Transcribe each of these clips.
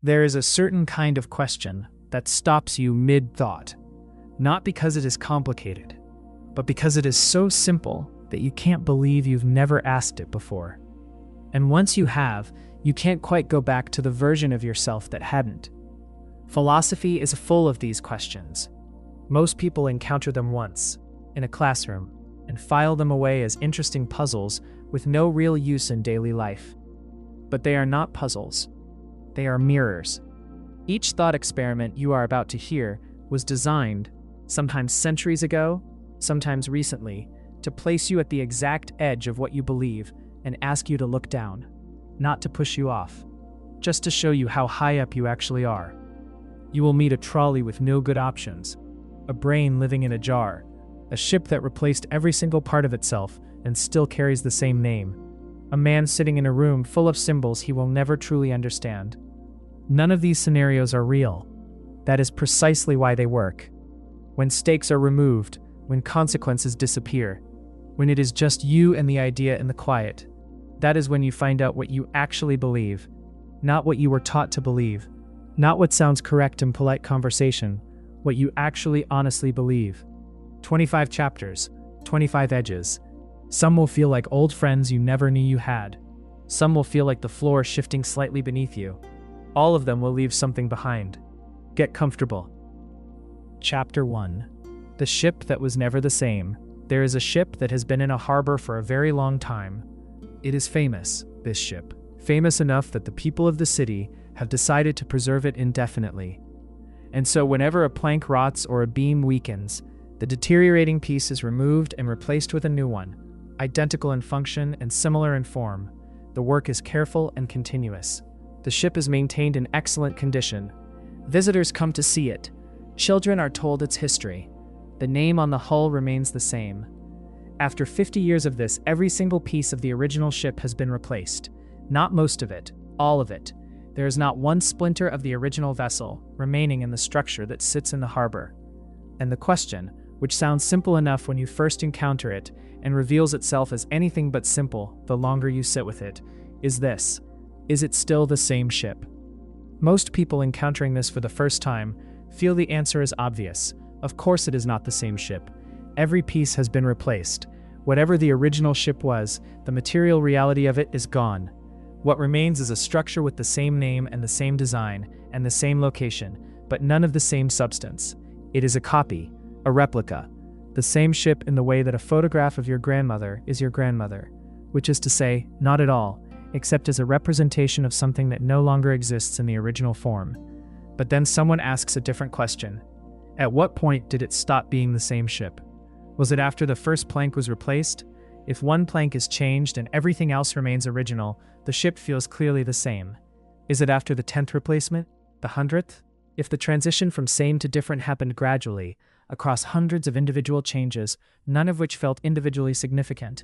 There is a certain kind of question that stops you mid-thought, not because it is complicated, but because it is so simple that you can't believe you've never asked it before. And once you have, you can't quite go back to the version of yourself that hadn't. Philosophy is full of these questions. Most people encounter them once, in a classroom, and file them away as interesting puzzles with no real use in daily life. But they are not puzzles. They are mirrors. Each thought experiment you are about to hear was designed, sometimes centuries ago, sometimes recently, to place you at the exact edge of what you believe and ask you to look down, not to push you off, just to show you how high up you actually are. You will meet a trolley with no good options, a brain living in a jar, a ship that replaced every single part of itself and still carries the same name, a man sitting in a room full of symbols he will never truly understand. None of these scenarios are real. That is precisely why they work. When stakes are removed, when consequences disappear, when it is just you and the idea in the quiet, that is when you find out what you actually believe, not what you were taught to believe, not what sounds correct in polite conversation, what you actually honestly believe. 25 chapters, 25 edges. Some will feel like old friends you never knew you had. Some will feel like the floor shifting slightly beneath you. All of them will leave something behind. Get comfortable. Chapter 1. The ship that was never the same. There is a ship that has been in a harbor for a very long time. It is famous, this ship. Famous enough that the people of the city have decided to preserve it indefinitely. And so whenever a plank rots or a beam weakens, the deteriorating piece is removed and replaced with a new one, identical in function and similar in form. The work is careful and continuous. The ship is maintained in excellent condition. Visitors come to see it. Children are told its history. The name on the hull remains the same. After 50 years of this, every single piece of the original ship has been replaced. Not most of it, all of it. There is not one splinter of the original vessel remaining in the structure that sits in the harbor. And the question, which sounds simple enough when you first encounter it and reveals itself as anything but simple the longer you sit with it, is this: is it still the same ship? Most people encountering this for the first time feel the answer is obvious. Of course it is not the same ship. Every piece has been replaced. Whatever the original ship was, the material reality of it is gone. What remains is a structure with the same name and the same design and the same location, but none of the same substance. It is a copy, a replica, the same ship in the way that a photograph of your grandmother is your grandmother, which is to say, not at all, except as a representation of something that no longer exists in the original form. But then someone asks a different question. At what point did it stop being the same ship? Was it after the first plank was replaced? If one plank is changed and everything else remains original, the ship feels clearly the same. Is it after the 10th replacement? The 100th? If the transition from same to different happened gradually, across hundreds of individual changes, none of which felt individually significant,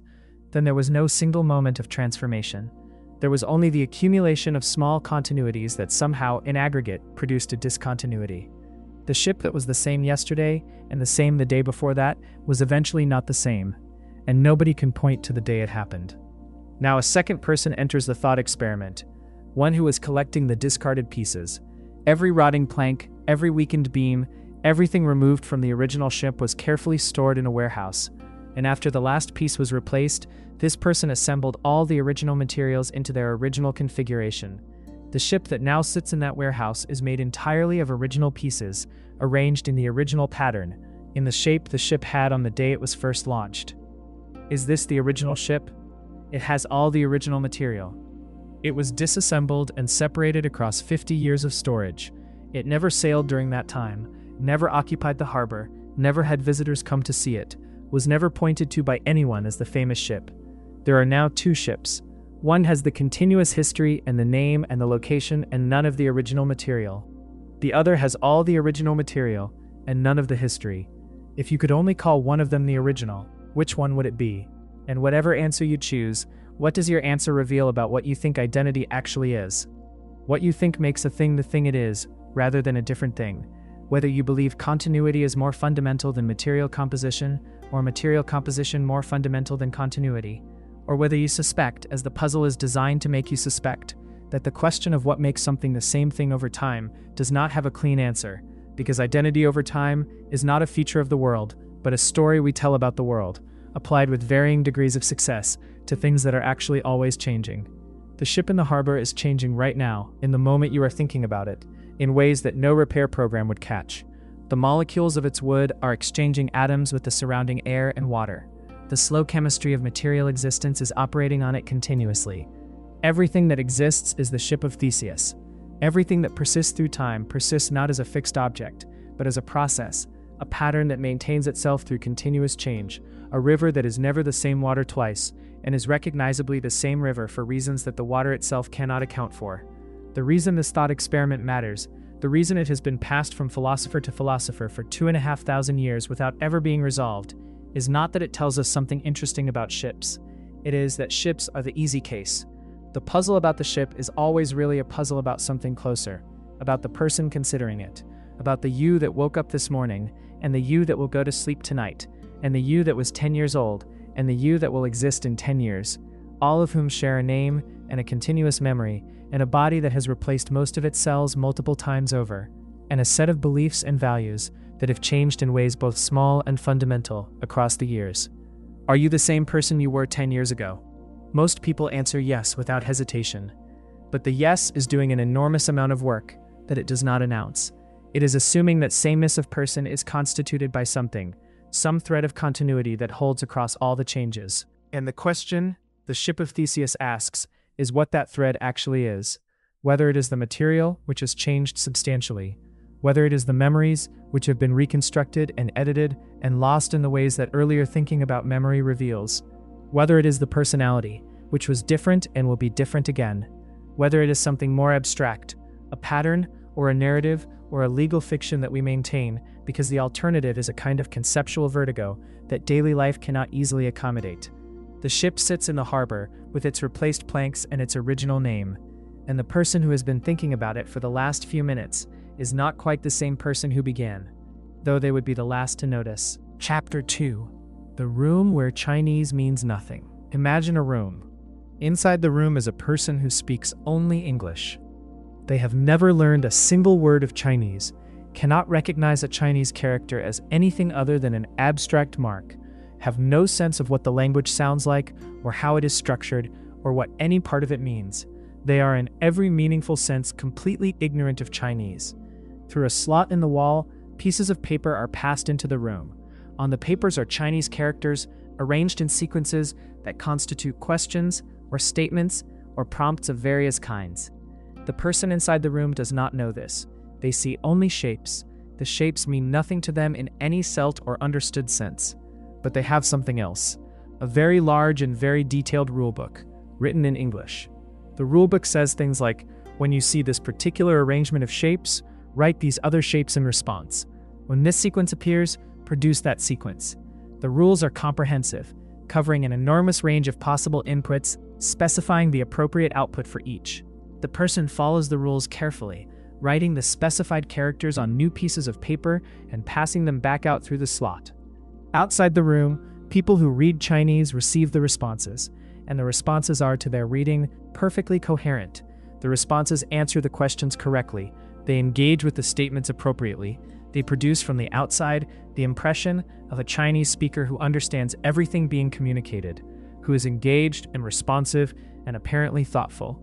then there was no single moment of transformation. There was only the accumulation of small continuities that somehow, in aggregate, produced a discontinuity. The ship that was the same yesterday and the same the day before that was eventually not the same, and nobody can point to the day it happened. Now a second person enters the thought experiment, one who is collecting the discarded pieces. Every rotting plank, every weakened beam, everything removed from the original ship was carefully stored in a warehouse, and after the last piece was replaced, this person assembled all the original materials into their original configuration. The ship that now sits in that warehouse is made entirely of original pieces, arranged in the original pattern, in the shape the ship had on the day it was first launched. Is this the original ship? It has all the original material. It was disassembled and separated across 50 years of storage. It never sailed during that time, never occupied the harbor, never had visitors come to see it, was never pointed to by anyone as the famous ship. There are now two ships. One has the continuous history and the name and the location and none of the original material. The other has all the original material and none of the history. If you could only call one of them the original, which one would it be? And whatever answer you choose, what does your answer reveal about what you think identity actually is? What you think makes a thing the thing it is, rather than a different thing? Whether you believe continuity is more fundamental than material composition, or material composition more fundamental than continuity, or whether you suspect, as the puzzle is designed to make you suspect, that the question of what makes something the same thing over time does not have a clean answer, because identity over time is not a feature of the world, but a story we tell about the world, applied with varying degrees of success to things that are actually always changing. The ship in the harbor is changing right now, in the moment you are thinking about it, in ways that no repair program would catch. The molecules of its wood are exchanging atoms with the surrounding air and water. The slow chemistry of material existence is operating on it continuously. Everything that exists is the ship of Theseus. Everything that persists through time persists not as a fixed object, but as a process, a pattern that maintains itself through continuous change, a river that is never the same water twice, and is recognizably the same river for reasons that the water itself cannot account for. The reason this thought experiment matters, the reason it has been passed from philosopher to philosopher for 2,500 years without ever being resolved, is not that it tells us something interesting about ships. It is that ships are the easy case. The puzzle about the ship is always really a puzzle about something closer, about the person considering it, about the you that woke up this morning, and the you that will go to sleep tonight, and the you that was 10 years old, and the you that will exist in 10 years, all of whom share a name and a continuous memory, and a body that has replaced most of its cells multiple times over, and a set of beliefs and values that have changed in ways both small and fundamental across the years. Are you the same person you were 10 years ago? Most people answer yes without hesitation. But the yes is doing an enormous amount of work that it does not announce. It is assuming that sameness of person is constituted by something, some thread of continuity that holds across all the changes. And the question the ship of Theseus asks is what that thread actually is, whether it is the material, which has changed substantially, whether it is the memories, which have been reconstructed and edited and lost in the ways that earlier thinking about memory reveals, whether it is the personality, which was different and will be different again, whether it is something more abstract, a pattern or a narrative or a legal fiction that we maintain because the alternative is a kind of conceptual vertigo that daily life cannot easily accommodate. The ship sits in the harbor with its replaced planks and its original name, and the person who has been thinking about it for the last few minutes is not quite the same person who began, though they would be the last to notice. Chapter 2. The room where Chinese means nothing. Imagine a room. Inside the room is a person who speaks only English. They have never learned a single word of Chinese, cannot recognize a Chinese character as anything other than an abstract mark, have no sense of what the language sounds like or how it is structured or what any part of it means. They are in every meaningful sense completely ignorant of Chinese. Through a slot in the wall, pieces of paper are passed into the room. On the papers are Chinese characters arranged in sequences that constitute questions or statements or prompts of various kinds. The person inside the room does not know this. They see only shapes. The shapes mean nothing to them in any felt or understood sense. But they have something else, a very large and very detailed rulebook, written in English. The rulebook says things like, when you see this particular arrangement of shapes, write these other shapes in response. When this sequence appears, produce that sequence. The rules are comprehensive, covering an enormous range of possible inputs, specifying the appropriate output for each. The person follows the rules carefully, writing the specified characters on new pieces of paper and passing them back out through the slot. Outside the room, people who read Chinese receive the responses, and the responses are, to their reading, perfectly coherent. The responses answer the questions correctly, they engage with the statements appropriately, they produce from the outside the impression of a Chinese speaker who understands everything being communicated, who is engaged and responsive and apparently thoughtful.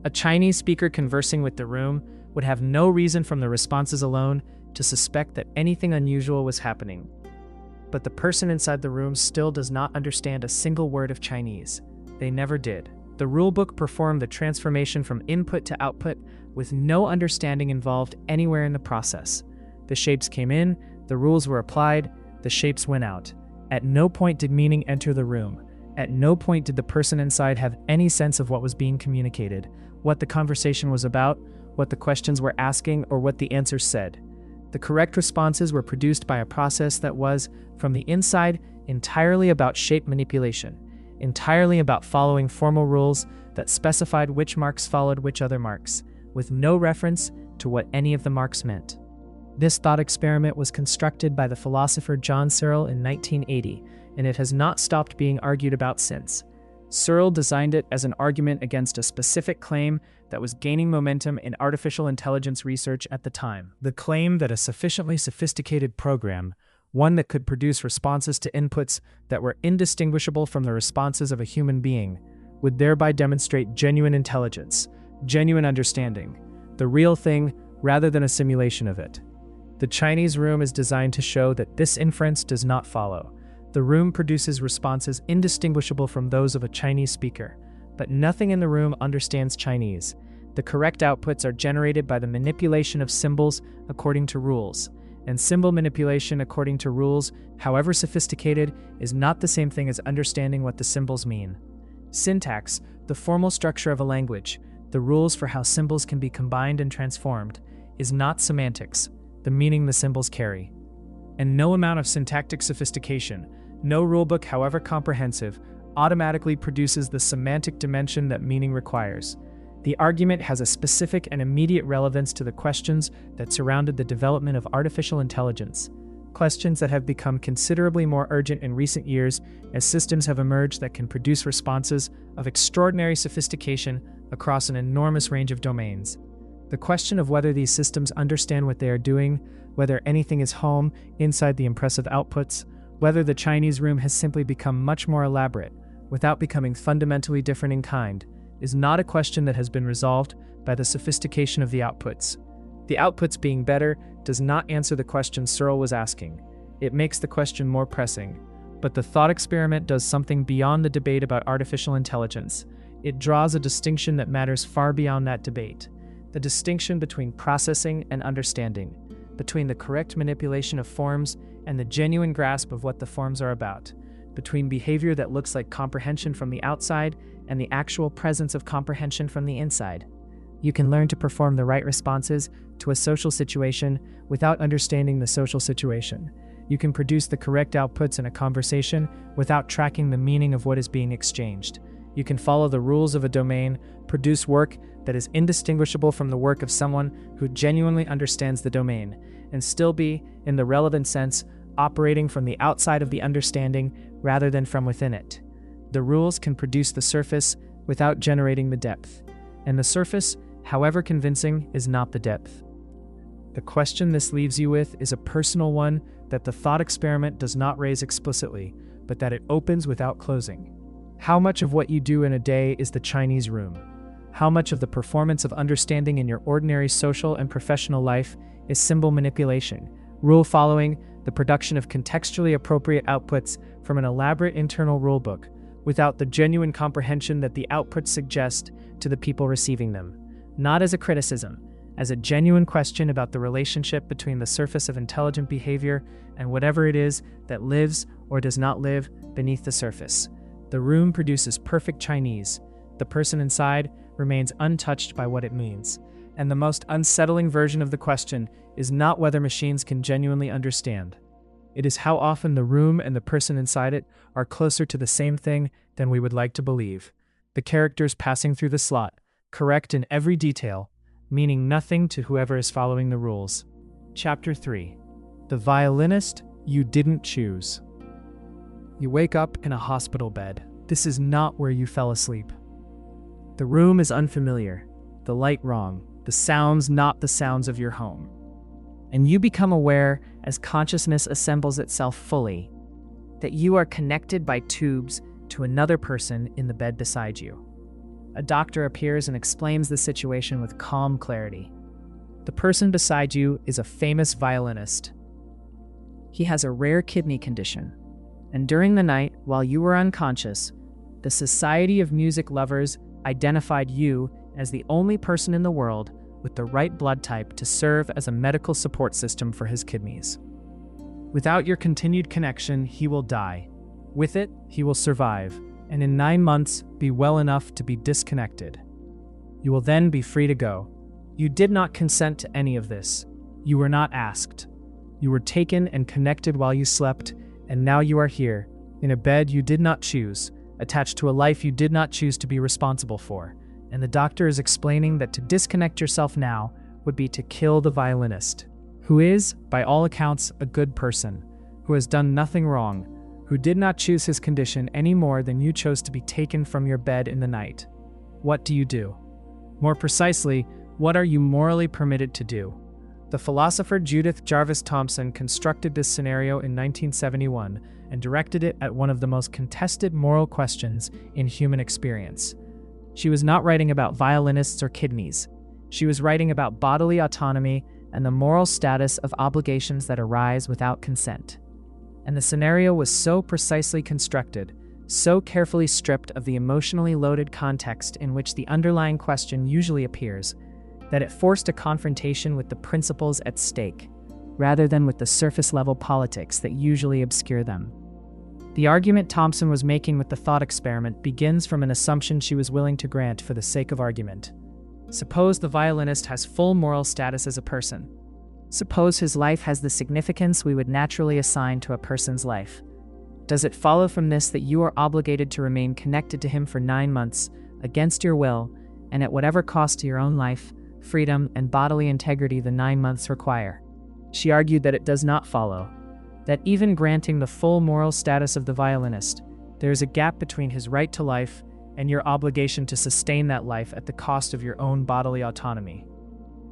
A Chinese speaker conversing with the room would have no reason from the responses alone to suspect that anything unusual was happening. But the person inside the room still does not understand a single word of Chinese. They never did. The rulebook performed the transformation from input to output with no understanding involved anywhere in the process. The shapes came in, the rules were applied, the shapes went out. At no point did meaning enter the room. At no point did the person inside have any sense of what was being communicated, what the conversation was about, what the questions were asking, or what the answers said. The correct responses were produced by a process that was, from the inside, entirely about shape manipulation, entirely about following formal rules that specified which marks followed which other marks, with no reference to what any of the marks meant. This thought experiment was constructed by the philosopher John Searle in 1980, and it has not stopped being argued about since. Searle designed it as an argument against a specific claim that was gaining momentum in artificial intelligence research at the time. The claim that a sufficiently sophisticated program, one that could produce responses to inputs that were indistinguishable from the responses of a human being, would thereby demonstrate genuine intelligence, genuine understanding, the real thing rather than a simulation of it. The Chinese room is designed to show that this inference does not follow. The room produces responses indistinguishable from those of a Chinese speaker, but nothing in the room understands Chinese. The correct outputs are generated by the manipulation of symbols according to rules, and symbol manipulation according to rules, however sophisticated, is not the same thing as understanding what the symbols mean. Syntax, the formal structure of a language, the rules for how symbols can be combined and transformed, is not semantics, the meaning the symbols carry. And no amount of syntactic sophistication, no rulebook, however comprehensive, automatically produces the semantic dimension that meaning requires. The argument has a specific and immediate relevance to the questions that surrounded the development of artificial intelligence, questions that have become considerably more urgent in recent years as systems have emerged that can produce responses of extraordinary sophistication across an enormous range of domains. The question of whether these systems understand what they are doing, whether anything is home inside the impressive outputs, whether the Chinese room has simply become much more elaborate without becoming fundamentally different in kind, is not a question that has been resolved by the sophistication of the outputs. The outputs being better does not answer the question Searle was asking. It makes the question more pressing. But the thought experiment does something beyond the debate about artificial intelligence. It draws a distinction that matters far beyond that debate. The distinction between processing and understanding, between the correct manipulation of forms and the genuine grasp of what the forms are about, between behavior that looks like comprehension from the outside and the actual presence of comprehension from the inside. You can learn to perform the right responses to a social situation without understanding the social situation. You can produce the correct outputs in a conversation without tracking the meaning of what is being exchanged. You can follow the rules of a domain, produce work that is indistinguishable from the work of someone who genuinely understands the domain, and still be, in the relevant sense, operating from the outside of the understanding rather than from within it. The rules can produce the surface without generating the depth, and the surface, however convincing, is not the depth. The question this leaves you with is a personal one that the thought experiment does not raise explicitly, but that it opens without closing. How much of what you do in a day is the Chinese room? How much of the performance of understanding in your ordinary social and professional life is symbol manipulation, rule following, the production of contextually appropriate outputs from an elaborate internal rulebook, without the genuine comprehension that the outputs suggest to the people receiving them? Not as a criticism, as a genuine question about the relationship between the surface of intelligent behavior and whatever it is that lives or does not live beneath the surface. The room produces perfect Chinese. The person inside remains untouched by what it means. And the most unsettling version of the question is not whether machines can genuinely understand. It is how often the room and the person inside it are closer to the same thing than we would like to believe. The characters passing through the slot, correct in every detail, meaning nothing to whoever is following the rules. Chapter 3. The Violinist You Didn't Choose. You wake up in a hospital bed. This is not where you fell asleep. The room is unfamiliar, the light wrong, the sounds not the sounds of your home. And you become aware, as consciousness assembles itself fully, that you are connected by tubes to another person in the bed beside you. A doctor appears and explains the situation with calm clarity. The person beside you is a famous violinist. He has a rare kidney condition, and during the night, while you were unconscious, the Society of Music Lovers identified you as the only person in the world with the right blood type to serve as a medical support system for his kidneys. Without your continued connection, he will die. With it, he will survive, and in 9 months be well enough to be disconnected. You will then be free to go. You did not consent to any of this. You were not asked. You were taken and connected while you slept, and now you are here, in a bed you did not choose, attached to a life you did not choose to be responsible for. And the doctor is explaining that to disconnect yourself now would be to kill the violinist, who is, by all accounts, a good person, who has done nothing wrong, who did not choose his condition any more than you chose to be taken from your bed in the night. What do you do? More precisely, what are you morally permitted to do? The philosopher Judith Jarvis Thomson constructed this scenario in 1971 and directed it at one of the most contested moral questions in human experience. She was not writing about violinists or kidneys. She was writing about bodily autonomy and the moral status of obligations that arise without consent. And the scenario was so precisely constructed, so carefully stripped of the emotionally loaded context in which the underlying question usually appears, that it forced a confrontation with the principles at stake, rather than with the surface-level politics that usually obscure them. The argument Thomson was making with the thought experiment begins from an assumption she was willing to grant for the sake of argument. Suppose the violinist has full moral status as a person. Suppose his life has the significance we would naturally assign to a person's life. Does it follow from this that you are obligated to remain connected to him for 9 months, against your will, and at whatever cost to your own life, freedom, and bodily integrity the 9 months require? She argued that it does not follow, that even granting the full moral status of the violinist, there is a gap between his right to life and your obligation to sustain that life at the cost of your own bodily autonomy.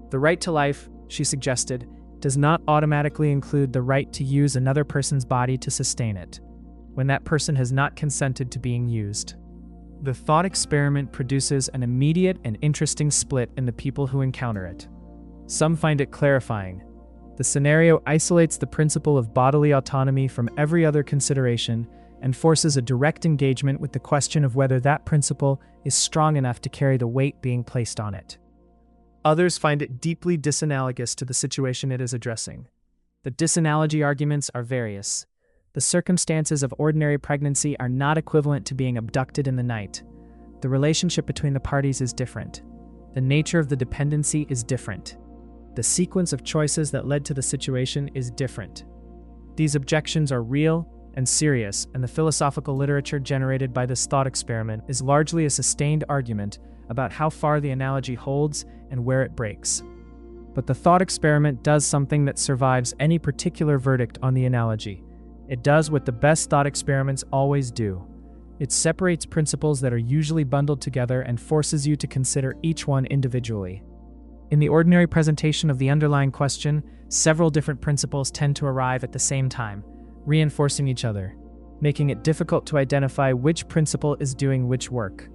The right to life, she suggested, does not automatically include the right to use another person's body to sustain it, when that person has not consented to being used. The thought experiment produces an immediate and interesting split in the people who encounter it. Some find it clarifying. The scenario isolates the principle of bodily autonomy from every other consideration and forces a direct engagement with the question of whether that principle is strong enough to carry the weight being placed on it. Others find it deeply disanalogous to the situation it is addressing. The disanalogy arguments are various. The circumstances of ordinary pregnancy are not equivalent to being abducted in the night. The relationship between the parties is different. The nature of the dependency is different. The sequence of choices that led to the situation is different. These objections are real and serious, and the philosophical literature generated by this thought experiment is largely a sustained argument about how far the analogy holds and where it breaks. But the thought experiment does something that survives any particular verdict on the analogy. It does what the best thought experiments always do. It separates principles that are usually bundled together and forces you to consider each one individually. In the ordinary presentation of the underlying question, several different principles tend to arrive at the same time, reinforcing each other, making it difficult to identify which principle is doing which work.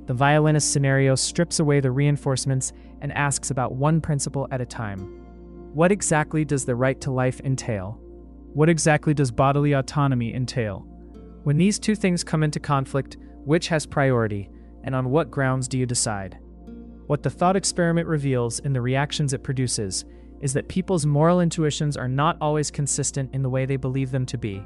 The violinist scenario strips away the reinforcements and asks about one principle at a time. What exactly does the right to life entail? What exactly does bodily autonomy entail? When these two things come into conflict, which has priority, and on what grounds do you decide? What the thought experiment reveals in the reactions it produces is that people's moral intuitions are not always consistent in the way they believe them to be.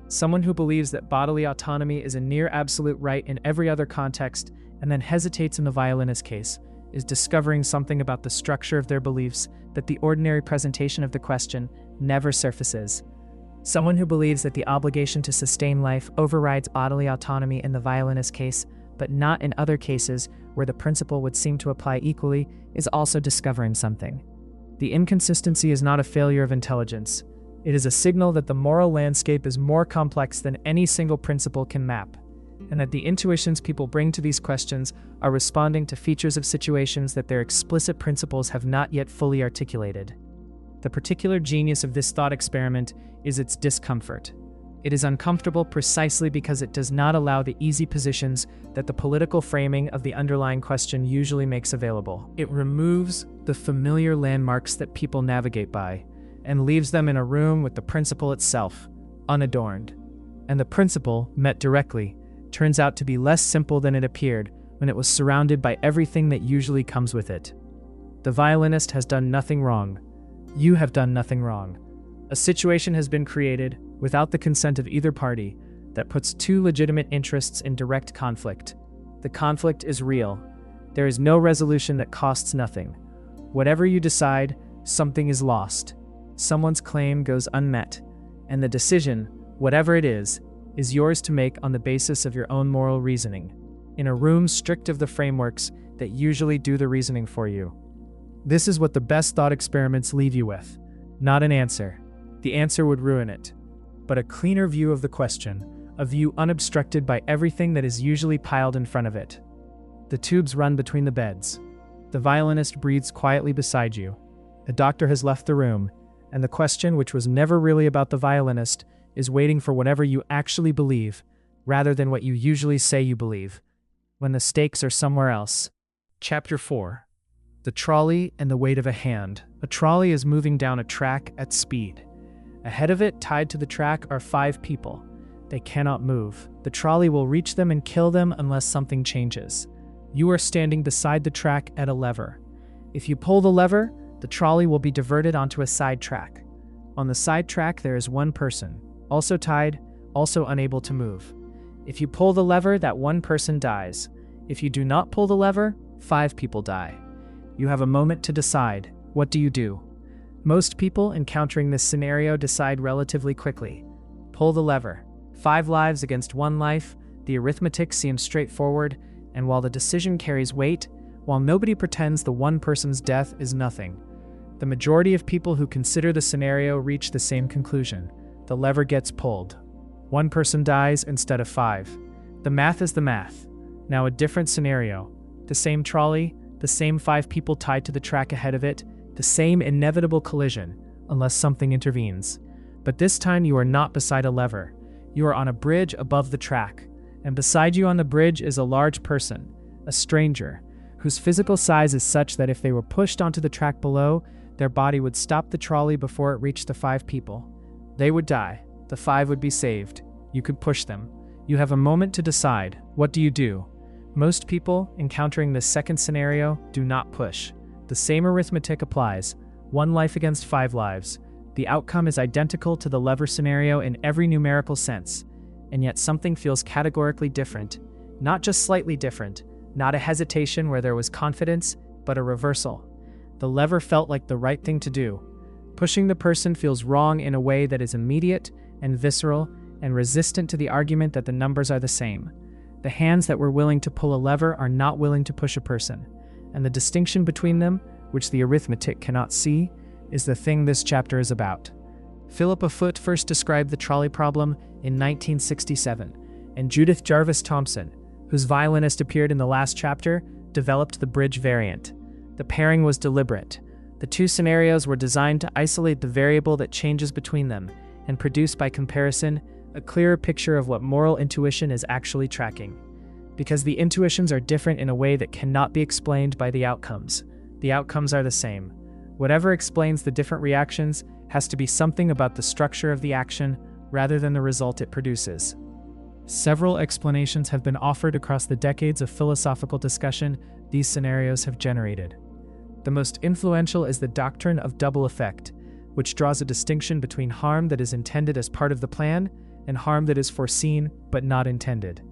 Someone who believes that bodily autonomy is a near absolute right in every other context and then hesitates in the violinist case is discovering something about the structure of their beliefs that the ordinary presentation of the question never surfaces. Someone who believes that the obligation to sustain life overrides bodily autonomy in the violinist case, but not in other cases where the principle would seem to apply equally, is also discovering something. The inconsistency is not a failure of intelligence. It is a signal that the moral landscape is more complex than any single principle can map, and that the intuitions people bring to these questions are responding to features of situations that their explicit principles have not yet fully articulated. The particular genius of this thought experiment is its discomfort. It is uncomfortable precisely because it does not allow the easy positions that the political framing of the underlying question usually makes available. It removes the familiar landmarks that people navigate by and leaves them in a room with the principle itself, unadorned. And the principle, met directly, turns out to be less simple than it appeared when it was surrounded by everything that usually comes with it. The violinist has done nothing wrong. You have done nothing wrong. A situation has been created, without the consent of either party, that puts two legitimate interests in direct conflict. The conflict is real. There is no resolution that costs nothing. Whatever you decide, something is lost. Someone's claim goes unmet, and the decision, whatever it is yours to make on the basis of your own moral reasoning, in a room stripped of the frameworks that usually do the reasoning for you. This is what the best thought experiments leave you with, not an answer. The answer would ruin it. but a cleaner view of the question, a view unobstructed by everything that is usually piled in front of it. The tubes run between the beds. The violinist breathes quietly beside you. A doctor has left the room, and the question, which was never really about the violinist, is waiting for whatever you actually believe, rather than what you usually say you believe, when the stakes are somewhere else. Chapter 4. The trolley and the weight of a hand. A trolley is moving down a track at speed. Ahead of it, tied to the track, are 5 people. They cannot move. The trolley will reach them and kill them unless something changes. You are standing beside the track at a lever. If you pull the lever, the trolley will be diverted onto a side track. On the side track, there is one person, also tied, also unable to move. If you pull the lever, that one person dies. If you do not pull the lever, 5 people die. You have a moment to decide. What do you do? Most people encountering this scenario decide relatively quickly. Pull the lever. 5 lives against 1 life. The arithmetic seems straightforward, and while the decision carries weight, while nobody pretends the one person's death is nothing, the majority of people who consider the scenario reach the same conclusion. The lever gets pulled. 1 person dies instead of 5. The math is the math. Now a different scenario. The same trolley, the same 5 people tied to the track ahead of it, the same inevitable collision, unless something intervenes. But this time you are not beside a lever. You are on a bridge above the track, and beside you on the bridge is a large person, a stranger, whose physical size is such that if they were pushed onto the track below, their body would stop the trolley before it reached the 5 people. They would die. The 5 would be saved. You could push them. You have a moment to decide. What do you do? Most people, encountering this second scenario, do not push. The same arithmetic applies. 1 life against 5 lives. The outcome is identical to the lever scenario in every numerical sense, and yet something feels categorically different. Not just slightly different, not a hesitation where there was confidence, but a reversal. The lever felt like the right thing to do. Pushing the person feels wrong in a way that is immediate and visceral and resistant to the argument that the numbers are the same. The hands that were willing to pull a lever are not willing to push a person, and the distinction between them, which the arithmetic cannot see, is the thing this chapter is about. Philippa Foot first described the trolley problem in 1967, and Judith Jarvis Thompson, whose violinist appeared in the last chapter, developed the bridge variant. The pairing was deliberate. The 2 scenarios were designed to isolate the variable that changes between them and produce, by comparison, a clearer picture of what moral intuition is actually tracking. Because the intuitions are different in a way that cannot be explained by the outcomes are the same. Whatever explains the different reactions has to be something about the structure of the action rather than the result it produces. Several explanations have been offered across the decades of philosophical discussion these scenarios have generated. The most influential is the doctrine of double effect, which draws a distinction between harm that is intended as part of the plan and harm that is foreseen but not intended.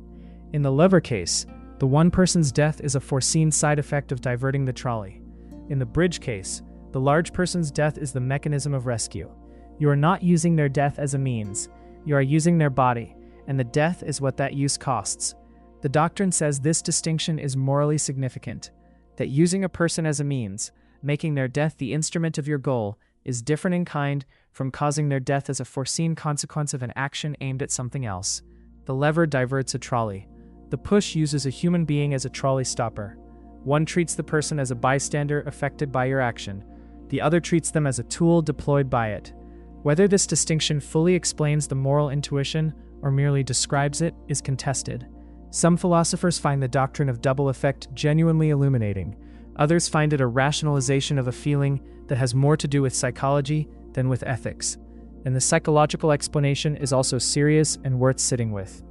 In the lever case, the one person's death is a foreseen side effect of diverting the trolley. In the bridge case, the large person's death is the mechanism of rescue. You are not using their death as a means. You are using their body, and the death is what that use costs. The doctrine says this distinction is morally significant, that using a person as a means, making their death the instrument of your goal, is different in kind from causing their death as a foreseen consequence of an action aimed at something else. The lever diverts a trolley. The push uses a human being as a trolley stopper. One treats the person as a bystander affected by your action. The other treats them as a tool deployed by it. Whether this distinction fully explains the moral intuition or merely describes it is contested. Some philosophers find the doctrine of double effect genuinely illuminating. Others find it a rationalization of a feeling that has more to do with psychology than with ethics. And the psychological explanation is also serious and worth sitting with.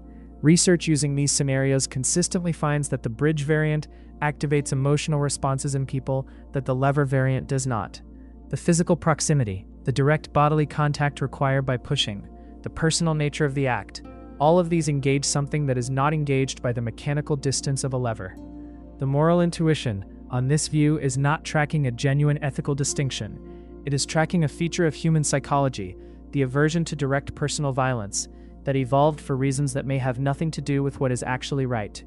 Research using these scenarios consistently finds that the bridge variant activates emotional responses in people that the lever variant does not. The physical proximity, the direct bodily contact required by pushing, the personal nature of the act, all of these engage something that is not engaged by the mechanical distance of a lever. The moral intuition, on this view, is not tracking a genuine ethical distinction. It is tracking a feature of human psychology, the aversion to direct personal violence, that evolved for reasons that may have nothing to do with what is actually right.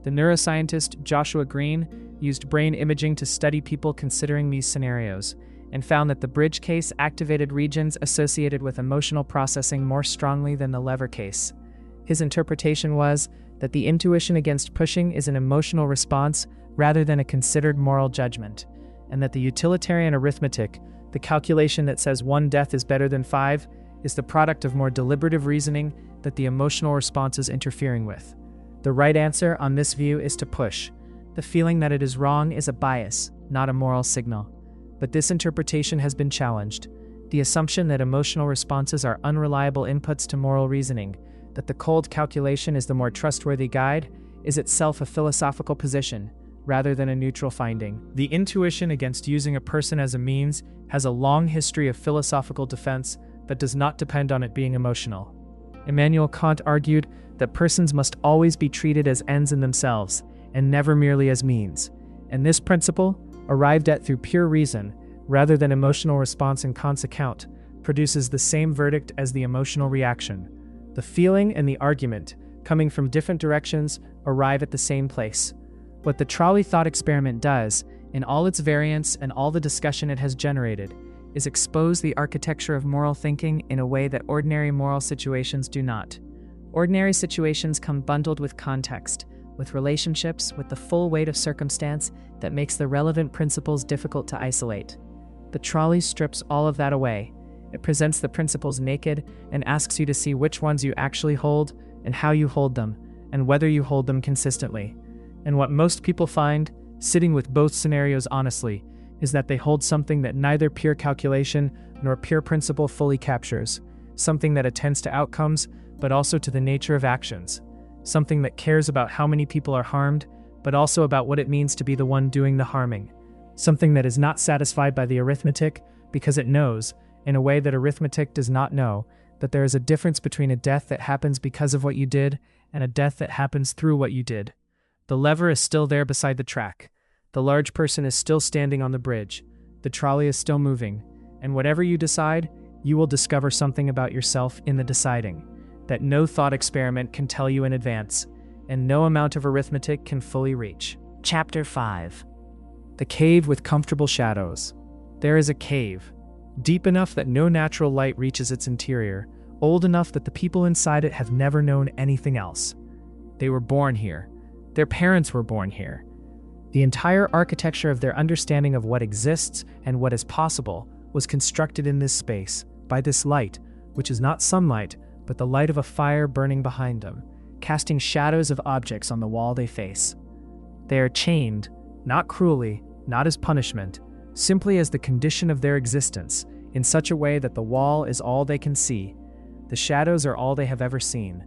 The neuroscientist Joshua Green used brain imaging to study people considering these scenarios, and found that the bridge case activated regions associated with emotional processing more strongly than the lever case. His interpretation was that the intuition against pushing is an emotional response rather than a considered moral judgment, and that the utilitarian arithmetic, the calculation that says 1 death is better than 5, is the product of more deliberative reasoning that the emotional response is interfering with. The right answer on this view is to push. The feeling that it is wrong is a bias, not a moral signal. But this interpretation has been challenged. The assumption that emotional responses are unreliable inputs to moral reasoning, that the cold calculation is the more trustworthy guide, is itself a philosophical position, rather than a neutral finding. The intuition against using a person as a means has a long history of philosophical defense that does not depend on it being emotional. Immanuel Kant argued that persons must always be treated as ends in themselves, and never merely as means. And this principle, arrived at through pure reason, rather than emotional response in Kant's account, produces the same verdict as the emotional reaction. The feeling and the argument, coming from different directions, arrive at the same place. What the Trolley thought experiment does, in all its variants and all the discussion it has generated, is expose the architecture of moral thinking in a way that ordinary moral situations do not. Ordinary situations come bundled with context, with relationships, with the full weight of circumstance that makes the relevant principles difficult to isolate. The Trolley strips all of that away. It presents the principles naked and asks you to see which ones you actually hold and how you hold them, and whether you hold them consistently. And what most people find, sitting with both scenarios honestly, is that they hold something that neither pure calculation nor pure principle fully captures, something that attends to outcomes, but also to the nature of actions, something that cares about how many people are harmed, but also about what it means to be the one doing the harming, something that is not satisfied by the arithmetic because it knows, in a way that arithmetic does not know, that there is a difference between a death that happens because of what you did and a death that happens through what you did. The lever is still there beside the track. The large person is still standing on the bridge. The trolley is still moving. And whatever you decide, you will discover something about yourself in the deciding that no thought experiment can tell you in advance, and no amount of arithmetic can fully reach. Chapter 5. The cave with comfortable shadows. There is a cave, deep enough that no natural light reaches its interior, old enough that the people inside it have never known anything else. They were born here. Their parents were born here. The entire architecture of their understanding of what exists and what is possible was constructed in this space, by this light, which is not sunlight, but the light of a fire burning behind them, casting shadows of objects on the wall they face. They are chained, not cruelly, not as punishment, simply as the condition of their existence, in such a way that the wall is all they can see. The shadows are all they have ever seen.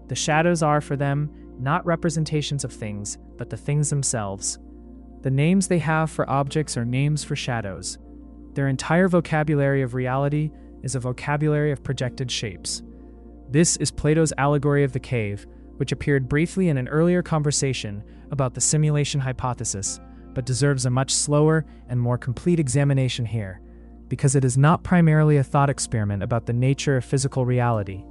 The shadows are, for them, not representations of things, but the things themselves. The names they have for objects are names for shadows. Their entire vocabulary of reality is a vocabulary of projected shapes. This is Plato's allegory of the cave, which appeared briefly in an earlier conversation about the simulation hypothesis, but deserves a much slower and more complete examination here, because it is not primarily a thought experiment about the nature of physical reality.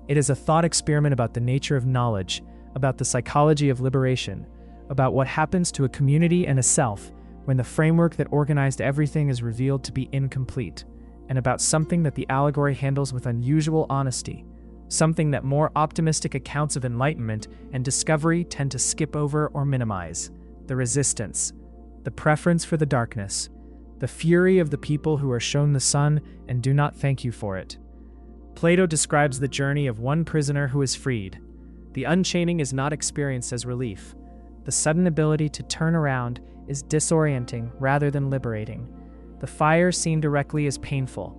It is a thought experiment about the nature of knowledge, about the psychology of liberation, about what happens to a community and a self when the framework that organized everything is revealed to be incomplete, and about something that the allegory handles with unusual honesty, something that more optimistic accounts of enlightenment and discovery tend to skip over or minimize: the resistance, the preference for the darkness, the fury of the people who are shown the sun and do not thank you for it. Plato describes the journey of one prisoner who is freed. The unchaining is not experienced as relief. The sudden ability to turn around is disorienting rather than liberating. The fire seen directly is painful.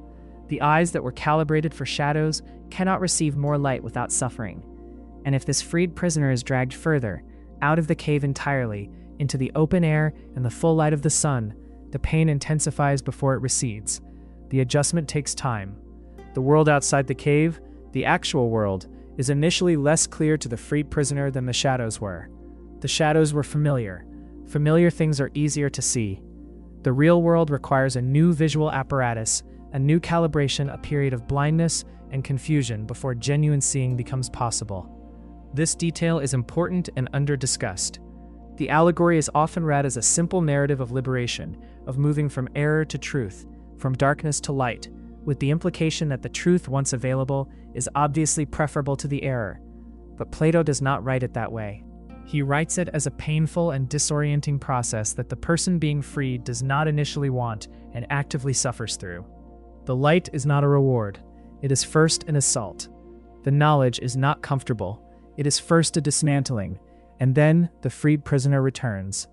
The eyes that were calibrated for shadows cannot receive more light without suffering. And if this freed prisoner is dragged further, out of the cave entirely, into the open air and the full light of the sun, the pain intensifies before it recedes. The adjustment takes time. The world outside the cave, the actual world, is initially less clear to the freed prisoner than the shadows were. The shadows were familiar. Familiar things are easier to see. The real world requires a new visual apparatus, a new calibration, a period of blindness and confusion before genuine seeing becomes possible. This detail is important and under-discussed. The allegory is often read as a simple narrative of liberation, of moving from error to truth, from darkness to light, with the implication that the truth once available is obviously preferable to the error. But Plato does not write it that way. He writes it as a painful and disorienting process that the person being freed does not initially want and actively suffers through. The light is not a reward. It is first an assault. The knowledge is not comfortable. It is first a dismantling, and then the freed prisoner returns.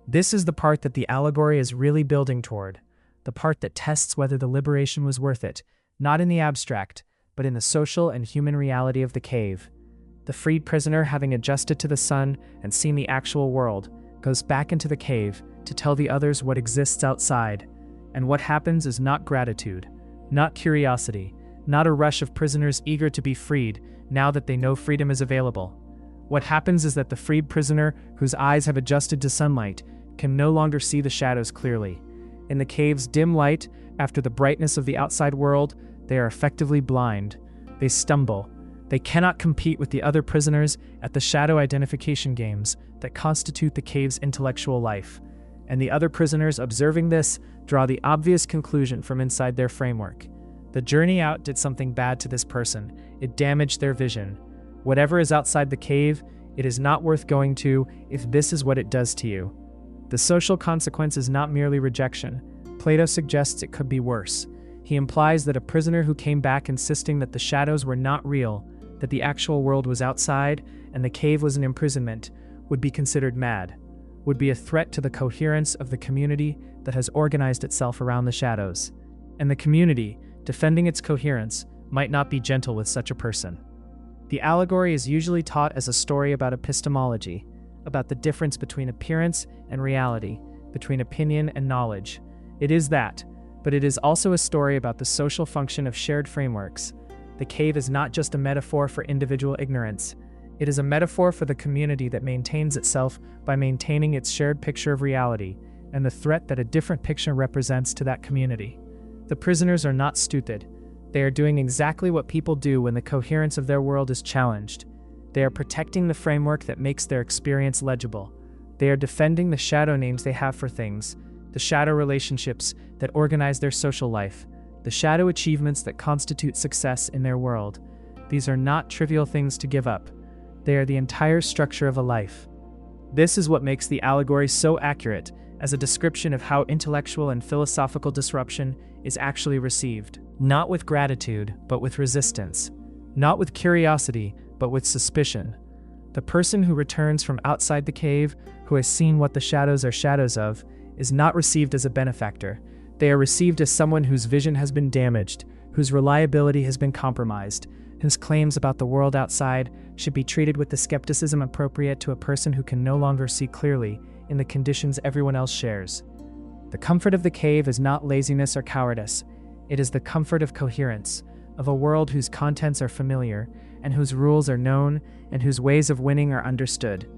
This is the part that the allegory is really building toward, the part that tests whether the liberation was worth it, not in the abstract, but in the social and human reality of the cave. The freed prisoner, having adjusted to the sun and seen the actual world, goes back into the cave to tell the others what exists outside. And what happens is not gratitude, not curiosity, not a rush of prisoners eager to be freed now that they know freedom is available. What happens is that the freed prisoner, whose eyes have adjusted to sunlight, can no longer see the shadows clearly. In the cave's dim light, after the brightness of the outside world, they are effectively blind. They stumble. They cannot compete with the other prisoners at the shadow identification games that constitute the cave's intellectual life. And the other prisoners, observing this, draw the obvious conclusion from inside their framework. The journey out did something bad to this person. It damaged their vision. Whatever is outside the cave, it is not worth going to if this is what it does to you. The social consequence is not merely rejection. Plato suggests it could be worse. He implies that a prisoner who came back insisting that the shadows were not real, that the actual world was outside, and the cave was an imprisonment, would be considered mad, would be a threat to the coherence of the community that has organized itself around the shadows. And the community, defending its coherence, might not be gentle with such a person. The allegory is usually taught as a story about epistemology, about the difference between appearance and reality, between opinion and knowledge. It is that, but it is also a story about the social function of shared frameworks. The cave is not just a metaphor for individual ignorance. It is a metaphor for the community that maintains itself by maintaining its shared picture of reality and the threat that a different picture represents to that community. The prisoners are not stupid. They are doing exactly what people do when the coherence of their world is challenged. They are protecting the framework that makes their experience legible. They are defending the shadow names they have for things, the shadow relationships that organize their social life, the shadow achievements that constitute success in their world. These are not trivial things to give up. They are the entire structure of a life. This is what makes the allegory so accurate as a description of how intellectual and philosophical disruption is actually received. Not with gratitude, but with resistance. Not with curiosity, but with suspicion. The person who returns from outside the cave, who has seen what the shadows are shadows of, is not received as a benefactor. They are received as someone whose vision has been damaged, whose reliability has been compromised, whose claims about the world outside should be treated with the skepticism appropriate to a person who can no longer see clearly in the conditions everyone else shares. The comfort of the cave is not laziness or cowardice. It is the comfort of coherence, of a world whose contents are familiar, and whose rules are known, and whose ways of winning are understood.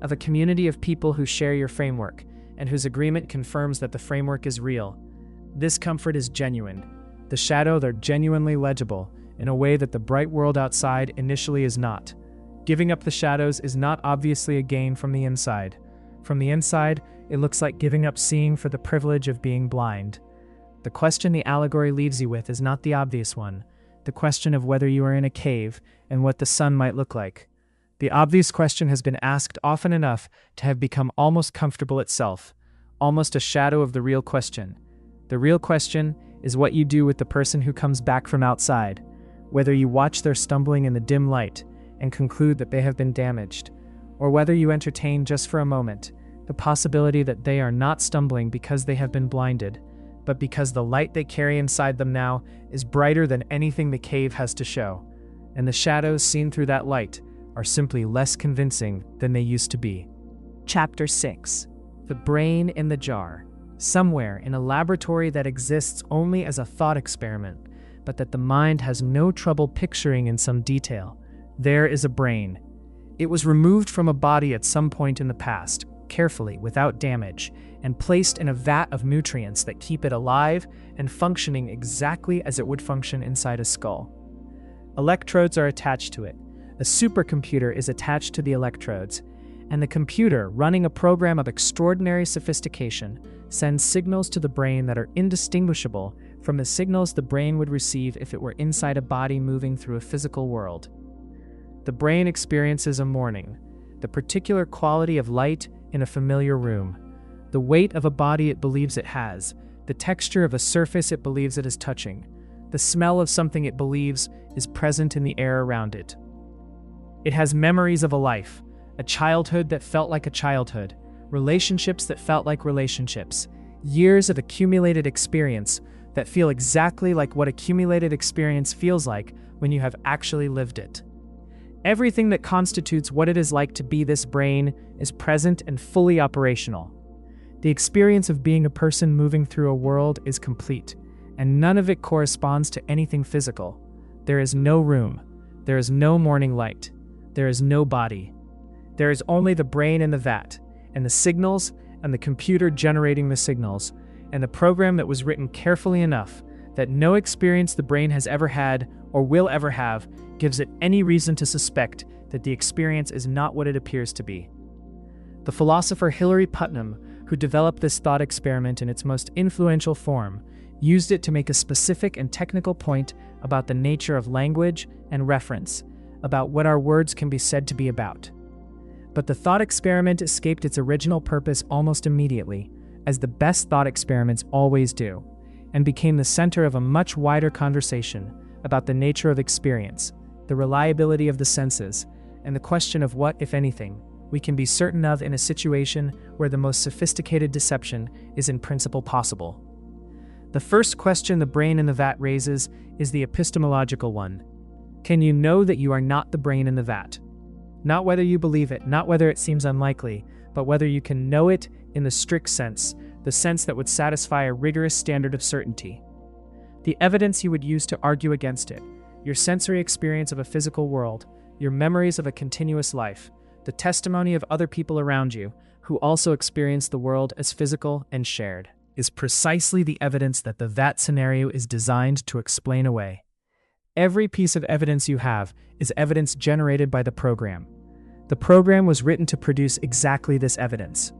Of a community of people who share your framework, and whose agreement confirms that the framework is real. This comfort is genuine. The shadows are genuinely legible, in a way that the bright world outside initially is not. Giving up the shadows is not obviously a gain from the inside. From the inside, it looks like giving up seeing for the privilege of being blind. The question the allegory leaves you with is not the obvious one, the question of whether you are in a cave and what the sun might look like. The obvious question has been asked often enough to have become almost comfortable itself, almost a shadow of the real question. The real question is what you do with the person who comes back from outside, whether you watch their stumbling in the dim light and conclude that they have been damaged, or whether you entertain just for a moment the possibility that they are not stumbling because they have been blinded, but because the light they carry inside them now is brighter than anything the cave has to show, and the shadows seen through that light are simply less convincing than they used to be. Chapter 6. The Brain in the Jar. Somewhere in a laboratory that exists only as a thought experiment, but that the mind has no trouble picturing in some detail, there is a brain. It was removed from a body at some point in the past, carefully, without damage, and placed in a vat of nutrients that keep it alive and functioning exactly as it would function inside a skull. Electrodes are attached to it. A supercomputer is attached to the electrodes, and the computer, running a program of extraordinary sophistication, sends signals to the brain that are indistinguishable from the signals the brain would receive if it were inside a body moving through a physical world. The brain experiences a morning, the particular quality of light in a familiar room, the weight of a body it believes it has, the texture of a surface it believes it is touching, the smell of something it believes is present in the air around it. It has memories of a life, a childhood that felt like a childhood, relationships that felt like relationships, years of accumulated experience that feel exactly like what accumulated experience feels like when you have actually lived it. Everything that constitutes what it is like to be this brain is present and fully operational. The experience of being a person moving through a world is complete, and none of it corresponds to anything physical. There is no room. There is no morning light. There is no body. There is only the brain and the vat, and the signals, and the computer generating the signals, and the program that was written carefully enough that no experience the brain has ever had or will ever have gives it any reason to suspect that the experience is not what it appears to be. The philosopher Hilary Putnam, who developed this thought experiment in its most influential form, used it to make a specific and technical point about the nature of language and reference, about what our words can be said to be about. But the thought experiment escaped its original purpose almost immediately, as the best thought experiments always do, and became the center of a much wider conversation about the nature of experience, the reliability of the senses, and the question of what, if anything, we can be certain of in a situation where the most sophisticated deception is in principle possible. The first question the brain in the vat raises is the epistemological one. Can you know that you are not the brain in the vat? Not whether you believe it, not whether it seems unlikely, but whether you can know it in the strict sense, the sense that would satisfy a rigorous standard of certainty. The evidence you would use to argue against it, your sensory experience of a physical world, your memories of a continuous life, the testimony of other people around you who also experience the world as physical and shared, is precisely the evidence that the vat scenario is designed to explain away. Every piece of evidence you have is evidence generated by the program. The program was written to produce exactly this evidence.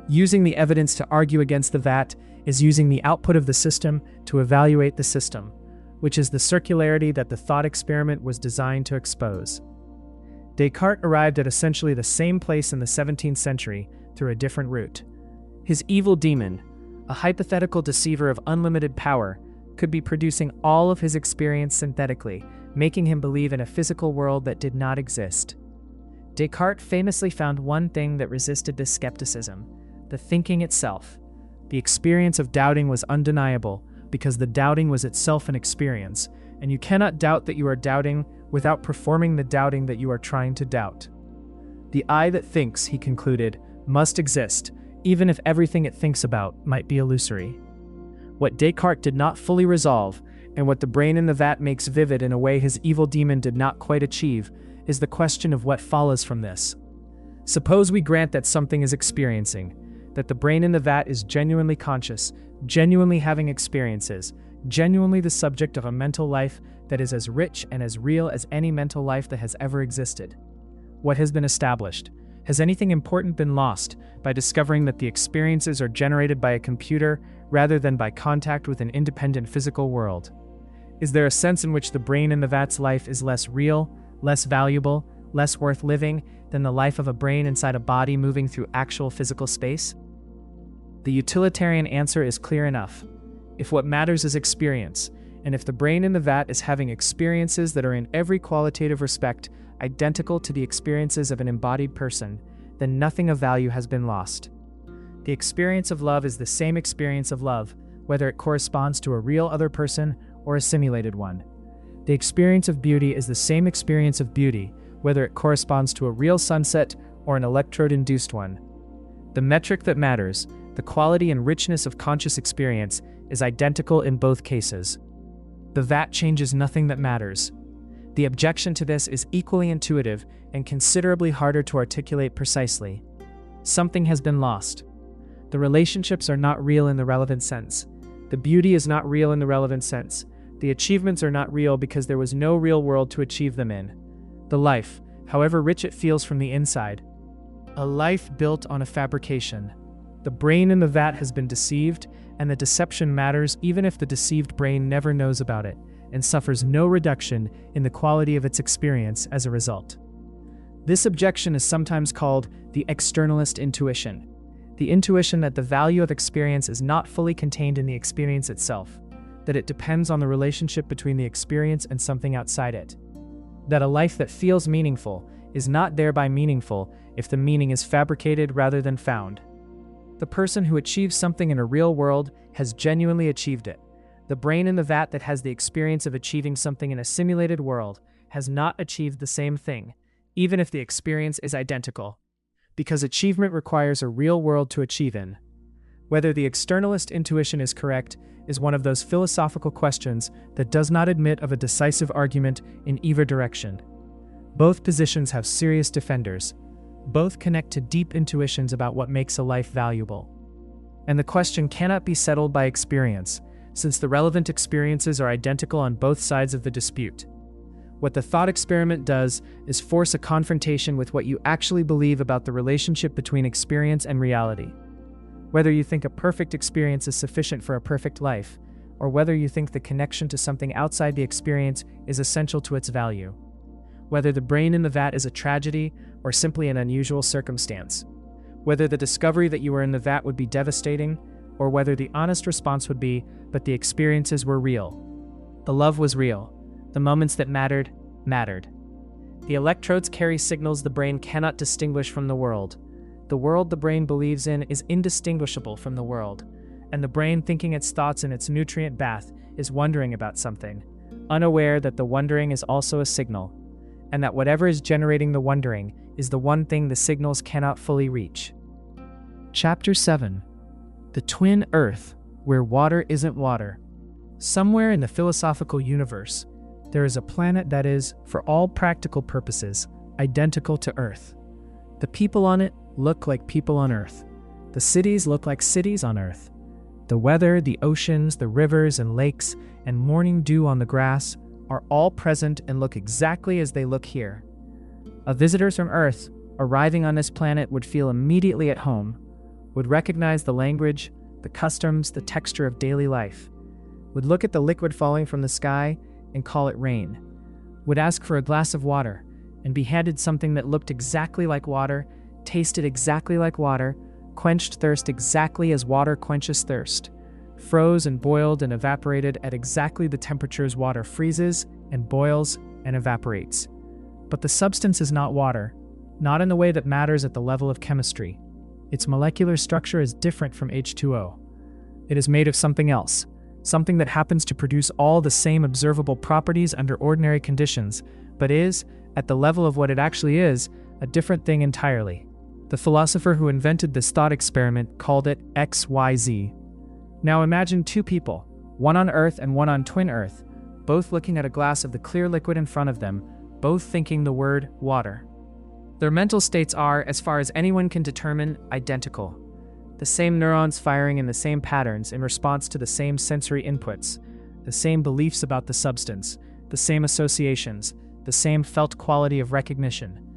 Using the evidence to argue against the vat is using the output of the system to evaluate the system, which is the circularity that the thought experiment was designed to expose. Descartes arrived at essentially the same place in the 17th century through a different route. His evil demon, a hypothetical deceiver of unlimited power, could be producing all of his experience synthetically, making him believe in a physical world that did not exist. Descartes famously found one thing that resisted this skepticism: the thinking itself. The experience of doubting was undeniable because the doubting was itself an experience, and you cannot doubt that you are doubting without performing the doubting that you are trying to doubt. The I that thinks, he concluded, must exist, even if everything it thinks about might be illusory. What Descartes did not fully resolve, and what the brain in the vat makes vivid in a way his evil demon did not quite achieve, is the question of what follows from this. Suppose we grant that something is experiencing, that the brain in the vat is genuinely conscious, genuinely having experiences, genuinely the subject of a mental life that is as rich and as real as any mental life that has ever existed. What has been established? Has anything important been lost by discovering that the experiences are generated by a computer rather than by contact with an independent physical world? Is there a sense in which the brain in the vat's life is less real, less valuable, less worth living than the life of a brain inside a body moving through actual physical space? The utilitarian answer is clear enough. If what matters is experience, and if the brain in the vat is having experiences that are in every qualitative respect identical to the experiences of an embodied person, then nothing of value has been lost. The experience of love is the same experience of love, whether it corresponds to a real other person or a simulated one. The experience of beauty is the same experience of beauty, whether it corresponds to a real sunset or an electrode-induced one. The metric that matters, the quality and richness of conscious experience, is identical in both cases. The vat changes nothing that matters. The objection to this is equally intuitive and considerably harder to articulate precisely. Something has been lost. The relationships are not real in the relevant sense. The beauty is not real in the relevant sense. The achievements are not real because there was no real world to achieve them in. The life, however rich it feels from the inside, a life built on a fabrication. The brain in the vat has been deceived, and the deception matters even if the deceived brain never knows about it and suffers no reduction in the quality of its experience as a result. This objection is sometimes called the externalist intuition, the intuition that the value of experience is not fully contained in the experience itself, that it depends on the relationship between the experience and something outside it, that a life that feels meaningful is not thereby meaningful if the meaning is fabricated rather than found. The person who achieves something in a real world has genuinely achieved it. The brain in the vat that has the experience of achieving something in a simulated world has not achieved the same thing, even if the experience is identical, because achievement requires a real world to achieve in. Whether the externalist intuition is correct is one of those philosophical questions that does not admit of a decisive argument in either direction. Both positions have serious defenders. Both connect to deep intuitions about what makes a life valuable. And the question cannot be settled by experience, since the relevant experiences are identical on both sides of the dispute. What the thought experiment does is force a confrontation with what you actually believe about the relationship between experience and reality. Whether you think a perfect experience is sufficient for a perfect life, or whether you think the connection to something outside the experience is essential to its value. Whether the brain in the vat is a tragedy or simply an unusual circumstance. Whether the discovery that you were in the vat would be devastating, or whether the honest response would be, but the experiences were real. The love was real. The moments that mattered, mattered. The electrodes carry signals the brain cannot distinguish from the world. The world the brain believes in is indistinguishable from the world, and the brain thinking its thoughts in its nutrient bath is wondering about something, unaware that the wondering is also a signal, and that whatever is generating the wondering is the one thing the signals cannot fully reach. Chapter 7. The Twin Earth, Where Water Isn't Water. Somewhere in the philosophical universe, there is a planet that is, for all practical purposes, identical to Earth. The people on it look like people on Earth. The cities look like cities on Earth. The weather, the oceans, the rivers and lakes, and morning dew on the grass are all present and look exactly as they look here. A visitor from Earth arriving on this planet would feel immediately at home, would recognize the language, the customs, the texture of daily life, would look at the liquid falling from the sky and call it rain, would ask for a glass of water and be handed something that looked exactly like water, tasted exactly like water, quenched thirst exactly as water quenches thirst, froze and boiled and evaporated at exactly the temperatures water freezes and boils and evaporates. But the substance is not water, not in the way that matters at the level of chemistry. Its molecular structure is different from H2O. It is made of something else, something that happens to produce all the same observable properties under ordinary conditions, but is, at the level of what it actually is, a different thing entirely. The philosopher who invented this thought experiment called it XYZ. Now imagine two people, one on Earth and one on Twin Earth, both looking at a glass of the clear liquid in front of them, both thinking the word water. Their mental states are, as far as anyone can determine, identical. The same neurons firing in the same patterns in response to the same sensory inputs, the same beliefs about the substance, the same associations, the same felt quality of recognition.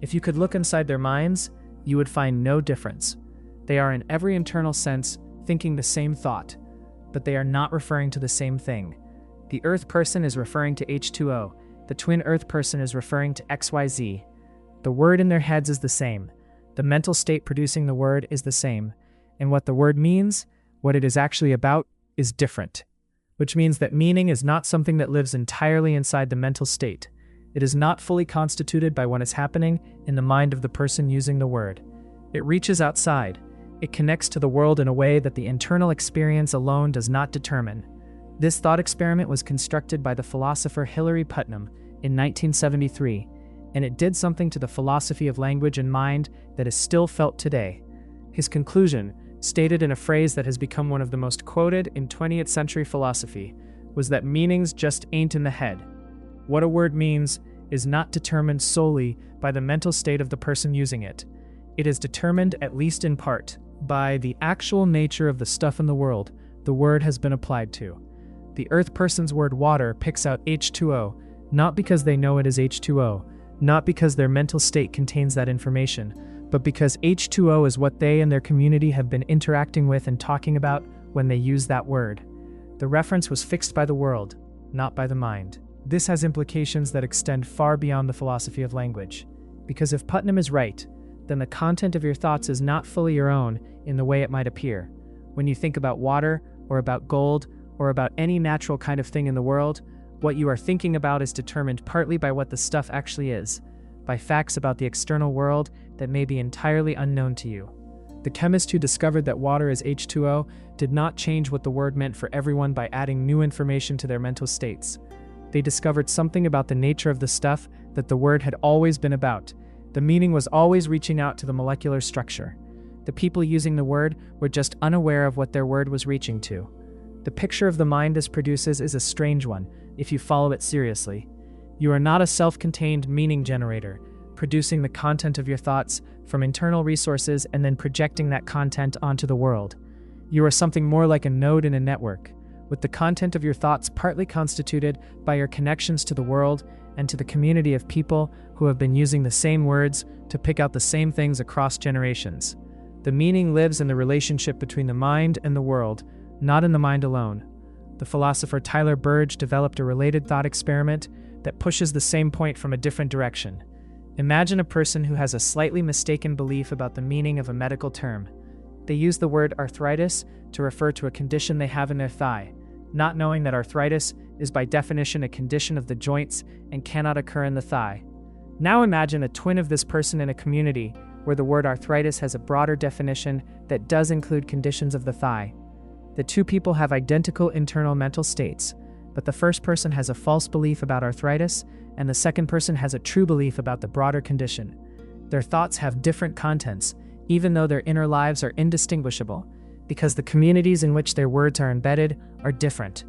If you could look inside their minds, you would find no difference. They are in every internal sense thinking the same thought, but they are not referring to the same thing. The Earth person is referring to H2O, the Twin Earth person is referring to XYZ. The word in their heads is the same. The mental state producing the word is the same. And what the word means, what it is actually about, is different. Which means that meaning is not something that lives entirely inside the mental state. It is not fully constituted by what is happening in the mind of the person using the word. It reaches outside. It connects to the world in a way that the internal experience alone does not determine. This thought experiment was constructed by the philosopher Hilary Putnam in 1973, and it did something to the philosophy of language and mind that is still felt today. His conclusion, stated in a phrase that has become one of the most quoted in 20th century philosophy, was that meanings just ain't in the head. What a word means is not determined solely by the mental state of the person using it. It is determined, at least in part, by the actual nature of the stuff in the world the word has been applied to. The Earth person's word water picks out H2O, not because they know it is H2O, not because their mental state contains that information, but because H2O is what they and their community have been interacting with and talking about when they used that word. The reference was fixed by the world, not by the mind. This has implications that extend far beyond the philosophy of language. Because if Putnam is right, then the content of your thoughts is not fully your own in the way it might appear. When you think about water, or about gold, or about any natural kind of thing in the world, what you are thinking about is determined partly by what the stuff actually is, by facts about the external world that may be entirely unknown to you. The chemist who discovered that water is H2O did not change what the word meant for everyone by adding new information to their mental states. They discovered something about the nature of the stuff that the word had always been about. The meaning was always reaching out to the molecular structure. The people using the word were just unaware of what their word was reaching to. The picture of the mind this produces is a strange one, if you follow it seriously. You are not a self-contained meaning generator, producing the content of your thoughts from internal resources and then projecting that content onto the world. You are something more like a node in a network, with the content of your thoughts partly constituted by your connections to the world and to the community of people who have been using the same words to pick out the same things across generations. The meaning lives in the relationship between the mind and the world, not in the mind alone. The philosopher Tyler Burge developed a related thought experiment that pushes the same point from a different direction. Imagine a person who has a slightly mistaken belief about the meaning of a medical term. They use the word arthritis to refer to a condition they have in their thigh, not knowing that arthritis is by definition a condition of the joints and cannot occur in the thigh. Now imagine a twin of this person in a community where the word arthritis has a broader definition that does include conditions of the thigh. The two people have identical internal mental states, but the first person has a false belief about arthritis, and the second person has a true belief about the broader condition. Their thoughts have different contents, even though their inner lives are indistinguishable, because the communities in which their words are embedded are different.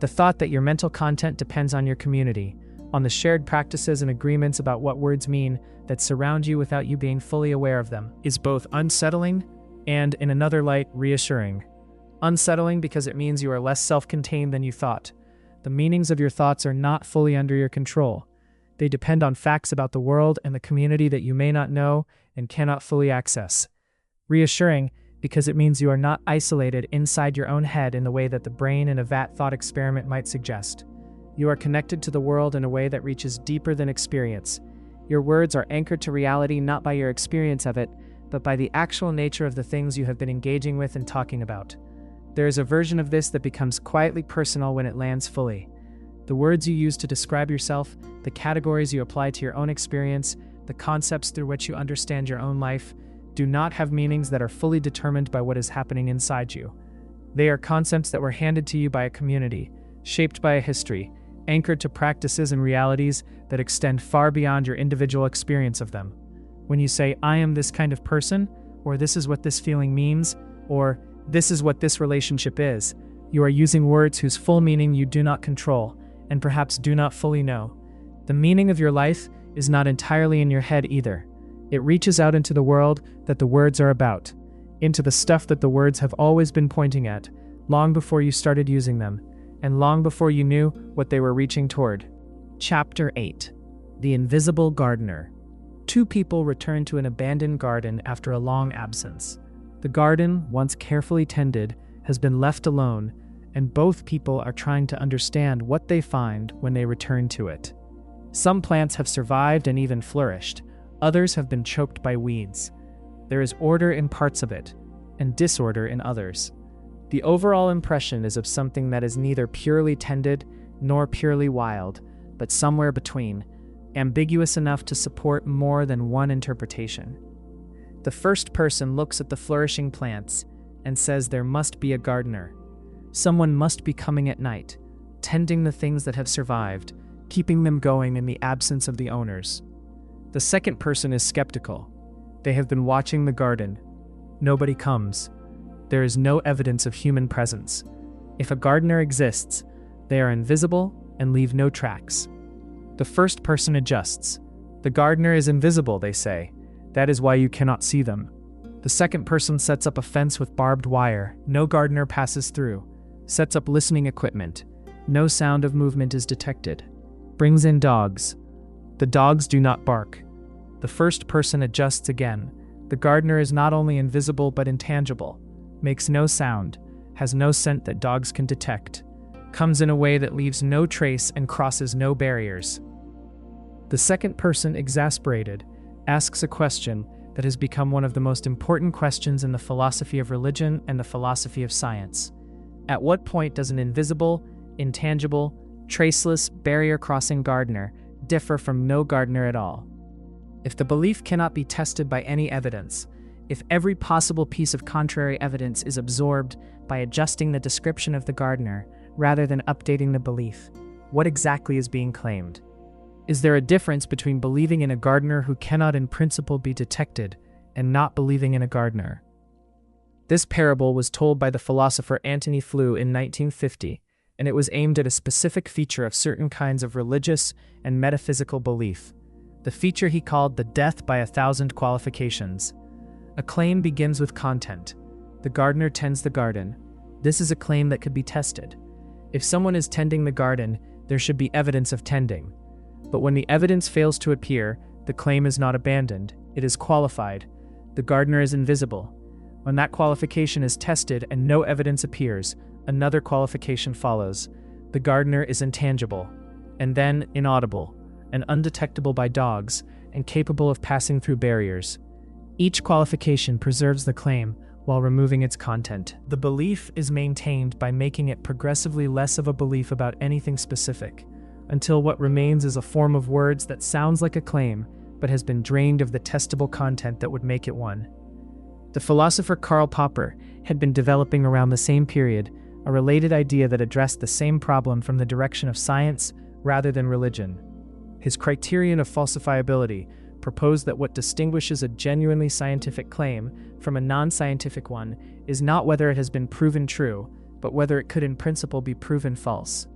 The thought that your mental content depends on your community, on the shared practices and agreements about what words mean that surround you without you being fully aware of them, is both unsettling and, in another light, reassuring. Unsettling because it means you are less self-contained than you thought. The meanings of your thoughts are not fully under your control. They depend on facts about the world and the community that you may not know and cannot fully access. Reassuring because it means you are not isolated inside your own head in the way that the brain in a vat thought experiment might suggest. You are connected to the world in a way that reaches deeper than experience. Your words are anchored to reality not by your experience of it, but by the actual nature of the things you have been engaging with and talking about. There is a version of this that becomes quietly personal when it lands fully. The words you use to describe yourself, the categories you apply to your own experience, the concepts through which you understand your own life, do not have meanings that are fully determined by what is happening inside you. They are concepts that were handed to you by a community, shaped by a history, anchored to practices and realities that extend far beyond your individual experience of them. When you say, "I am this kind of person," or "this is what this feeling means," or "this is what this relationship is," you are using words whose full meaning you do not control, and perhaps do not fully know. The meaning of your life is not entirely in your head either. It reaches out into the world that the words are about, into the stuff that the words have always been pointing at, long before you started using them, and long before you knew what they were reaching toward. Chapter 8. The Invisible Gardener. Two people return to an abandoned garden after a long absence. The garden, once carefully tended, has been left alone, and both people are trying to understand what they find when they return to it. Some plants have survived and even flourished. Others have been choked by weeds. There is order in parts of it, and disorder in others. The overall impression is of something that is neither purely tended nor purely wild, but somewhere between, ambiguous enough to support more than one interpretation. The first person looks at the flourishing plants and says there must be a gardener. Someone must be coming at night, tending the things that have survived, keeping them going in the absence of the owners. The second person is skeptical. They have been watching the garden. Nobody comes. There is no evidence of human presence. If a gardener exists, they are invisible and leave no tracks. The first person adjusts. The gardener is invisible, they say. That is why you cannot see them. The second person sets up a fence with barbed wire. No gardener passes through. Sets up listening equipment. No sound of movement is detected. Brings in dogs. The dogs do not bark. The first person adjusts again. The gardener is not only invisible but intangible. Makes no sound. has no scent that dogs can detect, comes in a way that leaves no trace and crosses no barriers. The second person, exasperated, asks a question that has become one of the most important questions in the philosophy of religion and the philosophy of science. At what point does an invisible, intangible, traceless, barrier-crossing gardener differ from no gardener at all? If the belief cannot be tested by any evidence, if every possible piece of contrary evidence is absorbed by adjusting the description of the gardener rather than updating the belief, what exactly is being claimed? Is there a difference between believing in a gardener who cannot in principle be detected and not believing in a gardener? This parable was told by the philosopher Antony Flew in 1950, and it was aimed at a specific feature of certain kinds of religious and metaphysical belief, the feature he called the death by 1,000 qualifications. A claim begins with content. The gardener tends the garden. This is a claim that could be tested. If someone is tending the garden, there should be evidence of tending. But when the evidence fails to appear, the claim is not abandoned, it is qualified. The gardener is invisible. When that qualification is tested and no evidence appears, another qualification follows. The gardener is intangible, and then inaudible, and undetectable by dogs, and capable of passing through barriers. Each qualification preserves the claim while removing its content. The belief is maintained by making it progressively less of a belief about anything specific, until what remains is a form of words that sounds like a claim, but has been drained of the testable content that would make it one. The philosopher Karl Popper had been developing around the same period a related idea that addressed the same problem from the direction of science rather than religion. His criterion of falsifiability proposed that what distinguishes a genuinely scientific claim from a non-scientific one is not whether it has been proven true, but whether it could in principle be proven false.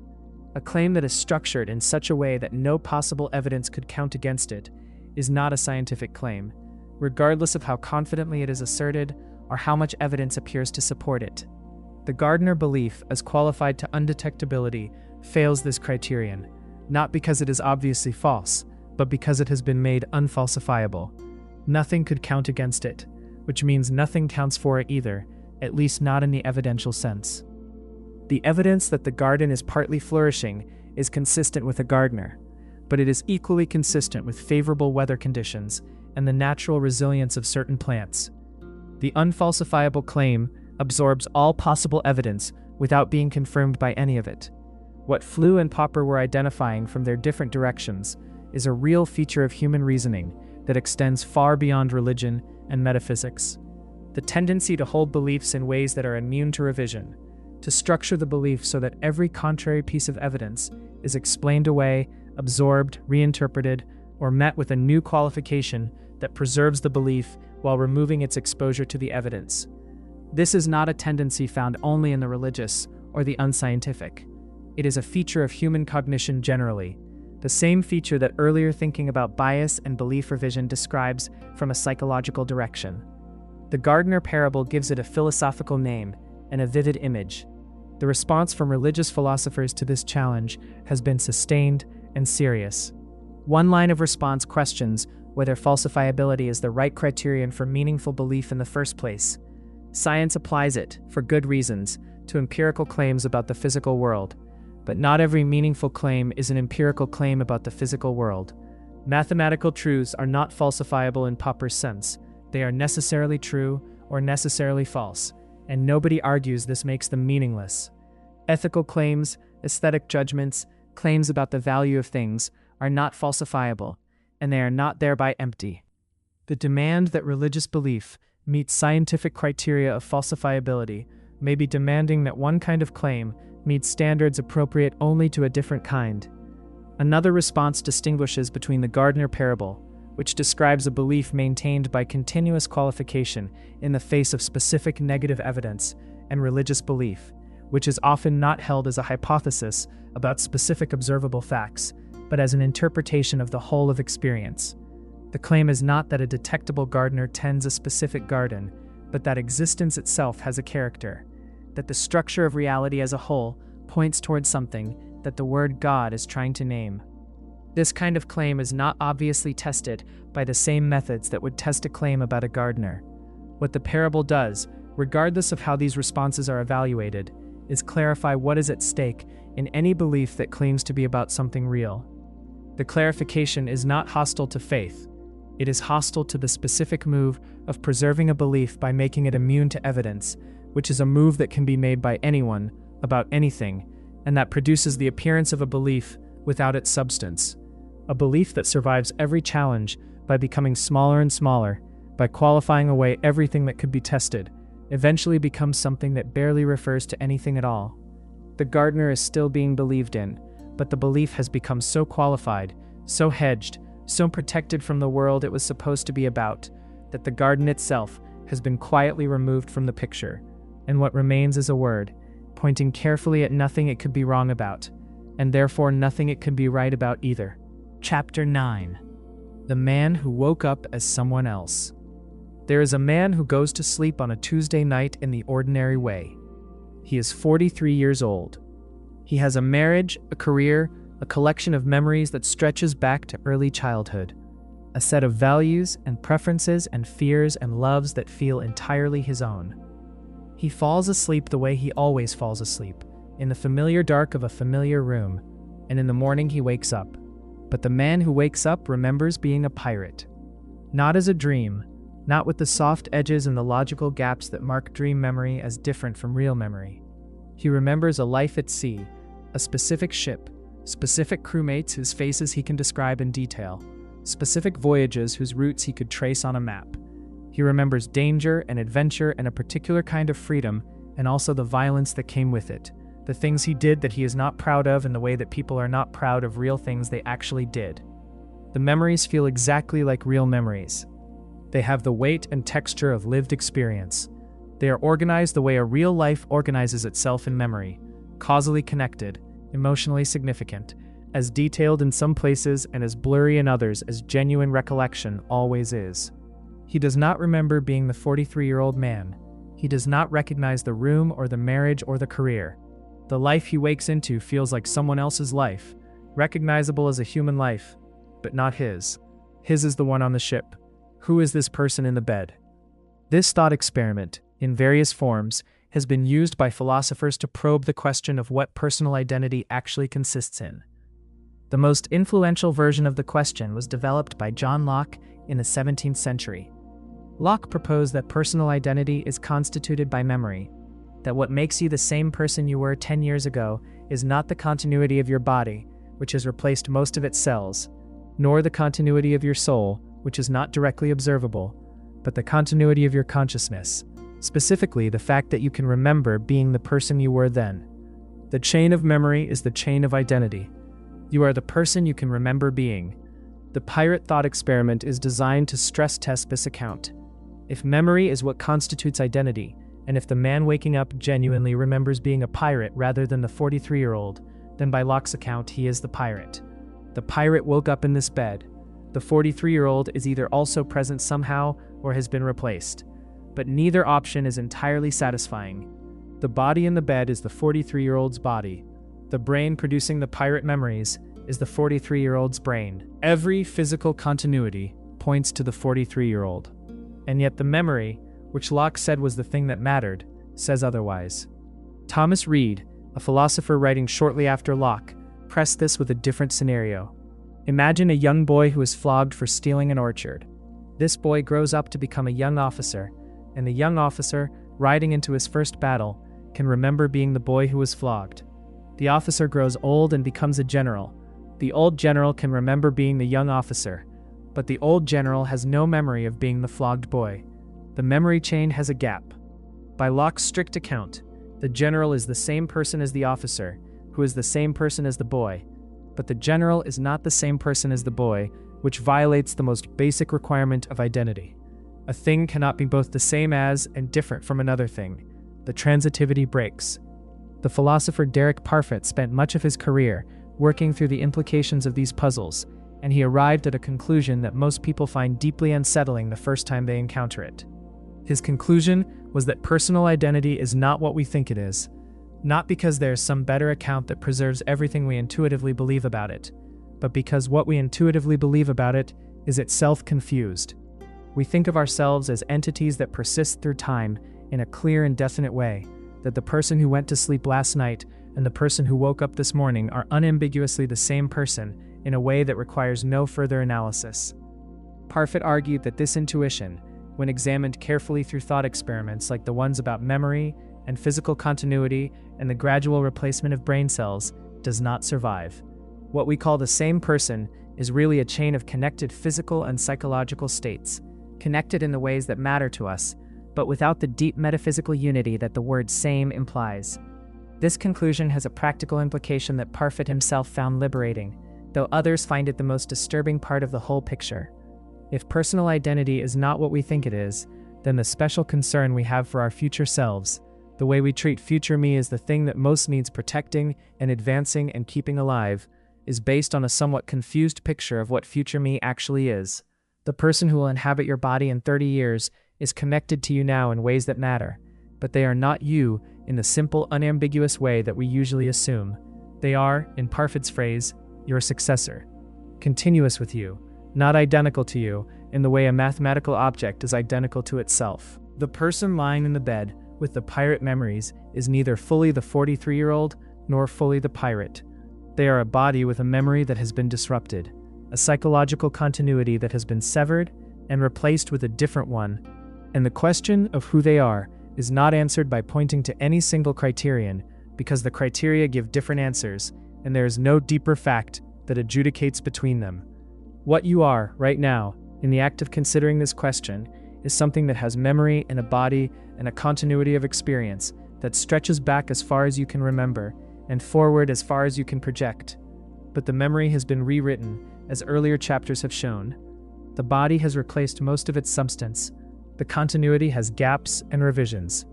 A claim that is structured in such a way that no possible evidence could count against it is not a scientific claim, regardless of how confidently it is asserted or how much evidence appears to support it. The gardener belief, as qualified to undetectability, fails this criterion, not because it is obviously false, but because it has been made unfalsifiable. Nothing could count against it, which means nothing counts for it either, at least not in the evidential sense. The evidence that the garden is partly flourishing is consistent with a gardener, but it is equally consistent with favorable weather conditions and the natural resilience of certain plants. The unfalsifiable claim absorbs all possible evidence without being confirmed by any of it. What Flew and Popper were identifying from their different directions is a real feature of human reasoning that extends far beyond religion and metaphysics. The tendency to hold beliefs in ways that are immune to revision, to structure the belief so that every contrary piece of evidence is explained away, absorbed, reinterpreted, or met with a new qualification that preserves the belief while removing its exposure to the evidence. This is not a tendency found only in the religious or the unscientific. It is a feature of human cognition generally, the same feature that earlier thinking about bias and belief revision describes from a psychological direction. The gardener parable gives it a philosophical name and a vivid image. The response from religious philosophers to this challenge has been sustained and serious. One line of response questions whether falsifiability is the right criterion for meaningful belief in the first place. Science applies it, for good reasons, to empirical claims about the physical world, but not every meaningful claim is an empirical claim about the physical world. Mathematical truths are not falsifiable in Popper's sense. They are necessarily true or necessarily false, and nobody argues this makes them meaningless. Ethical claims, aesthetic judgments, claims about the value of things are not falsifiable, and they are not thereby empty. The demand that religious belief meets scientific criteria of falsifiability may be demanding that one kind of claim meets standards appropriate only to a different kind. Another response distinguishes between the gardener parable, which describes a belief maintained by continuous qualification in the face of specific negative evidence, and religious belief, which is often not held as a hypothesis about specific observable facts, but as an interpretation of the whole of experience. The claim is not that a detectable gardener tends a specific garden, but that existence itself has a character, that the structure of reality as a whole points towards something that the word God is trying to name. This kind of claim is not obviously tested by the same methods that would test a claim about a gardener. What the parable does, regardless of how these responses are evaluated, is clarify what is at stake in any belief that claims to be about something real. The clarification is not hostile to faith. It is hostile to the specific move of preserving a belief by making it immune to evidence, which is a move that can be made by anyone about anything, and that produces the appearance of a belief without its substance. A belief that survives every challenge by becoming smaller and smaller, by qualifying away everything that could be tested, eventually becomes something that barely refers to anything at all. The gardener is still being believed in, but the belief has become so qualified, so hedged, so protected from the world it was supposed to be about, that the garden itself has been quietly removed from the picture, and what remains is a word, pointing carefully at nothing it could be wrong about, and therefore nothing it could be right about either. Chapter 9. The Man Who Woke Up as Someone Else. There is a man who goes to sleep on a Tuesday night in the ordinary way. He is 43 years old. He has a marriage, a career, a collection of memories that stretches back to early childhood, a set of values and preferences and fears and loves that feel entirely his own. He falls asleep the way he always falls asleep, in the familiar dark of a familiar room, and in the morning he wakes up. But the man who wakes up remembers being a pirate. Not as a dream, not with the soft edges and the logical gaps that mark dream memory as different from real memory. He remembers a life at sea, a specific ship, specific crewmates whose faces he can describe in detail, specific voyages whose routes he could trace on a map. He remembers danger and adventure and a particular kind of freedom, and also the violence that came with it, the things he did that he is not proud of in the way that people are not proud of real things they actually did. The memories feel exactly like real memories. They have the weight and texture of lived experience. They are organized the way a real life organizes itself in memory, causally connected, emotionally significant, as detailed in some places and as blurry in others as genuine recollection always is. He does not remember being the 43-year-old man. He does not recognize the room or the marriage or the career. The life he wakes into feels like someone else's life, recognizable as a human life, but not his. His is the one on the ship. Who is this person in the bed? This thought experiment, in various forms, has been used by philosophers to probe the question of what personal identity actually consists in. The most influential version of the question was developed by John Locke in the 17th century. Locke proposed that personal identity is constituted by memory, that what makes you the same person you were 10 years ago is not the continuity of your body, which has replaced most of its cells, nor the continuity of your soul, which is not directly observable, but the continuity of your consciousness, specifically the fact that you can remember being the person you were then. The chain of memory is the chain of identity. You are the person you can remember being. The pirate thought experiment is designed to stress test this account. If memory is what constitutes identity, and if the man waking up genuinely remembers being a pirate rather than the 43-year-old, then by Locke's account, he is the pirate. The pirate woke up in this bed. The 43-year-old is either also present somehow or has been replaced. But neither option is entirely satisfying. The body in the bed is the 43-year-old's body. The brain producing the pirate memories is the 43-year-old's brain. Every physical continuity points to the 43-year-old. And yet the memory, which Locke said was the thing that mattered, says otherwise. Thomas Reid, a philosopher writing shortly after Locke, pressed this with a different scenario. Imagine a young boy who is flogged for stealing an orchard. This boy grows up to become a young officer, and the young officer, riding into his first battle, can remember being the boy who was flogged. The officer grows old and becomes a general. The old general can remember being the young officer, but the old general has no memory of being the flogged boy. The memory chain has a gap. By Locke's strict account, the general is the same person as the officer, who is the same person as the boy, but the general is not the same person as the boy, which violates the most basic requirement of identity. A thing cannot be both the same as and different from another thing. The transitivity breaks. The philosopher Derek Parfit spent much of his career working through the implications of these puzzles, and he arrived at a conclusion that most people find deeply unsettling the first time they encounter it. His conclusion was that personal identity is not what we think it is, not because there is some better account that preserves everything we intuitively believe about it, but because what we intuitively believe about it is itself confused. We think of ourselves as entities that persist through time, in a clear and definite way that the person who went to sleep last night and the person who woke up this morning are unambiguously the same person in a way that requires no further analysis. Parfit argued that this intuition, when examined carefully through thought experiments like the ones about memory and physical continuity and the gradual replacement of brain cells, does not survive. What we call the same person is really a chain of connected physical and psychological states, connected in the ways that matter to us, but without the deep metaphysical unity that the word same implies. This conclusion has a practical implication that Parfit himself found liberating, though others find it the most disturbing part of the whole picture. If personal identity is not what we think it is, then the special concern we have for our future selves, the way we treat future me as the thing that most needs protecting and advancing and keeping alive, is based on a somewhat confused picture of what future me actually is. The person who will inhabit your body in 30 years is connected to you now in ways that matter, but they are not you in the simple, unambiguous way that we usually assume. They are, in Parfit's phrase, your successor, continuous with you, not identical to you in the way a mathematical object is identical to itself. The person lying in the bed with the pirate memories is neither fully the 43-year-old nor fully the pirate. They are a body with a memory that has been disrupted, a psychological continuity that has been severed and replaced with a different one, and the question of who they are is not answered by pointing to any single criterion, because the criteria give different answers, and there is no deeper fact that adjudicates between them. What you are, right now, in the act of considering this question, is something that has memory and a body and a continuity of experience that stretches back as far as you can remember and forward as far as you can project. But the memory has been rewritten, as earlier chapters have shown. The body has replaced most of its substance. The continuity has gaps and revisions.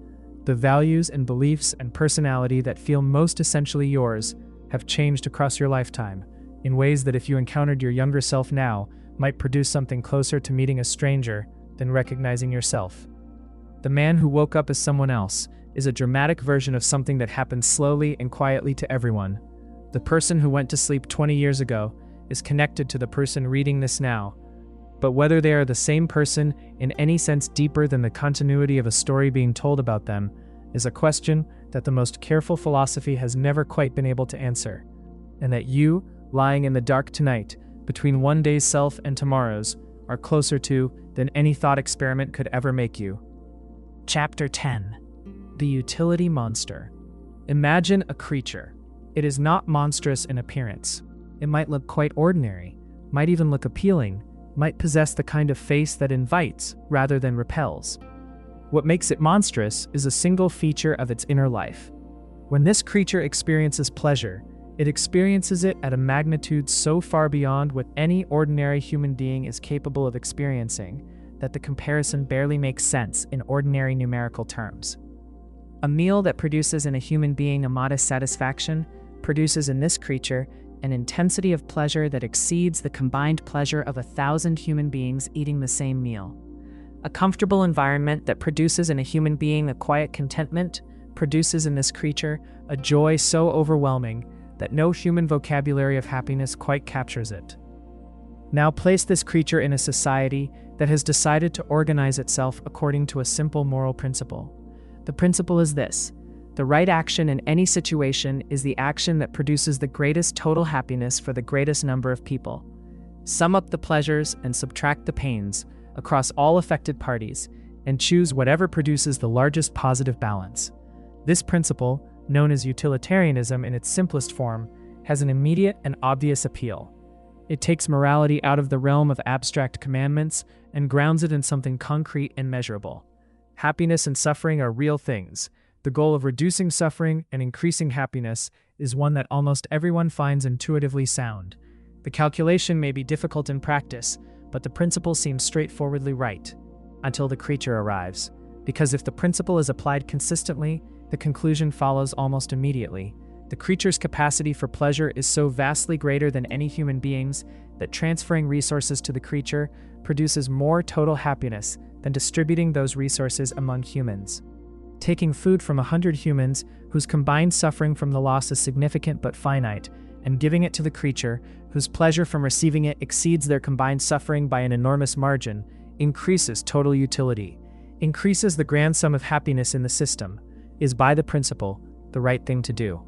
The values and beliefs and personality that feel most essentially yours have changed across your lifetime, in ways that if you encountered your younger self now, might produce something closer to meeting a stranger than recognizing yourself. The man who woke up as someone else is a dramatic version of something that happens slowly and quietly to everyone. The person who went to sleep 20 years ago is connected to the person reading this now, but whether they are the same person in any sense deeper than the continuity of a story being told about them is a question that the most careful philosophy has never quite been able to answer, and that you, lying in the dark tonight, between one day's self and tomorrow's, are closer to than any thought experiment could ever make you. Chapter 10. The Utility Monster. Imagine a creature. It is not monstrous in appearance. It might look quite ordinary, might even look appealing, might possess the kind of face that invites rather than repels. What makes it monstrous is a single feature of its inner life. When this creature experiences pleasure, it experiences it at a magnitude so far beyond what any ordinary human being is capable of experiencing that the comparison barely makes sense in ordinary numerical terms. A meal that produces in a human being a modest satisfaction produces in this creature an intensity of pleasure that exceeds the combined pleasure of 1,000 human beings eating the same meal. A comfortable environment that produces in a human being a quiet contentment produces in this creature a joy so overwhelming that no human vocabulary of happiness quite captures it. Now place this creature in a society that has decided to organize itself according to a simple moral principle. The principle is this: the right action in any situation is the action that produces the greatest total happiness for the greatest number of people. Sum up the pleasures and subtract the pains across all affected parties, and choose whatever produces the largest positive balance. This principle, known as utilitarianism in its simplest form, has an immediate and obvious appeal. It takes morality out of the realm of abstract commandments and grounds it in something concrete and measurable. Happiness and suffering are real things. The goal of reducing suffering and increasing happiness is one that almost everyone finds intuitively sound. The calculation may be difficult in practice, but the principle seems straightforwardly right, until the creature arrives. Because if the principle is applied consistently, the conclusion follows almost immediately. The creature's capacity for pleasure is so vastly greater than any human being's that transferring resources to the creature produces more total happiness than distributing those resources among humans. Taking food from 100 humans whose combined suffering from the loss is significant but finite, and giving it to the creature whose pleasure from receiving it exceeds their combined suffering by an enormous margin, increases total utility. increases the grand sum of happiness in the system, is by the principle the right thing to do.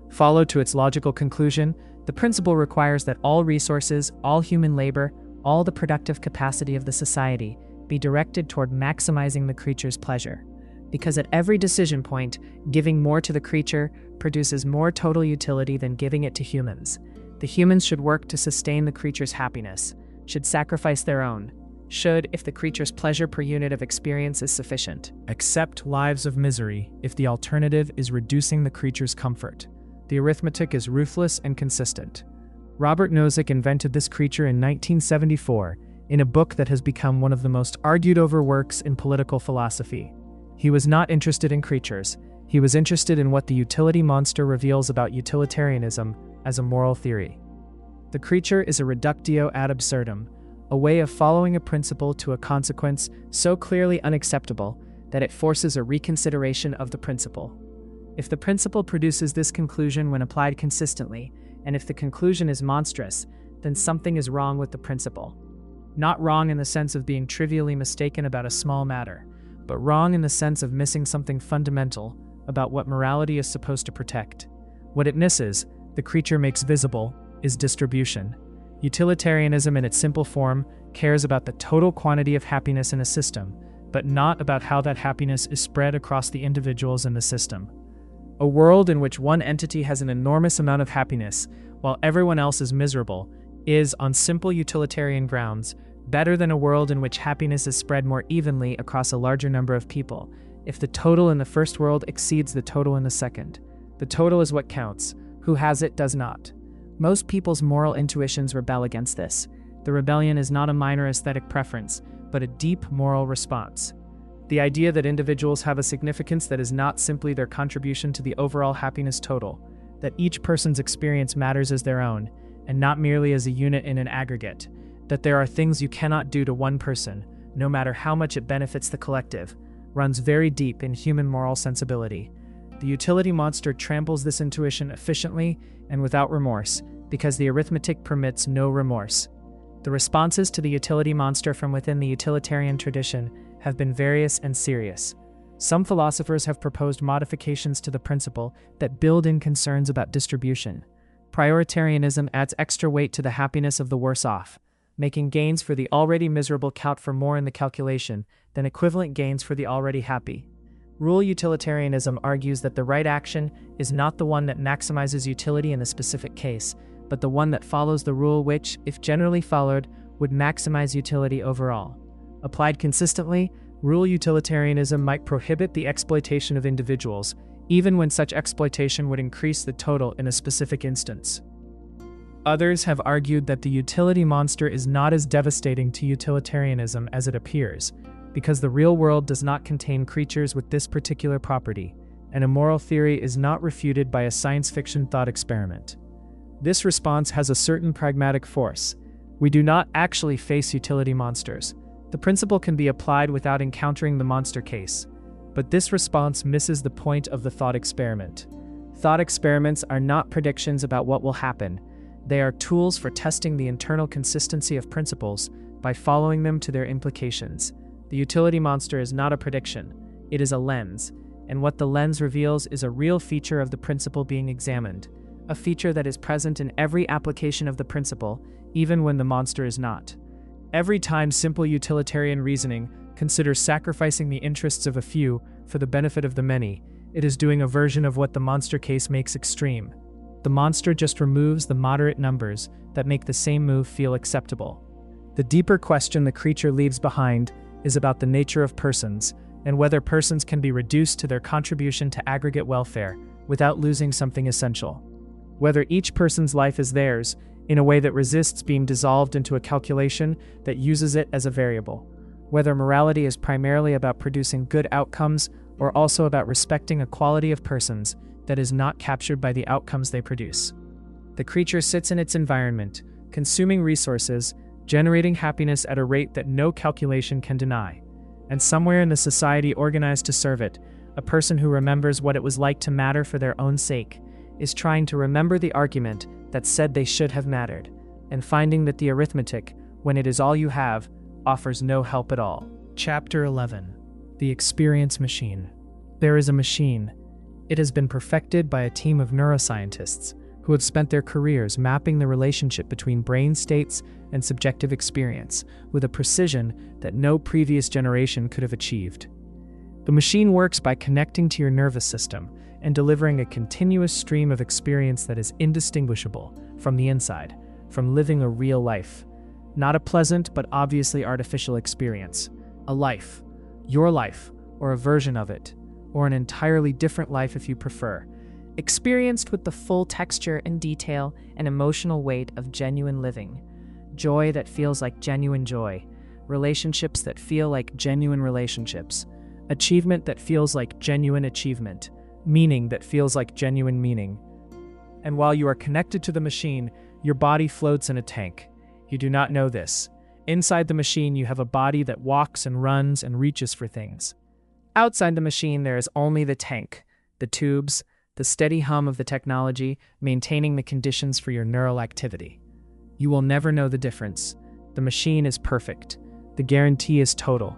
Followed to its logical conclusion, the principle requires that all resources, all human labor, all the productive capacity of the society be directed toward maximizing the creature's pleasure. Because at every decision point, giving more to the creature produces more total utility than giving it to humans. The humans should work to sustain the creature's happiness, should sacrifice their own, should, if the creature's pleasure per unit of experience is sufficient, accept lives of misery if the alternative is reducing the creature's comfort. The arithmetic is ruthless and consistent. Robert Nozick invented this creature in 1974 in a book that has become one of the most argued over works in political philosophy. He was not interested in creatures. He was interested in what the utility monster reveals about utilitarianism as a moral theory. The creature is a reductio ad absurdum, a way of following a principle to a consequence so clearly unacceptable that it forces a reconsideration of the principle. If the principle produces this conclusion when applied consistently, and if the conclusion is monstrous, then something is wrong with the principle. Not wrong in the sense of being trivially mistaken about a small matter, but wrong in the sense of missing something fundamental about what morality is supposed to protect. What it misses, the creature makes visible, is distribution. Utilitarianism in its simple form cares about the total quantity of happiness in a system, but not about how that happiness is spread across the individuals in the system. A world in which one entity has an enormous amount of happiness, while everyone else is miserable, is, on simple utilitarian grounds, better than a world in which happiness is spread more evenly across a larger number of people, if the total in the first world exceeds the total in the second. The total is what counts. Who has it does not. Most people's moral intuitions rebel against this. The rebellion is not a minor aesthetic preference, but a deep moral response. The idea that individuals have a significance that is not simply their contribution to the overall happiness total, that each person's experience matters as their own, and not merely as a unit in an aggregate, that there are things you cannot do to one person, no matter how much it benefits the collective, runs very deep in human moral sensibility. The utility monster tramples this intuition efficiently and without remorse, because the arithmetic permits no remorse. The responses to the utility monster from within the utilitarian tradition have been various and serious. Some philosophers have proposed modifications to the principle that build in concerns about distribution. Prioritarianism adds extra weight to the happiness of the worse off, making gains for the already miserable count for more in the calculation than equivalent gains for the already happy. Rule utilitarianism argues that the right action is not the one that maximizes utility in the specific case, but the one that follows the rule which, if generally followed, would maximize utility overall. Applied consistently, rule utilitarianism might prohibit the exploitation of individuals, even when such exploitation would increase the total in a specific instance. Others have argued that the utility monster is not as devastating to utilitarianism as it appears, because the real world does not contain creatures with this particular property, and a moral theory is not refuted by a science fiction thought experiment. This response has a certain pragmatic force. We do not actually face utility monsters. The principle can be applied without encountering the monster case, but this response misses the point of the thought experiment. Thought experiments are not predictions about what will happen. They are tools for testing the internal consistency of principles by following them to their implications. The utility monster is not a prediction, it is a lens, and what the lens reveals is a real feature of the principle being examined, a feature that is present in every application of the principle, even when the monster is not. Every time simple utilitarian reasoning considers sacrificing the interests of a few for the benefit of the many, it is doing a version of what the monster case makes extreme. The monster just removes the moderate numbers that make the same move feel acceptable. The deeper question the creature leaves behind is about the nature of persons, and whether persons can be reduced to their contribution to aggregate welfare without losing something essential. Whether each person's life is theirs, in a way that resists being dissolved into a calculation that uses it as a variable. Whether morality is primarily about producing good outcomes or also about respecting a quality of persons that is not captured by the outcomes they produce. The creature sits in its environment, consuming resources, generating happiness at a rate that no calculation can deny. And somewhere in the society organized to serve it, a person who remembers what it was like to matter for their own sake is trying to remember the argument that said they should have mattered, and finding that the arithmetic, when it is all you have, offers no help at all. Chapter 11. The experience machine. There is a machine. It has been perfected by a team of neuroscientists who have spent their careers mapping the relationship between brain states and subjective experience with a precision that no previous generation could have achieved. The machine works by connecting to your nervous system and delivering a continuous stream of experience that is indistinguishable from the inside, from living a real life. Not a pleasant but obviously artificial experience. A life. Your life, or a version of it, or an entirely different life if you prefer. Experienced with the full texture and detail and emotional weight of genuine living. Joy that feels like genuine joy. Relationships that feel like genuine relationships. Achievement that feels like genuine achievement. Meaning that feels like genuine meaning. And while you are connected to the machine, your body floats in a tank. You do not know this. Inside the machine, you have a body that walks and runs and reaches for things. Outside the machine, there is only the tank, the tubes, the steady hum of the technology, maintaining the conditions for your neural activity. You will never know the difference. The machine is perfect. The guarantee is total.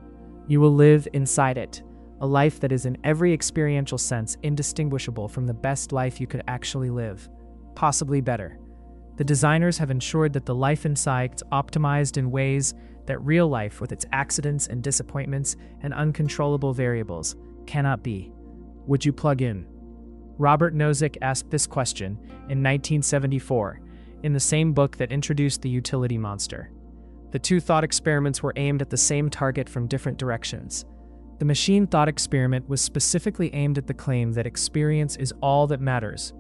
You will live inside it, a life that is in every experiential sense indistinguishable from the best life you could actually live, possibly better. The designers have ensured that the life inside is optimized in ways that real life, with its accidents and disappointments and uncontrollable variables, cannot be. Would you plug in? Robert Nozick asked this question in 1974, in the same book that introduced the utility monster. The two thought experiments were aimed at the same target from different directions. The machine thought experiment was specifically aimed at the claim that experience is all that matters.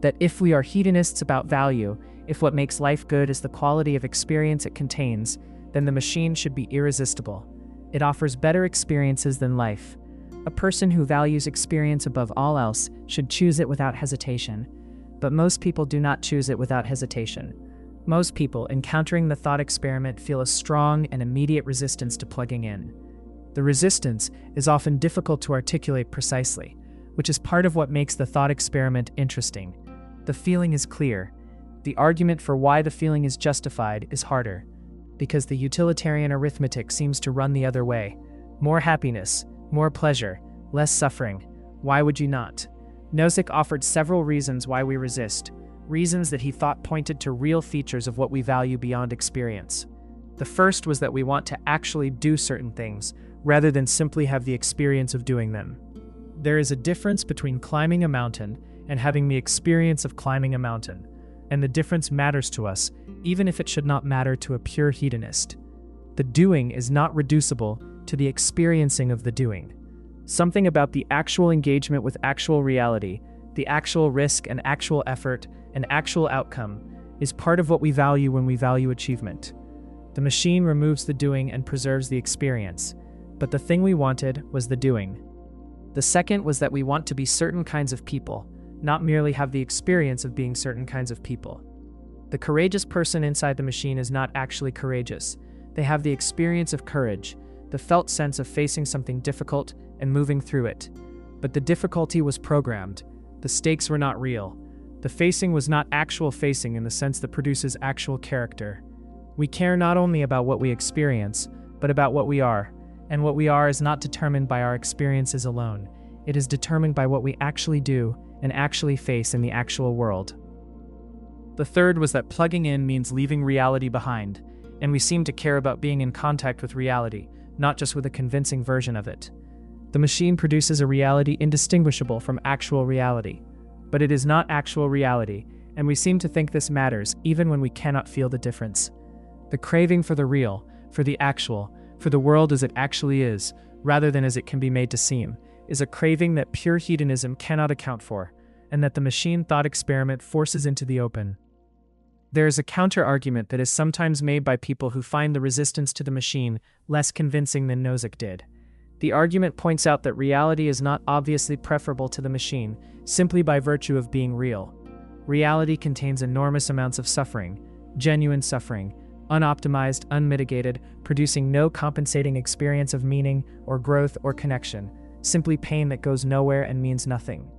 That if we are hedonists about value, if what makes life good is the quality of experience it contains, then the machine should be irresistible. It offers better experiences than life. A person who values experience above all else should choose it without hesitation. But most people do not choose it without hesitation. Most people encountering the thought experiment feel a strong and immediate resistance to plugging in. The resistance is often difficult to articulate precisely, which is part of what makes the thought experiment interesting. The feeling is clear. The argument for why the feeling is justified is harder, because the utilitarian arithmetic seems to run the other way. More happiness, more pleasure, less suffering. Why would you not? Nozick offered several reasons why we resist, reasons that he thought pointed to real features of what we value beyond experience. The first was that we want to actually do certain things, rather than simply have the experience of doing them. There is a difference between climbing a mountain and having the experience of climbing a mountain, and the difference matters to us, even if it should not matter to a pure hedonist. The doing is not reducible to the experiencing of the doing. Something about the actual engagement with actual reality, the actual risk and actual effort and actual outcome, is part of what we value when we value achievement. The machine removes the doing and preserves the experience, but the thing we wanted was the doing. The second was that we want to be certain kinds of people, not merely have the experience of being certain kinds of people. The courageous person inside the machine is not actually courageous. They have the experience of courage, the felt sense of facing something difficult and moving through it. But the difficulty was programmed. The stakes were not real. The facing was not actual facing in the sense that produces actual character. We care not only about what we experience, but about what we are. And what we are is not determined by our experiences alone. It is determined by what we actually do and actually face in the actual world. The third was that plugging in means leaving reality behind, and we seem to care about being in contact with reality, not just with a convincing version of it. The machine produces a reality indistinguishable from actual reality, but it is not actual reality, and we seem to think this matters even when we cannot feel the difference. The craving for the real, for the actual, for the world as it actually is, rather than as it can be made to seem, is a craving that pure hedonism cannot account for, and that the machine thought experiment forces into the open. There is a counter-argument that is sometimes made by people who find the resistance to the machine less convincing than Nozick did. The argument points out that reality is not obviously preferable to the machine, simply by virtue of being real. Reality contains enormous amounts of suffering, genuine suffering, unoptimized, unmitigated, producing no compensating experience of meaning or growth or connection, simply pain that goes nowhere and means nothing.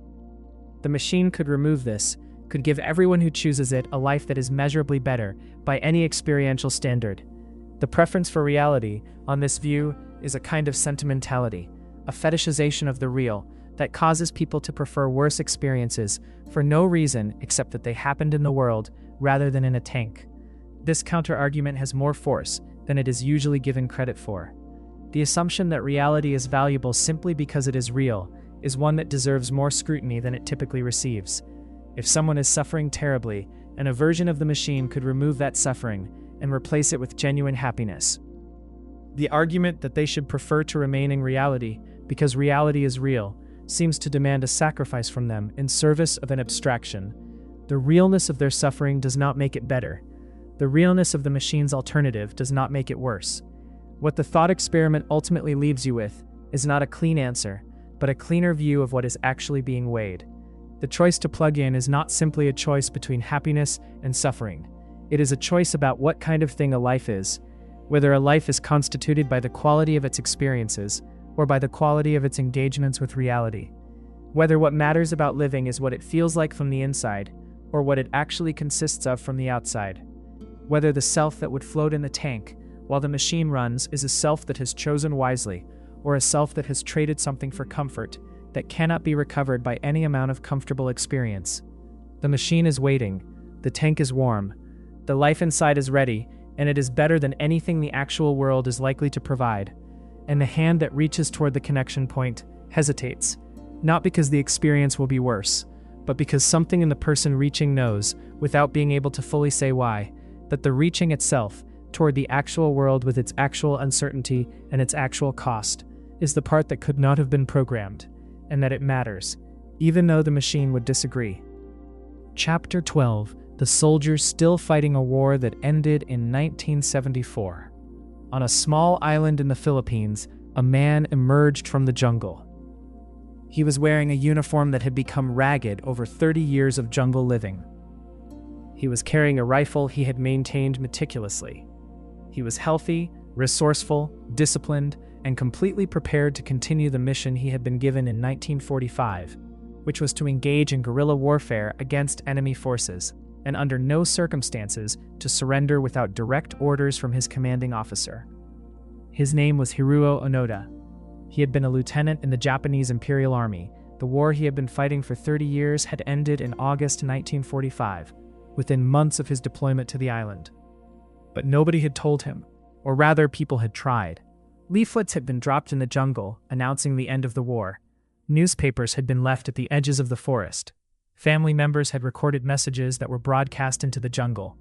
The machine could remove this, could give everyone who chooses it a life that is measurably better by any experiential standard. The preference for reality, on this view, is a kind of sentimentality, a fetishization of the real, that causes people to prefer worse experiences for no reason except that they happened in the world rather than in a tank. This counter-argument has more force than it is usually given credit for. The assumption that reality is valuable simply because it is real is one that deserves more scrutiny than it typically receives. If someone is suffering terribly, an version of the machine could remove that suffering and replace it with genuine happiness. The argument that they should prefer to remain in reality because reality is real seems to demand a sacrifice from them in service of an abstraction. The realness of their suffering does not make it better. The realness of the machine's alternative does not make it worse. What the thought experiment ultimately leaves you with is not a clean answer, but a cleaner view of what is actually being weighed. The choice to plug in is not simply a choice between happiness and suffering. It is a choice about what kind of thing a life is, whether a life is constituted by the quality of its experiences or by the quality of its engagements with reality. Whether what matters about living is what it feels like from the inside or what it actually consists of from the outside. Whether the self that would float in the tank while the machine runs is a self that has chosen wisely or a self that has traded something for comfort that cannot be recovered by any amount of comfortable experience. The machine is waiting, the tank is warm, the life inside is ready, and it is better than anything the actual world is likely to provide. And the hand that reaches toward the connection point hesitates, not because the experience will be worse, but because something in the person reaching knows, without being able to fully say why, that the reaching itself toward the actual world with its actual uncertainty and its actual cost is the part that could not have been programmed, and that it matters, even though the machine would disagree. Chapter 12. The soldiers still fighting a war that ended in 1974. On a small island in the Philippines, a man emerged from the jungle. He was wearing a uniform that had become ragged over 30 years of jungle living. He was carrying a rifle he had maintained meticulously. He was healthy, resourceful, disciplined, and completely prepared to continue the mission he had been given in 1945, which was to engage in guerrilla warfare against enemy forces, and under no circumstances to surrender without direct orders from his commanding officer. His name was Hiroyo Onoda. He had been a lieutenant in the Japanese Imperial Army. The war he had been fighting for 30 years had ended in August 1945, within months of his deployment to the island. But nobody had told him, or rather people had tried. Leaflets had been dropped in the jungle, announcing the end of the war. Newspapers had been left at the edges of the forest. Family members had recorded messages that were broadcast into the jungle.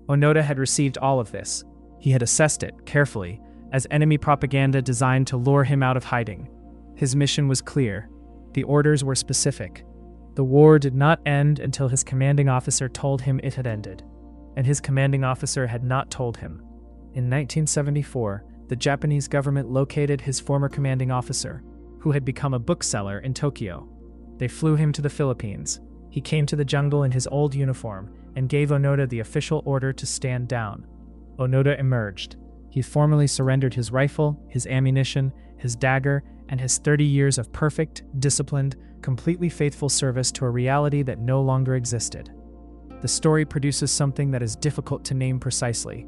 Onoda had received all of this. He had assessed it, carefully, as enemy propaganda designed to lure him out of hiding. His mission was clear. The orders were specific. The war did not end until his commanding officer told him it had ended. And his commanding officer had not told him. In 1974, the Japanese government located his former commanding officer, who had become a bookseller in Tokyo. They flew him to the Philippines. He came to the jungle in his old uniform and gave Onoda the official order to stand down. Onoda emerged. He formally surrendered his rifle, his ammunition, his dagger, and his 30 years of perfect, disciplined, completely faithful service to a reality that no longer existed. The story produces something that is difficult to name precisely: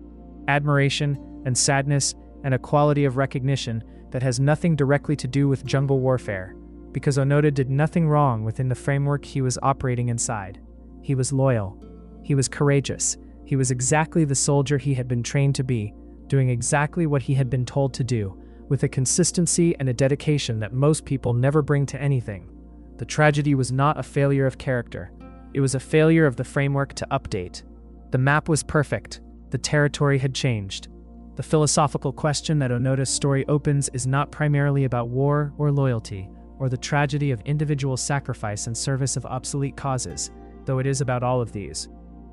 admiration and sadness and a quality of recognition that has nothing directly to do with jungle warfare, because Onoda did nothing wrong within the framework he was operating inside. He was loyal. He was courageous. He was exactly the soldier he had been trained to be, doing exactly what he had been told to do, with a consistency and a dedication that most people never bring to anything. The tragedy was not a failure of character. It was a failure of the framework to update. The map was perfect. The territory had changed. The philosophical question that Onoda's story opens is not primarily about war or loyalty, or the tragedy of individual sacrifice in service of obsolete causes, though it is about all of these.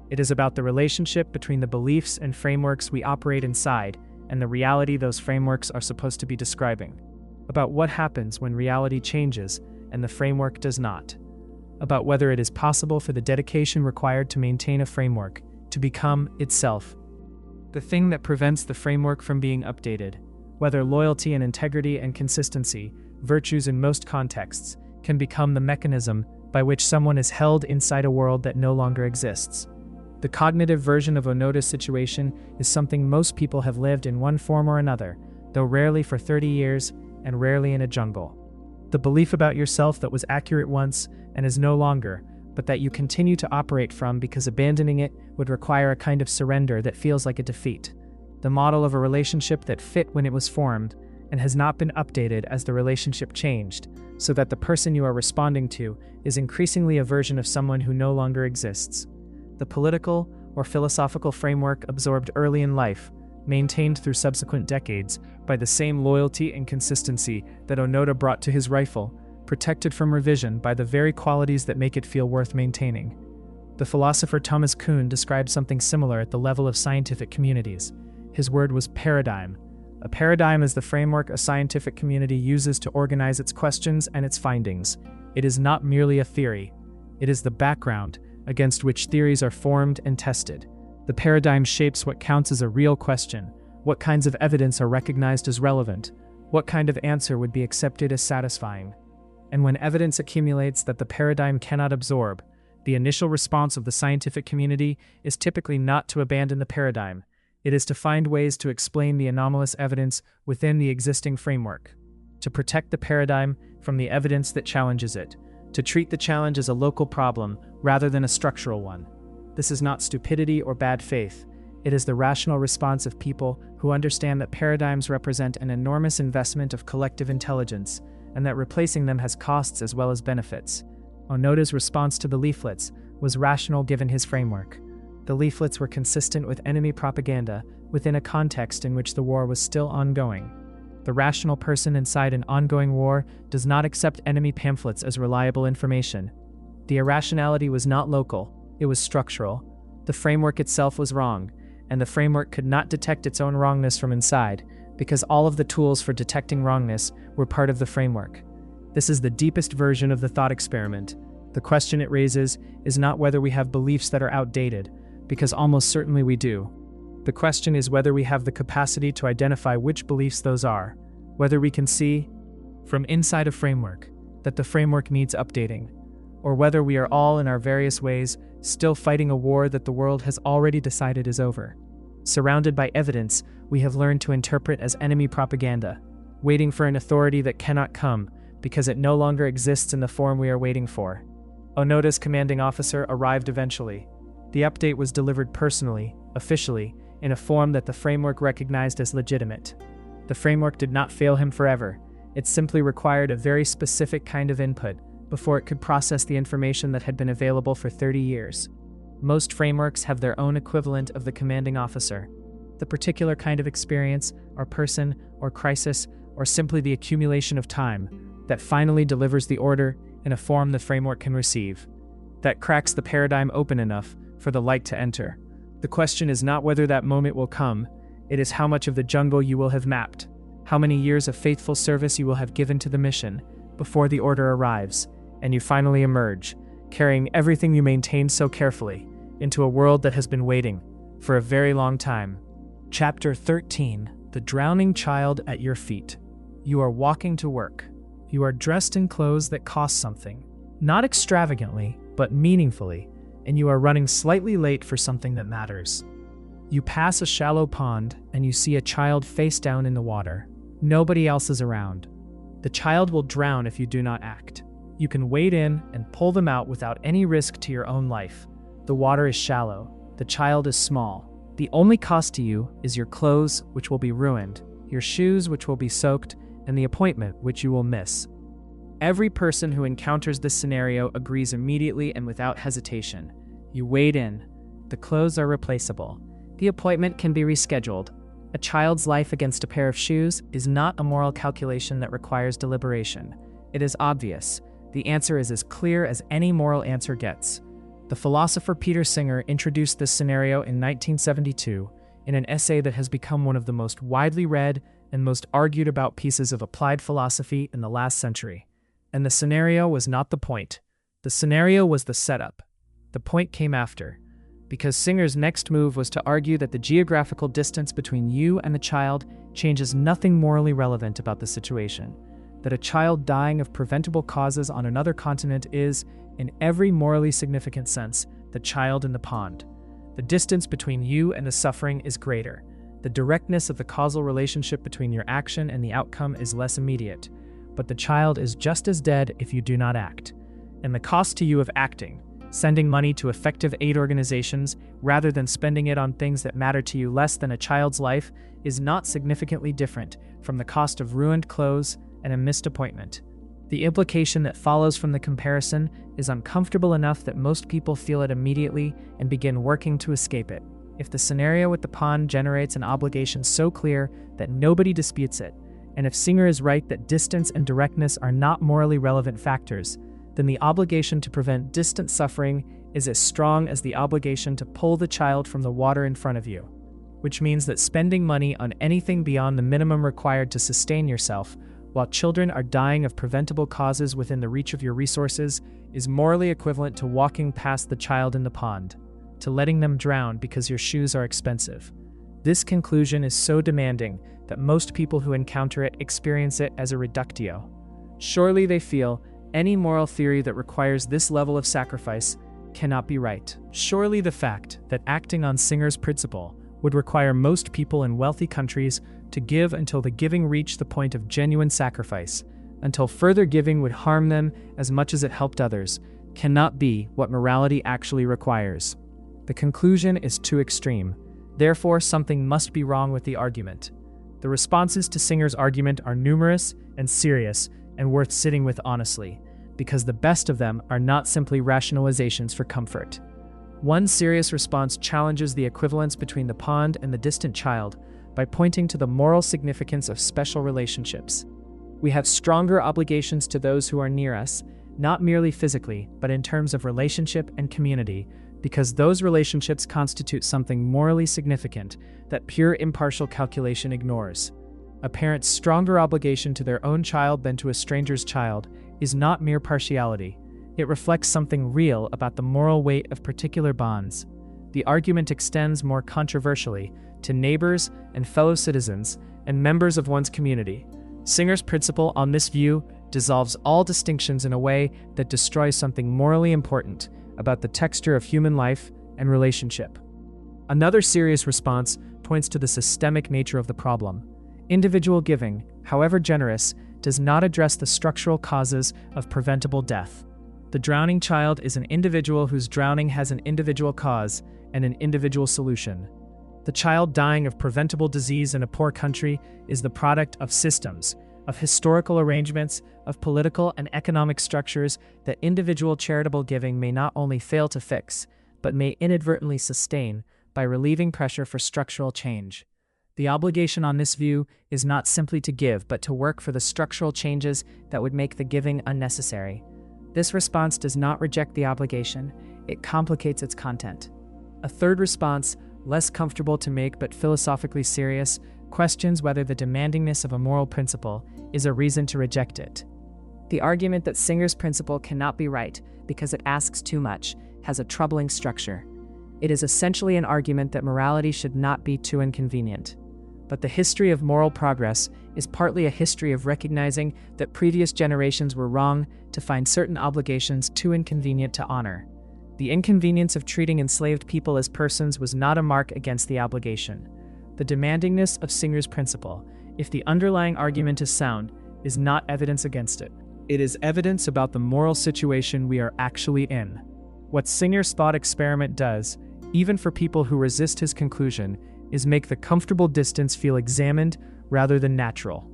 It is about the relationship between the beliefs and frameworks we operate inside and the reality those frameworks are supposed to be describing. About what happens when reality changes and the framework does not. About whether it is possible for the dedication required to maintain a framework to become itself the thing that prevents the framework from being updated. Whether loyalty and integrity and consistency, virtues in most contexts, can become the mechanism by which someone is held inside a world that no longer exists. The cognitive version of Onoda's situation is something most people have lived in one form or another, though rarely for 30 years and rarely in a jungle. The belief about yourself that was accurate once and is no longer, but that you continue to operate from because abandoning it would require a kind of surrender that feels like a defeat. The model of a relationship that fit when it was formed and has not been updated as the relationship changed, so that the person you are responding to is increasingly a version of someone who no longer exists. The political or philosophical framework absorbed early in life, maintained through subsequent decades by the same loyalty and consistency that Onoda brought to his rifle, protected from revision by the very qualities that make it feel worth maintaining. The philosopher Thomas Kuhn described something similar at the level of scientific communities. His word was paradigm. A paradigm is the framework a scientific community uses to organize its questions and its findings. It is not merely a theory. It is the background against which theories are formed and tested. The paradigm shapes what counts as a real question, what kinds of evidence are recognized as relevant, what kind of answer would be accepted as satisfying. And when evidence accumulates that the paradigm cannot absorb, the initial response of the scientific community is typically not to abandon the paradigm. It is to find ways to explain the anomalous evidence within the existing framework, to protect the paradigm from the evidence that challenges it, to treat the challenge as a local problem rather than a structural one. This is not stupidity or bad faith. It is the rational response of people who understand that paradigms represent an enormous investment of collective intelligence, and that replacing them has costs as well as benefits. Onoda's response to the leaflets was rational given his framework. The leaflets were consistent with enemy propaganda within a context in which the war was still ongoing. The rational person inside an ongoing war does not accept enemy pamphlets as reliable information. The irrationality was not local, it was structural. The framework itself was wrong, and the framework could not detect its own wrongness from inside, because all of the tools for detecting wrongness were part of the framework. This is the deepest version of the thought experiment. The question it raises is not whether we have beliefs that are outdated, because almost certainly we do. The question is whether we have the capacity to identify which beliefs those are, whether we can see, from inside a framework, that the framework needs updating, or whether we are all in our various ways still fighting a war that the world has already decided is over. Surrounded by evidence we have learned to interpret as enemy propaganda, waiting for an authority that cannot come because it no longer exists in the form we are waiting for. Onoda's commanding officer arrived eventually. The update was delivered personally, officially, in a form that the framework recognized as legitimate. The framework did not fail him forever. It simply required a very specific kind of input before it could process the information that had been available for 30 years. Most frameworks have their own equivalent of the commanding officer. The particular kind of experience, or person, or crisis, or simply the accumulation of time that finally delivers the order in a form the framework can receive, that cracks the paradigm open enough for the light to enter. The question is not whether that moment will come, it is how much of the jungle you will have mapped, how many years of faithful service you will have given to the mission before the order arrives, and you finally emerge, carrying everything you maintained so carefully into a world that has been waiting for a very long time. Chapter 13, The Drowning Child at Your Feet. You are walking to work. You are dressed in clothes that cost something, not extravagantly, but meaningfully, and you are running slightly late for something that matters. You pass a shallow pond and you see a child face down in the water. Nobody else is around. The child will drown if you do not act. You can wade in and pull them out without any risk to your own life. The water is shallow. The child is small. The only cost to you is your clothes, which will be ruined, your shoes, which will be soaked, and the appointment, which you will miss. Every person who encounters this scenario agrees immediately and without hesitation. You wade in. The clothes are replaceable. The appointment can be rescheduled. A child's life against a pair of shoes is not a moral calculation that requires deliberation. It is obvious. The answer is as clear as any moral answer gets. The philosopher Peter Singer introduced this scenario in 1972 in an essay that has become one of the most widely read and most argued about pieces of applied philosophy in the last century. And the scenario was not the point. The scenario was the setup. The point came after, because Singer's next move was to argue that the geographical distance between you and the child changes nothing morally relevant about the situation, that a child dying of preventable causes on another continent is, in every morally significant sense, the child in the pond. The distance between you and the suffering is greater. The directness of the causal relationship between your action and the outcome is less immediate. but the child is just as dead if you do not act. And the cost to you of acting, sending money to effective aid organizations rather than spending it on things that matter to you less than a child's life, is not significantly different from the cost of ruined clothes and a missed appointment. The implication that follows from the comparison is uncomfortable enough that most people feel it immediately and begin working to escape it. If the scenario with the pond generates an obligation so clear that nobody disputes it, and if Singer is right that distance and directness are not morally relevant factors, then the obligation to prevent distant suffering is as strong as the obligation to pull the child from the water in front of you, which means that spending money on anything beyond the minimum required to sustain yourself while children are dying of preventable causes within the reach of your resources is morally equivalent to walking past the child in the pond, to letting them drown because your shoes are expensive. This conclusion is so demanding that most people who encounter it experience it as a reductio. Surely they feel any moral theory that requires this level of sacrifice cannot be right. Surely the fact that acting on Singer's principle would require most people in wealthy countries to give until the giving reached the point of genuine sacrifice, until further giving would harm them as much as it helped others, cannot be what morality actually requires. The conclusion is too extreme. Therefore, something must be wrong with the argument. The responses to Singer's argument are numerous and serious and worth sitting with honestly, because the best of them are not simply rationalizations for comfort. One serious response challenges the equivalence between the pond and the distant child by pointing to the moral significance of special relationships. We have stronger obligations to those who are near us, not merely physically, but in terms of relationship and community, because those relationships constitute something morally significant that pure impartial calculation ignores. A parent's stronger obligation to their own child than to a stranger's child is not mere partiality. It reflects something real about the moral weight of particular bonds. The argument extends more controversially to neighbors and fellow citizens and members of one's community. Singer's principle on this view dissolves all distinctions in a way that destroys something morally important about the texture of human life and relationship. Another serious response points to the systemic nature of the problem. Individual giving, however generous, does not address the structural causes of preventable death. The drowning child is an individual whose drowning has an individual cause and an individual solution. The child dying of preventable disease in a poor country is the product of systems, of historical arrangements, of political and economic structures that individual charitable giving may not only fail to fix, but may inadvertently sustain by relieving pressure for structural change. The obligation on this view is not simply to give, but to work for the structural changes that would make the giving unnecessary. This response does not reject the obligation, it complicates its content. A third response, less comfortable to make but philosophically serious, questions whether the demandingness of a moral principle is a reason to reject it. The argument that Singer's principle cannot be right because it asks too much has a troubling structure. It is essentially an argument that morality should not be too inconvenient. But the history of moral progress is partly a history of recognizing that previous generations were wrong to find certain obligations too inconvenient to honor. The inconvenience of treating enslaved people as persons was not a mark against the obligation. The demandingness of Singer's principle, if the underlying argument is sound, is not evidence against it. It is evidence about the moral situation we are actually in. What Singer's thought experiment does, even for people who resist his conclusion, is make the comfortable distance feel examined rather than natural.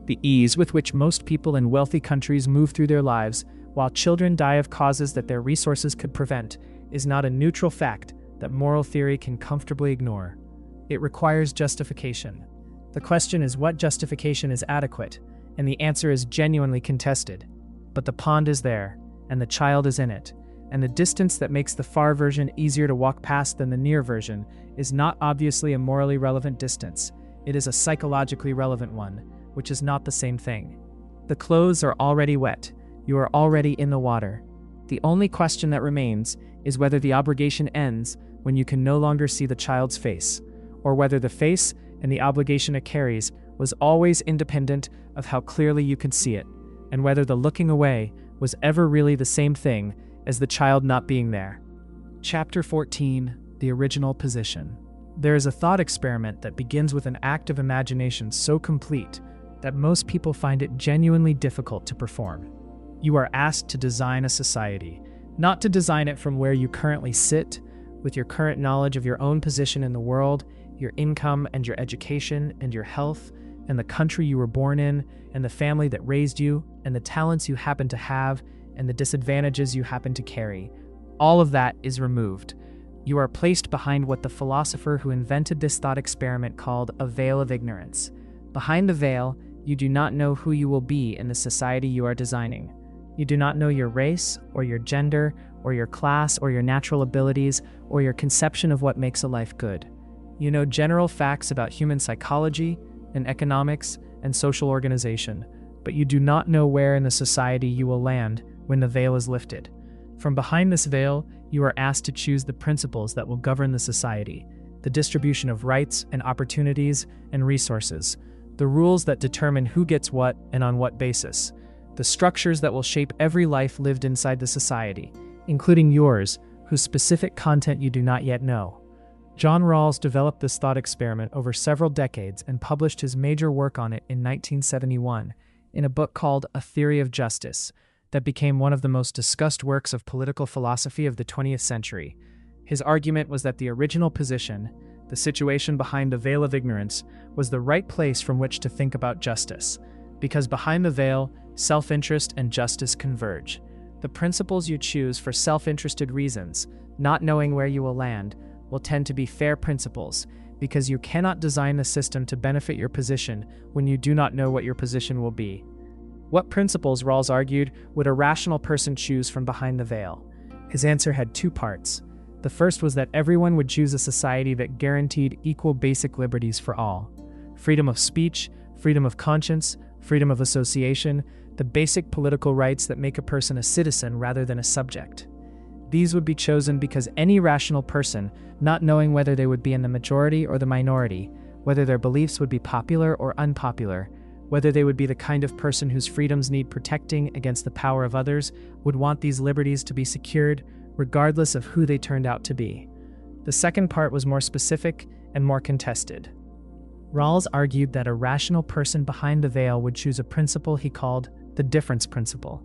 The ease with which most people in wealthy countries move through their lives while children die of causes that their resources could prevent is not a neutral fact that moral theory can comfortably ignore. It requires justification. The question is what justification is adequate, and the answer is genuinely contested. But the pond is there, and the child is in it, and the distance that makes the far version easier to walk past than the near version is not obviously a morally relevant distance. It is a psychologically relevant one, which is not the same thing. The clothes are already wet. You are already in the water. The only question that remains is whether the obligation ends when you can no longer see the child's face, or whether the face and the obligation it carries was always independent of how clearly you can see it, and whether the looking away was ever really the same thing as the child not being there. Chapter 14, The Original Position. There is a thought experiment that begins with an act of imagination so complete, that most people find it genuinely difficult to perform. You are asked to design a society, not to design it from where you currently sit, with your current knowledge of your own position in the world, your income and your education and your health, and the country you were born in, and the family that raised you, and the talents you happen to have, and the disadvantages you happen to carry. All of that is removed. You are placed behind what the philosopher who invented this thought experiment called a veil of ignorance. Behind the veil, you do not know who you will be in the society you are designing. You do not know your race, or your gender, or your class, or your natural abilities, or your conception of what makes a life good. You know general facts about human psychology, and economics, and social organization, but you do not know where in the society you will land when the veil is lifted. From behind this veil, you are asked to choose the principles that will govern the society, the distribution of rights and opportunities and resources, the rules that determine who gets what and on what basis, the structures that will shape every life lived inside the society, including yours, whose specific content you do not yet know. John Rawls developed this thought experiment over several decades and published his major work on it in 1971 in a book called A Theory of Justice that became one of the most discussed works of political philosophy of the 20th century. His argument was that the original position, the situation behind the veil of ignorance, was the right place from which to think about justice, because behind the veil, self-interest and justice converge. The principles you choose for self-interested reasons, not knowing where you will land, will tend to be fair principles, because you cannot design the system to benefit your position when you do not know what your position will be. What principles, Rawls argued, would a rational person choose from behind the veil? His answer had two parts. The first was that everyone would choose a society that guaranteed equal basic liberties for all. Freedom of speech, freedom of conscience, freedom of association, the basic political rights that make a person a citizen rather than a subject. These would be chosen because any rational person, not knowing whether they would be in the majority or the minority, whether their beliefs would be popular or unpopular, whether they would be the kind of person whose freedoms need protecting against the power of others, would want these liberties to be secured, regardless of who they turned out to be. The second part was more specific and more contested. Rawls argued that a rational person behind the veil would choose a principle he called the difference principle.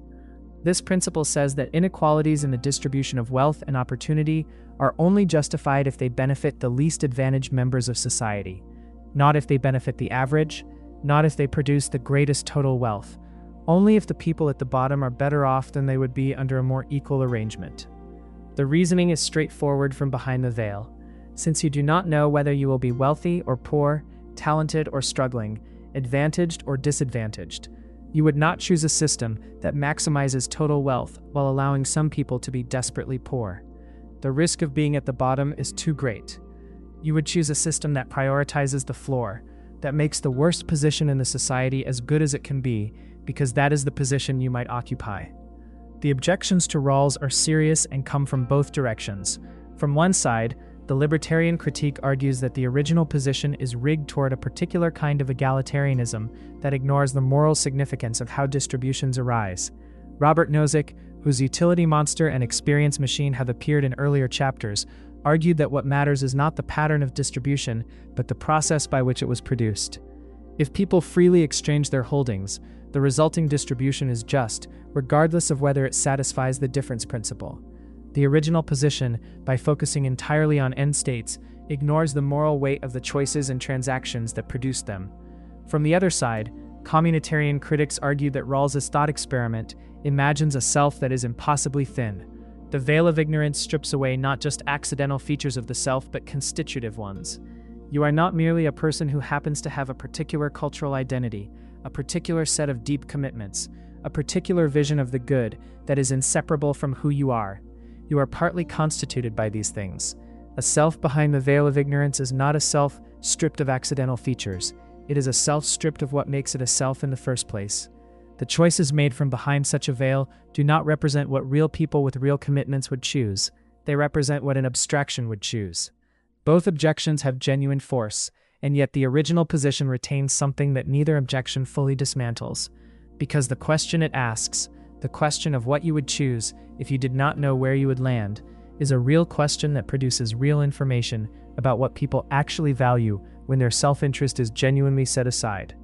This principle says that inequalities in the distribution of wealth and opportunity are only justified if they benefit the least advantaged members of society, not if they benefit the average, not if they produce the greatest total wealth, only if the people at the bottom are better off than they would be under a more equal arrangement. The reasoning is straightforward from behind the veil. Since you do not know whether you will be wealthy or poor, talented or struggling, advantaged or disadvantaged, you would not choose a system that maximizes total wealth while allowing some people to be desperately poor. The risk of being at the bottom is too great. You would choose a system that prioritizes the floor, that makes the worst position in the society as good as it can be, because that is the position you might occupy. The objections to Rawls are serious and come from both directions. From one side, the libertarian critique argues that the original position is rigged toward a particular kind of egalitarianism that ignores the moral significance of how distributions arise. Robert Nozick, whose utility monster and experience machine have appeared in earlier chapters, argued that what matters is not the pattern of distribution, but the process by which it was produced. If people freely exchange their holdings, the resulting distribution is just, regardless of whether it satisfies the difference principle. The original position, by focusing entirely on end states, ignores the moral weight of the choices and transactions that produced them. From the other side, communitarian critics argue that Rawls's thought experiment imagines a self that is impossibly thin. The veil of ignorance strips away not just accidental features of the self, but constitutive ones. You are not merely a person who happens to have a particular cultural identity, a particular set of deep commitments, a particular vision of the good that is inseparable from who you are. You are partly constituted by these things. A self behind the veil of ignorance is not a self stripped of accidental features. It is a self stripped of what makes it a self in the first place. The choices made from behind such a veil do not represent what real people with real commitments would choose. They represent what an abstraction would choose. Both objections have genuine force, and yet the original position retains something that neither objection fully dismantles. Because the question it asks, the question of what you would choose if you did not know where you would land, is a real question that produces real information about what people actually value when their self-interest is genuinely set aside.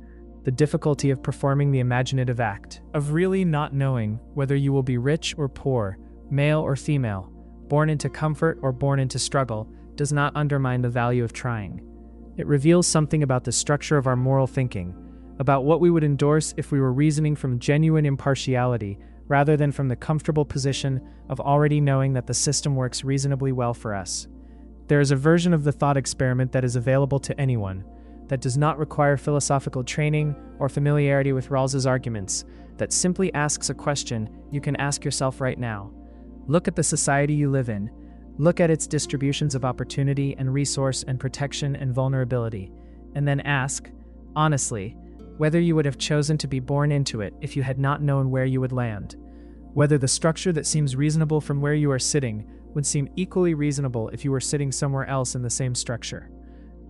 the difficulty of performing the imaginative act, of really not knowing whether you will be rich or poor, male or female, born into comfort or born into struggle, does not undermine the value of trying. It reveals something about the structure of our moral thinking, about what we would endorse if we were reasoning from genuine impartiality rather than from the comfortable position of already knowing that the system works reasonably well for us. There is a version of the thought experiment that is available to anyone, that does not require philosophical training or familiarity with Rawls's arguments, that simply asks a question you can ask yourself right now. Look at the society you live in. Look at its distributions of opportunity and resource and protection and vulnerability, and then ask, honestly, whether you would have chosen to be born into it if you had not known where you would land. Whether the structure that seems reasonable from where you are sitting would seem equally reasonable if you were sitting somewhere else in the same structure.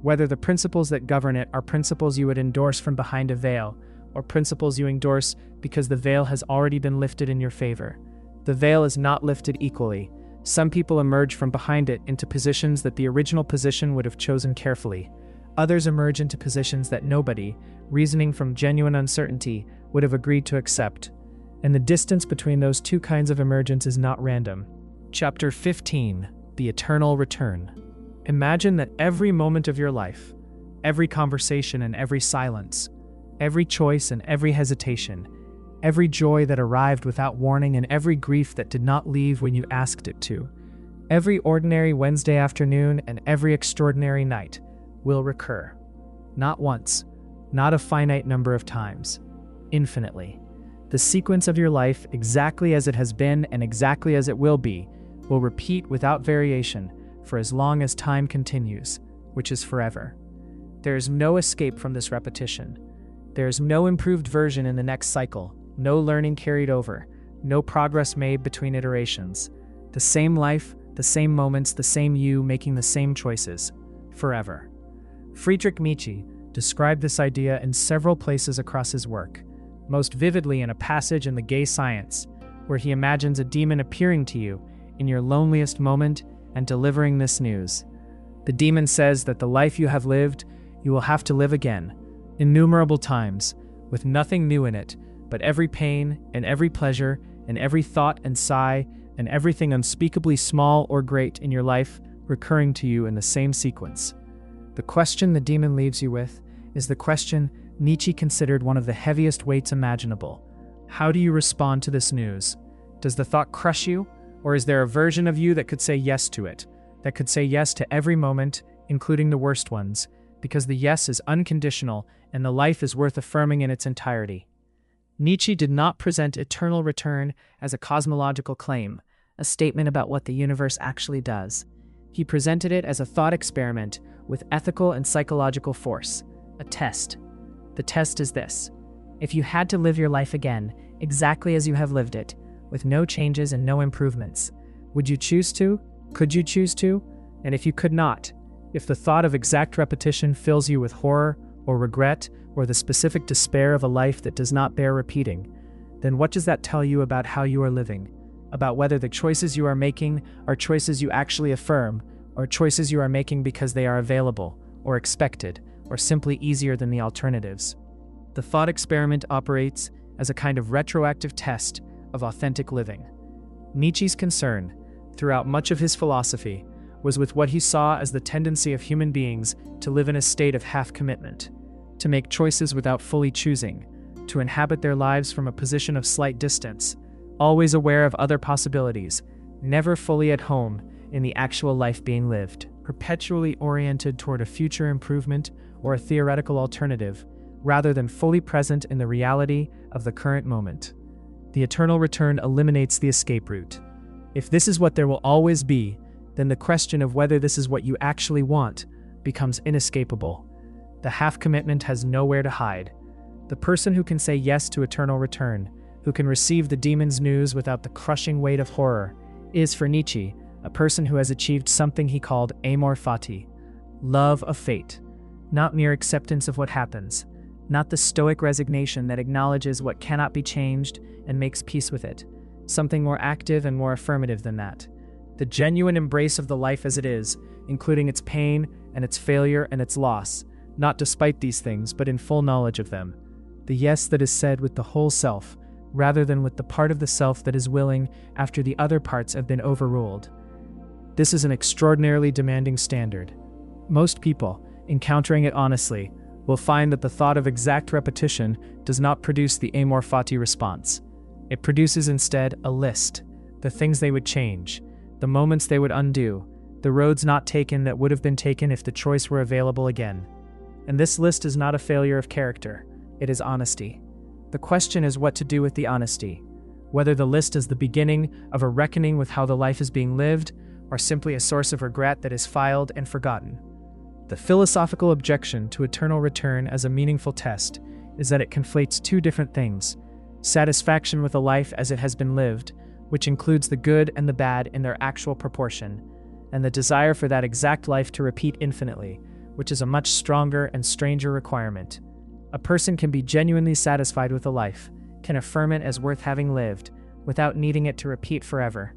Whether the principles that govern it are principles you would endorse from behind a veil, or principles you endorse because the veil has already been lifted in your favor. The veil is not lifted equally. Some people emerge from behind it into positions that the original position would have chosen carefully. Others emerge into positions that nobody, reasoning from genuine uncertainty, would have agreed to accept. And the distance between those two kinds of emergence is not random. Chapter 15: The Eternal Return. Imagine that every moment of your life, every conversation and every silence, every choice and every hesitation, every joy that arrived without warning and every grief that did not leave when you asked it to, every ordinary Wednesday afternoon and every extraordinary night will recur. Not once, not a finite number of times, infinitely. The sequence of your life, exactly as it has been and exactly as it will be, will repeat without variation for as long as time continues, which is forever. There is no escape from this repetition. There is no improved version in the next cycle, no learning carried over, no progress made between iterations. The same life, the same moments, the same you making the same choices, forever. Friedrich Nietzsche described this idea in several places across his work, most vividly in a passage in The Gay Science, where he imagines a demon appearing to you in your loneliest moment and delivering this news. The demon says that the life you have lived, you will have to live again, innumerable times, with nothing new in it, but every pain and every pleasure and every thought and sigh and everything unspeakably small or great in your life recurring to you in the same sequence. The question the demon leaves you with is the question Nietzsche considered one of the heaviest weights imaginable. How do you respond to this news? Does the thought crush you? Or is there a version of you that could say yes to it, that could say yes to every moment, including the worst ones, because the yes is unconditional and the life is worth affirming in its entirety? Nietzsche did not present eternal return as a cosmological claim, a statement about what the universe actually does. He presented it as a thought experiment with ethical and psychological force, a test. The test is this: if you had to live your life again, exactly as you have lived it, with no changes and no improvements, would you choose to? Could you choose to? And if you could not, if the thought of exact repetition fills you with horror or regret or the specific despair of a life that does not bear repeating, then what does that tell you about how you are living? About whether the choices you are making are choices you actually affirm, or choices you are making because they are available, or expected, or simply easier than the alternatives. The thought experiment operates as a kind of retroactive test of authentic living. Nietzsche's concern, throughout much of his philosophy, was with what he saw as the tendency of human beings to live in a state of half-commitment, to make choices without fully choosing, to inhabit their lives from a position of slight distance, always aware of other possibilities, never fully at home in the actual life being lived, perpetually oriented toward a future improvement or a theoretical alternative, rather than fully present in the reality of the current moment. The eternal return eliminates the escape route. If this is what there will always be, then the question of whether this is what you actually want becomes inescapable. The half-commitment has nowhere to hide. The person who can say yes to eternal return, who can receive the demon's news without the crushing weight of horror, is, for Nietzsche, a person who has achieved something he called amor fati, love of fate, not mere acceptance of what happens, not the stoic resignation that acknowledges what cannot be changed and makes peace with it, something more active and more affirmative than that. The genuine embrace of the life as it is, including its pain and its failure and its loss, not despite these things but in full knowledge of them. the yes that is said with the whole self, rather than with the part of the self that is willing after the other parts have been overruled. This is an extraordinarily demanding standard. Most people, encountering it honestly, will find that the thought of exact repetition does not produce the amor fati response. It produces instead a list, the things they would change, the moments they would undo, the roads not taken that would have been taken if the choice were available again. And this list is not a failure of character, it is honesty. The question is what to do with the honesty, whether the list is the beginning of a reckoning with how the life is being lived, or simply a source of regret that is filed and forgotten. The philosophical objection to eternal return as a meaningful test is that it conflates two different things: satisfaction with a life as it has been lived, which includes the good and the bad in their actual proportion, and the desire for that exact life to repeat infinitely, which is a much stronger and stranger requirement. A person can be genuinely satisfied with a life, can affirm it as worth having lived, without needing it to repeat forever.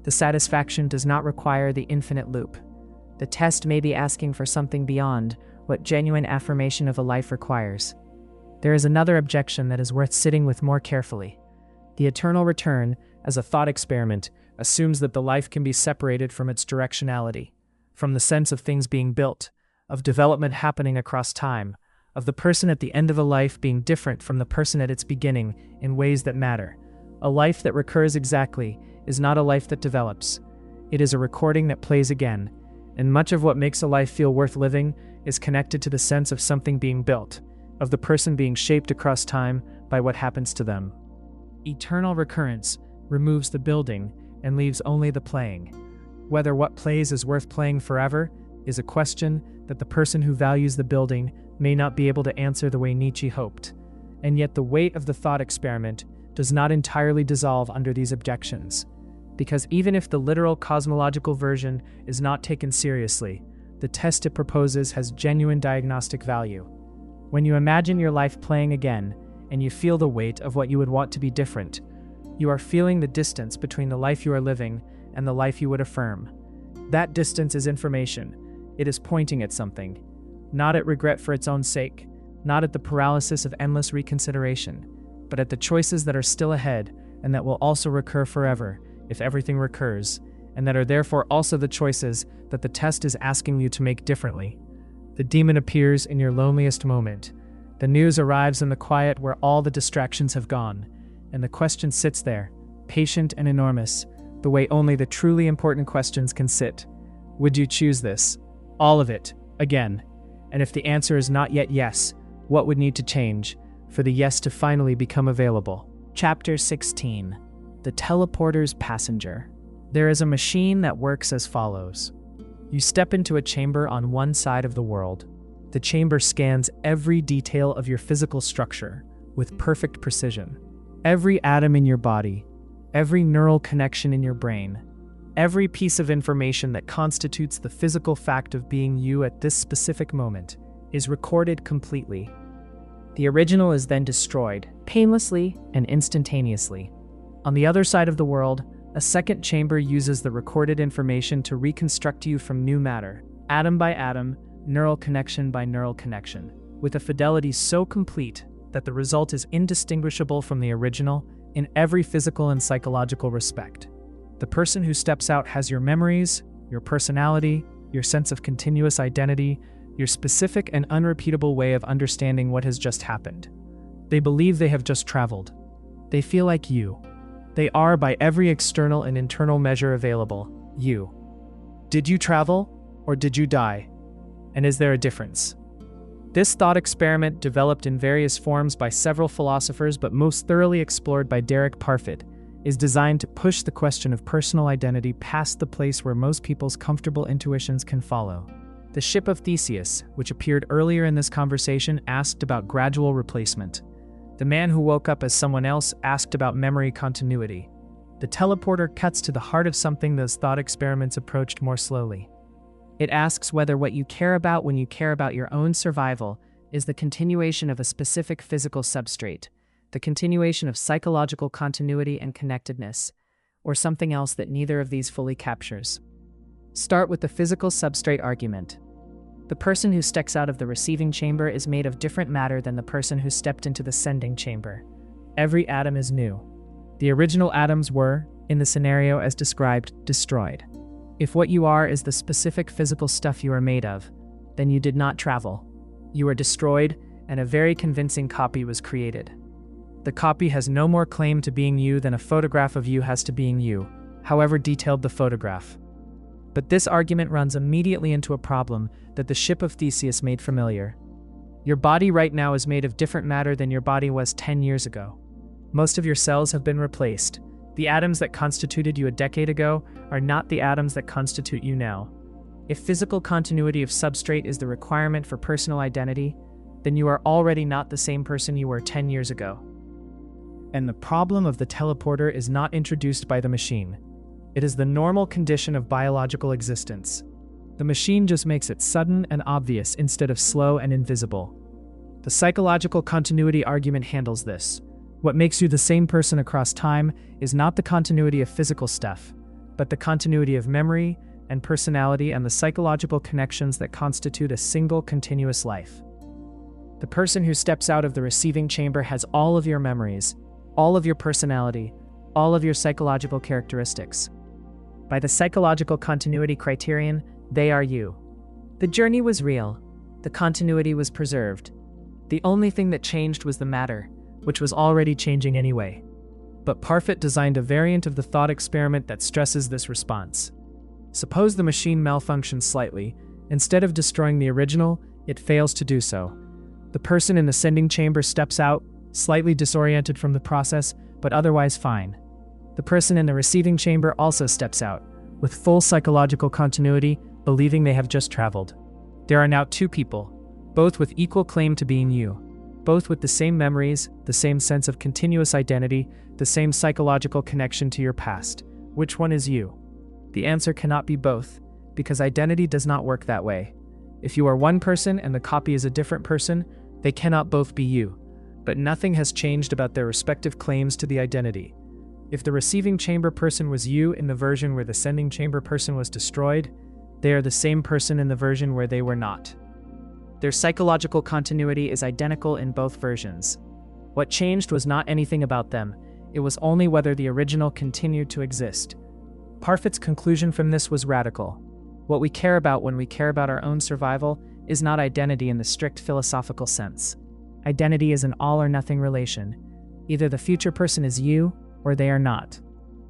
The satisfaction does not require the infinite loop. The test may be asking for something beyond what genuine affirmation of a life requires. There is another objection that is worth sitting with more carefully. The eternal return, as a thought experiment, assumes that the life can be separated from its directionality, from the sense of things being built, of development happening across time, of the person at the end of a life being different from the person at its beginning in ways that matter. A life that recurs exactly is not a life that develops. It is a recording that plays again, and much of what makes a life feel worth living is connected to the sense of something being built, of the person being shaped across time by what happens to them. Eternal recurrence removes the building and leaves only the playing. Whether what plays is worth playing forever is a question that the person who values the building may not be able to answer the way Nietzsche hoped, and yet the weight of the thought experiment does not entirely dissolve under these objections, because even if the literal cosmological version is not taken seriously, the test it proposes has genuine diagnostic value. When you imagine your life playing again, and you feel the weight of what you would want to be different, you are feeling the distance between the life you are living and the life you would affirm. That distance is information. It is pointing at something, not at regret for its own sake, not at the paralysis of endless reconsideration, but at the choices that are still ahead and that will also recur forever if everything recurs, and that are therefore also the choices that the test is asking you to make differently. The demon appears in your loneliest moment. The news arrives in the quiet where all the distractions have gone, and the question sits there, patient and enormous, the way only the truly important questions can sit. Would you choose this? All of it, again. And if the answer is not yet yes, what would need to change for the yes to finally become available? Chapter 16. The Teleporter's Passenger. There is a machine that works as follows. You step into a chamber on one side of the world. The chamber scans every detail of your physical structure with perfect precision. Every atom in your body, every neural connection in your brain, every piece of information that constitutes the physical fact of being you at this specific moment is recorded completely. The original is then destroyed, painlessly and instantaneously. On the other side of the world, a second chamber uses the recorded information to reconstruct you from new matter, atom by atom, neural connection by neural connection, with a fidelity so complete that the result is indistinguishable from the original in every physical and psychological respect. The person who steps out has your memories, your personality, your sense of continuous identity, your specific and unrepeatable way of understanding what has just happened. They believe they have just traveled. They feel like you. They are, by every external and internal measure available, you. Did you travel, or did you die? And is there a difference? This thought experiment, developed in various forms by several philosophers but most thoroughly explored by Derek Parfit, is designed to push the question of personal identity past the place where most people's comfortable intuitions can follow. The ship of Theseus, which appeared earlier in this conversation, asked about gradual replacement. The man who woke up as someone else asked about memory continuity. The teleporter cuts to the heart of something those thought experiments approached more slowly. It asks whether what you care about when you care about your own survival is the continuation of a specific physical substrate, the continuation of psychological continuity and connectedness, or something else that neither of these fully captures. Start with the physical substrate argument. The person who steps out of the receiving chamber is made of different matter than the person who stepped into the sending chamber. Every atom is new. The original atoms were, in the scenario as described, destroyed. If what you are is the specific physical stuff you are made of, then you did not travel. You are destroyed, and a very convincing copy was created. The copy has no more claim to being you than a photograph of you has to being you, however detailed the photograph. But this argument runs immediately into a problem that the ship of Theseus made familiar. Your body right now is made of different matter than your body was 10 years ago. Most of your cells have been replaced. The atoms that constituted you a decade ago are not the atoms that constitute you now. If physical continuity of substrate is the requirement for personal identity, then you are already not the same person you were 10 years ago. And the problem of the teleporter is not introduced by the machine. It is the normal condition of biological existence. The machine just makes it sudden and obvious instead of slow and invisible. The psychological continuity argument handles this. What makes you the same person across time is not the continuity of physical stuff, but the continuity of memory and personality and the psychological connections that constitute a single continuous life. The person who steps out of the receiving chamber has all of your memories, all of your personality, all of your psychological characteristics. By the psychological continuity criterion, they are you. The journey was real. The continuity was preserved. The only thing that changed was the matter, which was already changing anyway. But Parfit designed a variant of the thought experiment that stresses this response. Suppose the machine malfunctions slightly. Instead of destroying the original, it fails to do so. The person in the sending chamber steps out, slightly disoriented from the process, but otherwise fine. The person in the receiving chamber also steps out, with full psychological continuity, believing they have just traveled. There are now two people, both with equal claim to being you, both with the same memories, the same sense of continuous identity, the same psychological connection to your past. Which one is you? The answer cannot be both, because identity does not work that way. If you are one person and the copy is a different person, they cannot both be you. But nothing has changed about their respective claims to the identity. If the receiving chamber person was you in the version where the sending chamber person was destroyed, they are the same person in the version where they were not. Their psychological continuity is identical in both versions. What changed was not anything about them, it was only whether the original continued to exist. Parfit's conclusion from this was radical. What we care about when we care about our own survival is not identity in the strict philosophical sense. Identity is an all-or-nothing relation. Either the future person is you, or they are not.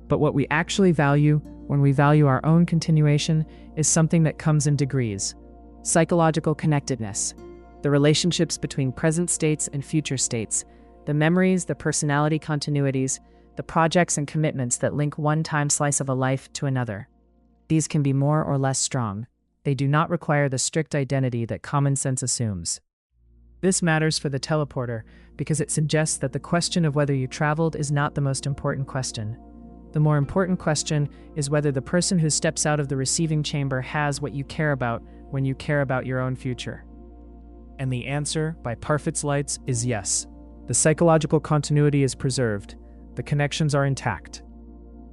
But what we actually value when we value our own continuation is something that comes in degrees. Psychological connectedness, the relationships between present states and future states, the memories, the personality continuities, the projects and commitments that link one time slice of a life to another. These can be more or less strong. They do not require the strict identity that common sense assumes. This matters for the teleporter because it suggests that the question of whether you traveled is not the most important question. The more important question is whether the person who steps out of the receiving chamber has what you care about when you care about your own future. And the answer, by Parfit's lights, is yes. The psychological continuity is preserved. The connections are intact.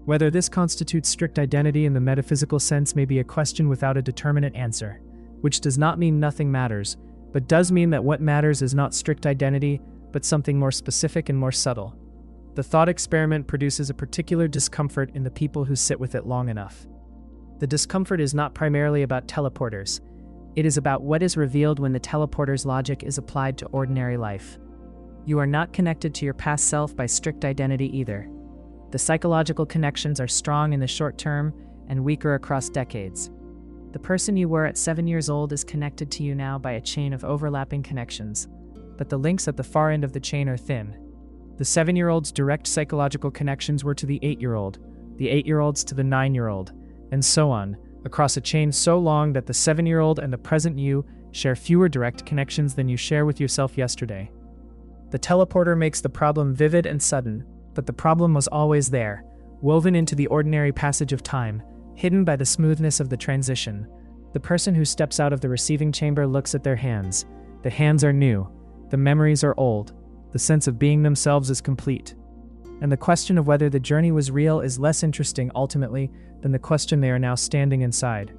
Whether this constitutes strict identity in the metaphysical sense may be a question without a determinate answer, which does not mean nothing matters, but does mean that what matters is not strict identity, but something more specific and more subtle. The thought experiment produces a particular discomfort in the people who sit with it long enough. The discomfort is not primarily about teleporters. It is about what is revealed when the teleporter's logic is applied to ordinary life. You are not connected to your past self by strict identity either. The psychological connections are strong in the short term and weaker across decades. The person you were at 7 years old is connected to you now by a chain of overlapping connections, but the links at the far end of the chain are thin. The 7-year-old's direct psychological connections were to the 8-year-old, the 8-year-old's to the 9-year-old, and so on, across a chain so long that the 7-year-old and the present you share fewer direct connections than you share with yourself yesterday. The teleporter makes the problem vivid and sudden, but the problem was always there, woven into the ordinary passage of time, hidden by the smoothness of the transition. The person who steps out of the receiving chamber looks at their hands. The hands are new. The memories are old. The sense of being themselves is complete. And the question of whether the journey was real is less interesting ultimately than the question they are now standing inside.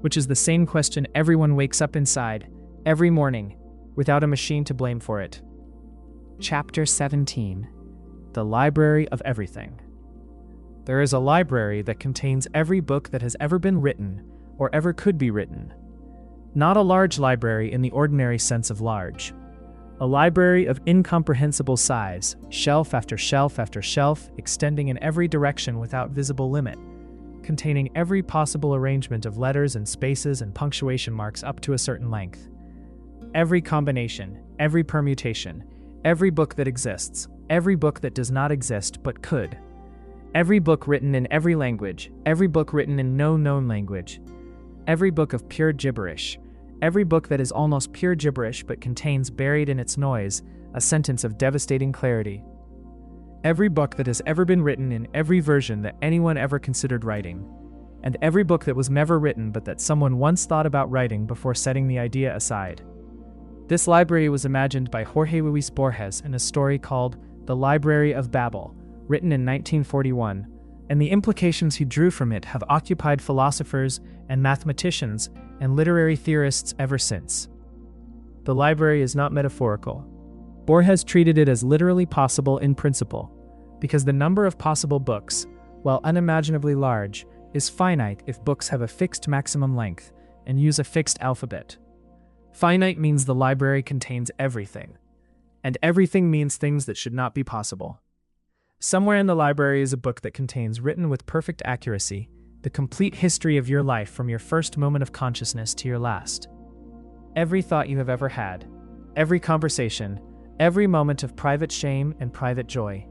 which is the same question everyone wakes up inside, every morning, without a machine to blame for it. Chapter 17. The Library of Everything. There is a library that contains every book that has ever been written or ever could be written. Not a large library in the ordinary sense of large. A library of incomprehensible size, shelf after shelf after shelf, extending in every direction without visible limit, containing every possible arrangement of letters and spaces and punctuation marks up to a certain length. Every combination, every permutation, every book that exists, every book that does not exist but could. Every book written in every language, every book written in no known language. Every book of pure gibberish, every book that is almost pure gibberish but contains buried in its noise a sentence of devastating clarity. Every book that has ever been written in every version that anyone ever considered writing. And every book that was never written but that someone once thought about writing before setting the idea aside. This library was imagined by Jorge Luis Borges in a story called The Library of Babel, written in 1941, and the implications he drew from it have occupied philosophers and mathematicians and literary theorists ever since. The library is not metaphorical. Borges treated it as literally possible in principle, because the number of possible books, while unimaginably large, is finite if books have a fixed maximum length and use a fixed alphabet. Finite means the library contains everything, and everything means things that should not be possible. Somewhere in the library is a book that contains, written with perfect accuracy, the complete history of your life from your first moment of consciousness to your last. Every thought you have ever had, every conversation, every moment of private shame and private joy.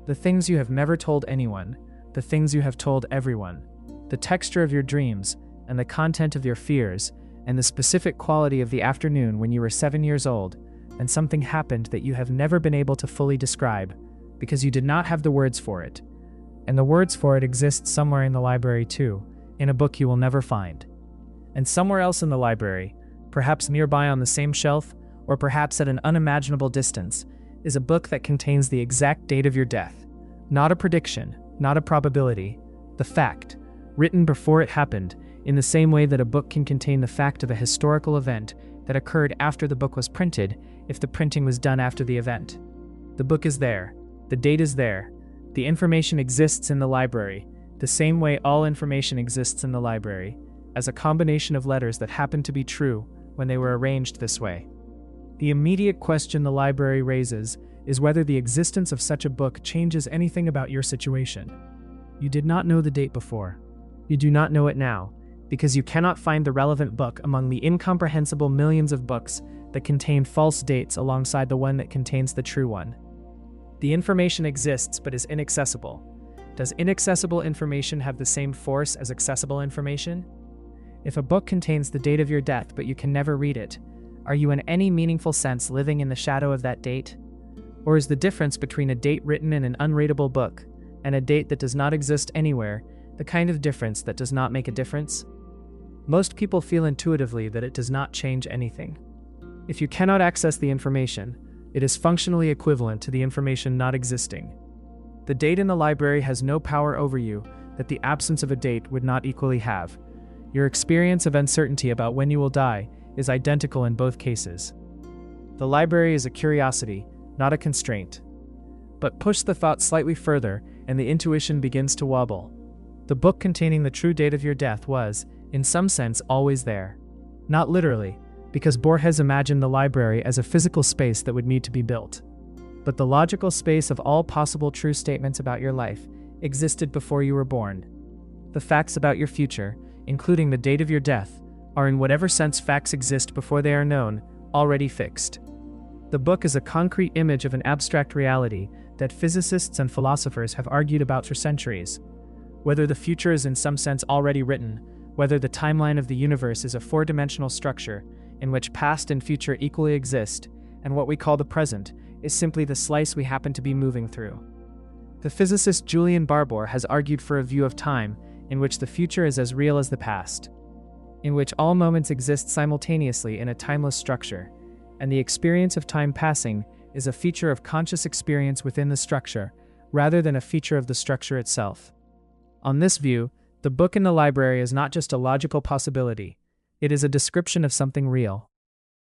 The things you have never told anyone, the things you have told everyone, the texture of your dreams, and the content of your fears, and the specific quality of the afternoon when you were 7 years old, and something happened that you have never been able to fully describe, because you did not have the words for it. And the words for it exist somewhere in the library too, in a book you will never find. And somewhere else in the library, perhaps nearby on the same shelf, or perhaps at an unimaginable distance, is a book that contains the exact date of your death. Not a prediction, not a probability, the fact, written before it happened, in the same way that a book can contain the fact of a historical event that occurred after the book was printed, if the printing was done after the event. The book is there, the date is there, the information exists in the library, the same way all information exists in the library, as a combination of letters that happen to be true when they were arranged this way. The immediate question the library raises is whether the existence of such a book changes anything about your situation. You did not know the date before. You do not know it now, because you cannot find the relevant book among the incomprehensible millions of books that contain false dates alongside the one that contains the true one. The information exists but is inaccessible. Does inaccessible information have the same force as accessible information? If a book contains the date of your death but you can never read it, are you in any meaningful sense living in the shadow of that date? Or is the difference between a date written in an unreadable book and a date that does not exist anywhere the kind of difference that does not make a difference? Most people feel intuitively that it does not change anything. If you cannot access the information, it is functionally equivalent to the information not existing. The date in the library has no power over you that the absence of a date would not equally have. Your experience of uncertainty about when you will die is identical in both cases. The library is a curiosity, not a constraint. But push the thought slightly further and the intuition begins to wobble. The book containing the true date of your death was, in some sense, always there. Not literally, because Borges imagined the library as a physical space that would need to be built. But the logical space of all possible true statements about your life existed before you were born. The facts about your future, including the date of your death, are in whatever sense facts exist before they are known, already fixed. The book is a concrete image of an abstract reality that physicists and philosophers have argued about for centuries. Whether the future is in some sense already written, whether the timeline of the universe is a four-dimensional structure in which past and future equally exist, and what we call the present is simply the slice we happen to be moving through. The physicist Julian Barbour has argued for a view of time in which the future is as real as the past, in which all moments exist simultaneously in a timeless structure, and the experience of time passing is a feature of conscious experience within the structure, rather than a feature of the structure itself. On this view, The book in the library is not just a logical possibility, it is a description of something real.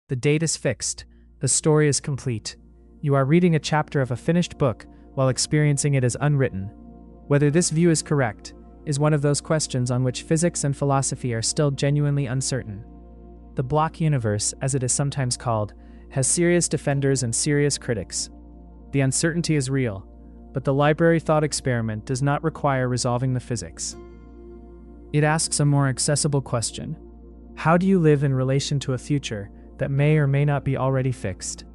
The date is fixed, the story is complete. You are reading a chapter of a finished book while experiencing it as unwritten. Whether this view is correct is one of those questions on which physics and philosophy are still genuinely uncertain. The block universe, as it is sometimes called, has serious defenders and serious critics. The uncertainty is real, but the library thought experiment does not require resolving the physics. It asks a more accessible question. How do you live in relation to a future that may or may not be already fixed?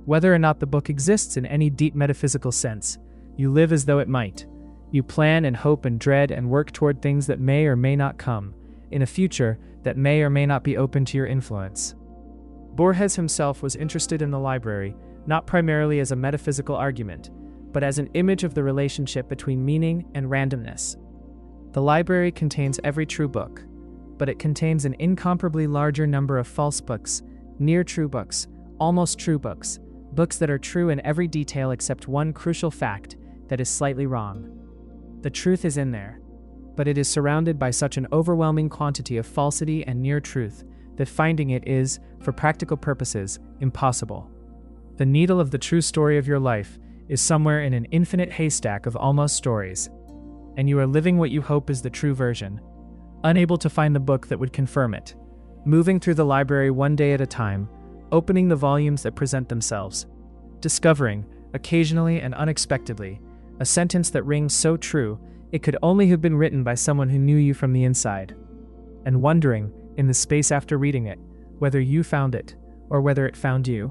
Whether or not the book exists in any deep metaphysical sense, you live as though it might. You plan and hope and dread and work toward things that may or may not come, in a future that may or may not be open to your influence. Borges himself was interested in the library, not primarily as a metaphysical argument, but as an image of the relationship between meaning and randomness. The library contains every true book, but it contains an incomparably larger number of false books, near true books, almost true books, books that are true in every detail except one crucial fact that is slightly wrong. The truth is in there, but it is surrounded by such an overwhelming quantity of falsity and near truth that finding it is, for practical purposes, impossible. The needle of the true story of your life is somewhere in an infinite haystack of almost stories, and you are living what you hope is the true version, unable to find the book that would confirm it, moving through the library one day at a time, opening the volumes that present themselves, discovering, occasionally and unexpectedly, a sentence that rings so true it could only have been written by someone who knew you from the inside, and wondering, in the space after reading it, whether you found it, or whether it found you,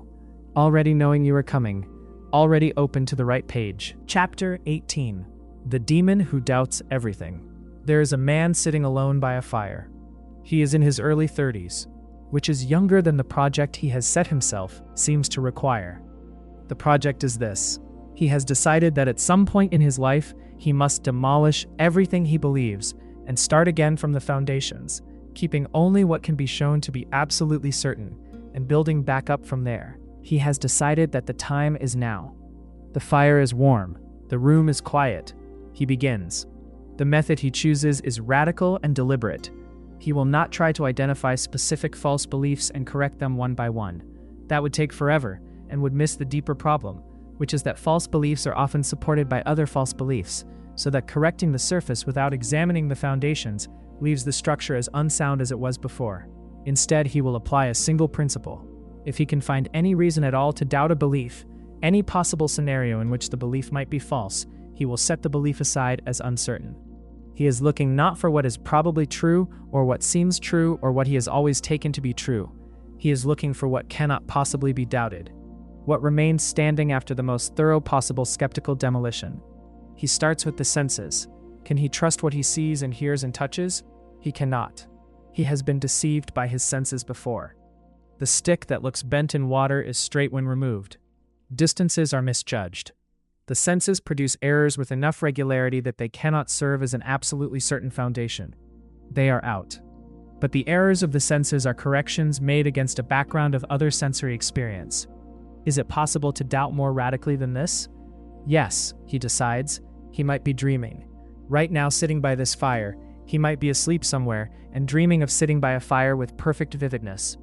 already knowing you were coming, already open to the right page. Chapter 18. The Demon Who Doubts Everything. There is a man sitting alone by a fire. He is in his early 30s, which is younger than the project he has set himself seems to require. The project is this. He has decided that at some point in his life, he must demolish everything he believes and start again from the foundations, keeping only what can be shown to be absolutely certain and building back up from there. He has decided that the time is now. The fire is warm. The room is quiet. He begins. The method he chooses is radical and deliberate. He will not try to identify specific false beliefs and correct them one by one. That would take forever and would miss the deeper problem, which is that false beliefs are often supported by other false beliefs, so that correcting the surface without examining the foundations leaves the structure as unsound as it was before. Instead, he will apply a single principle. If he can find any reason at all to doubt a belief, any possible scenario in which the belief might be false, he will set the belief aside as uncertain. He is looking not for what is probably true or what seems true or what he has always taken to be true. He is looking for what cannot possibly be doubted, what remains standing after the most thorough possible skeptical demolition. He starts with the senses. Can he trust what he sees and hears and touches? He cannot. He has been deceived by his senses before. The stick that looks bent in water is straight when removed. Distances are misjudged. The senses produce errors with enough regularity that they cannot serve as an absolutely certain foundation. They are out. But the errors of the senses are corrections made against a background of other sensory experience. Is it possible to doubt more radically than this? Yes, he decides. He might be dreaming. Right now, sitting by this fire, he might be asleep somewhere and dreaming of sitting by a fire with perfect vividness.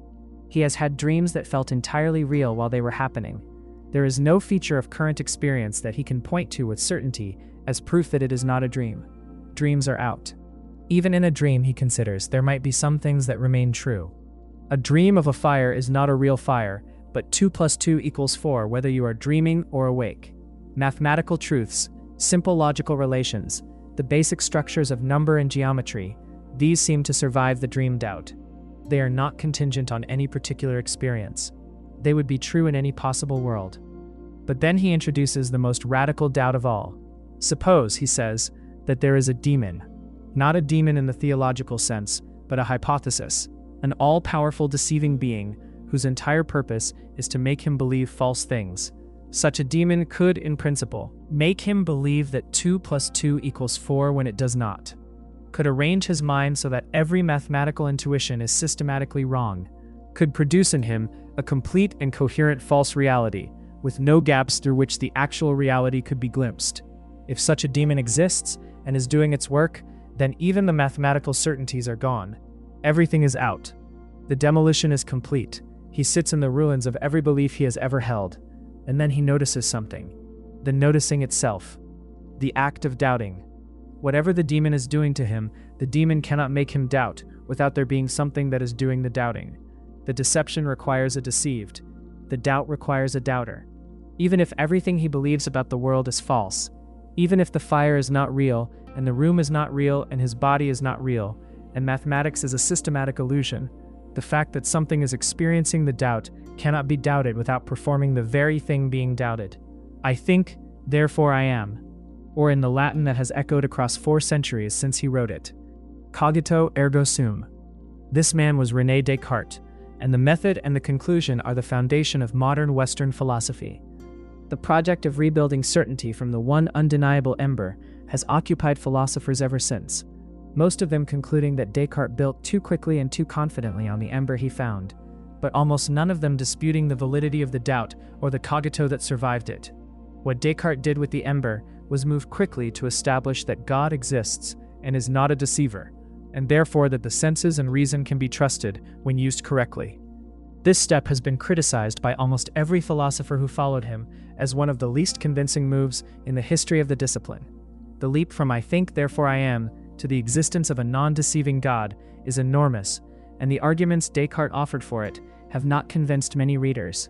He has had dreams that felt entirely real while they were happening. There is no feature of current experience that he can point to with certainty as proof that it is not a dream. Dreams are out. Even in a dream, he considers, there might be some things that remain true. A dream of a fire is not a real fire, but 2 + 2 = 4 whether you are dreaming or awake. Mathematical truths, simple logical relations, the basic structures of number and geometry, these seem to survive the dream doubt. They are not contingent on any particular experience. They would be true in any possible world. But then he introduces the most radical doubt of all. Suppose, he says, that there is a demon. Not a demon in the theological sense, but a hypothesis, an all-powerful deceiving being whose entire purpose is to make him believe false things. Such a demon could, in principle, make him believe that 2 + 2 = 4 when it does not. Could arrange his mind so that every mathematical intuition is systematically wrong. Could produce in him a complete and coherent false reality, with no gaps through which the actual reality could be glimpsed. If such a demon exists and is doing its work, then even the mathematical certainties are gone. Everything is out. The demolition is complete. He sits in the ruins of every belief he has ever held, and then he notices something. The noticing itself. The act of doubting. Whatever the demon is doing to him, the demon cannot make him doubt without there being something that is doing the doubting. The deception requires a deceived. The doubt requires a doubter. Even if everything he believes about the world is false, even if the fire is not real, and the room is not real, and his body is not real, and mathematics is a systematic illusion, the fact that something is experiencing the doubt cannot be doubted without performing the very thing being doubted. I think, therefore I am. Or in the Latin that has echoed across 4 centuries since he wrote it. Cogito ergo sum. This man was René Descartes, and the method and the conclusion are the foundation of modern Western philosophy. The project of rebuilding certainty from the one undeniable ember has occupied philosophers ever since, most of them concluding that Descartes built too quickly and too confidently on the ember he found, but almost none of them disputing the validity of the doubt or the cogito that survived it. What Descartes did with the ember was move quickly to establish that God exists and is not a deceiver, and therefore that the senses and reason can be trusted when used correctly. This step has been criticized by almost every philosopher who followed him as one of the least convincing moves in the history of the discipline. The leap from I think, therefore I am, to the existence of a non-deceiving God is enormous, and the arguments Descartes offered for it have not convinced many readers.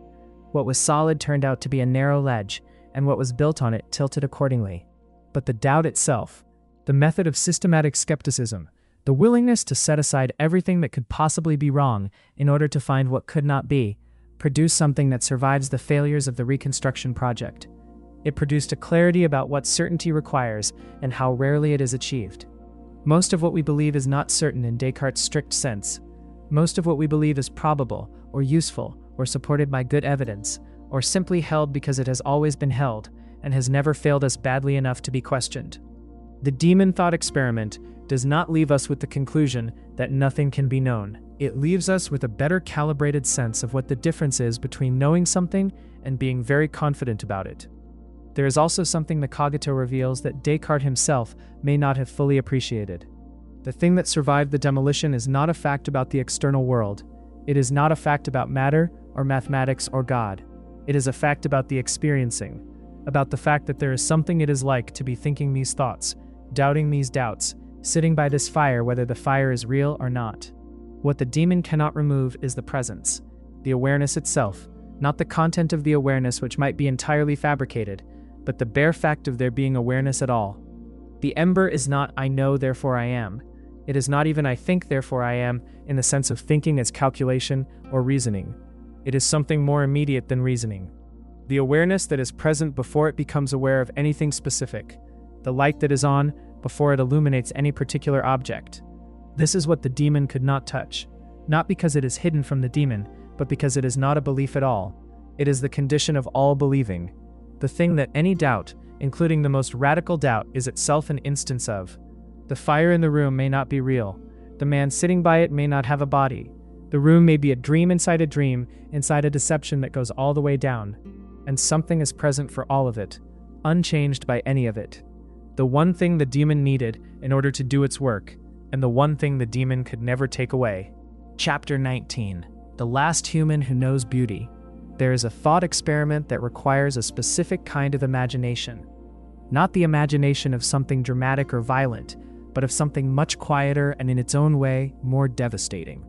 What was solid turned out to be a narrow ledge, and what was built on it tilted accordingly. But the doubt itself, the method of systematic skepticism, the willingness to set aside everything that could possibly be wrong in order to find what could not be, produced something that survives the failures of the reconstruction project. It produced a clarity about what certainty requires and how rarely it is achieved. Most of what we believe is not certain in Descartes' strict sense. Most of what we believe is probable, or useful, or supported by good evidence, or simply held because it has always been held, and has never failed us badly enough to be questioned. The demon thought experiment does not leave us with the conclusion that nothing can be known. It leaves us with a better calibrated sense of what the difference is between knowing something and being very confident about it. There is also something the cogito reveals that Descartes himself may not have fully appreciated. The thing that survived the demolition is not a fact about the external world. It is not a fact about matter or mathematics or God. It is a fact about the experiencing, about the fact that there is something it is like to be thinking these thoughts, doubting these doubts, sitting by this fire whether the fire is real or not. What the demon cannot remove is the presence, the awareness itself, not the content of the awareness which might be entirely fabricated, but the bare fact of there being awareness at all. The ember is not I know, therefore I am. It is not even I think, therefore I am, in the sense of thinking as calculation or reasoning. It is something more immediate than reasoning. The awareness that is present before it becomes aware of anything specific. The light that is on before it illuminates any particular object. This is what the demon could not touch, not because it is hidden from the demon, but because it is not a belief at all. It is the condition of all believing. The thing that any doubt, including the most radical doubt, is itself an instance of. The fire in the room may not be real. The man sitting by it may not have a body. The room may be a dream inside a dream, inside a deception that goes all the way down. And something is present for all of it, unchanged by any of it. The one thing the demon needed in order to do its work, and the one thing the demon could never take away. Chapter 19. The last human who knows beauty. There is a thought experiment that requires a specific kind of imagination. Not the imagination of something dramatic or violent, but of something much quieter and in its own way, more devastating.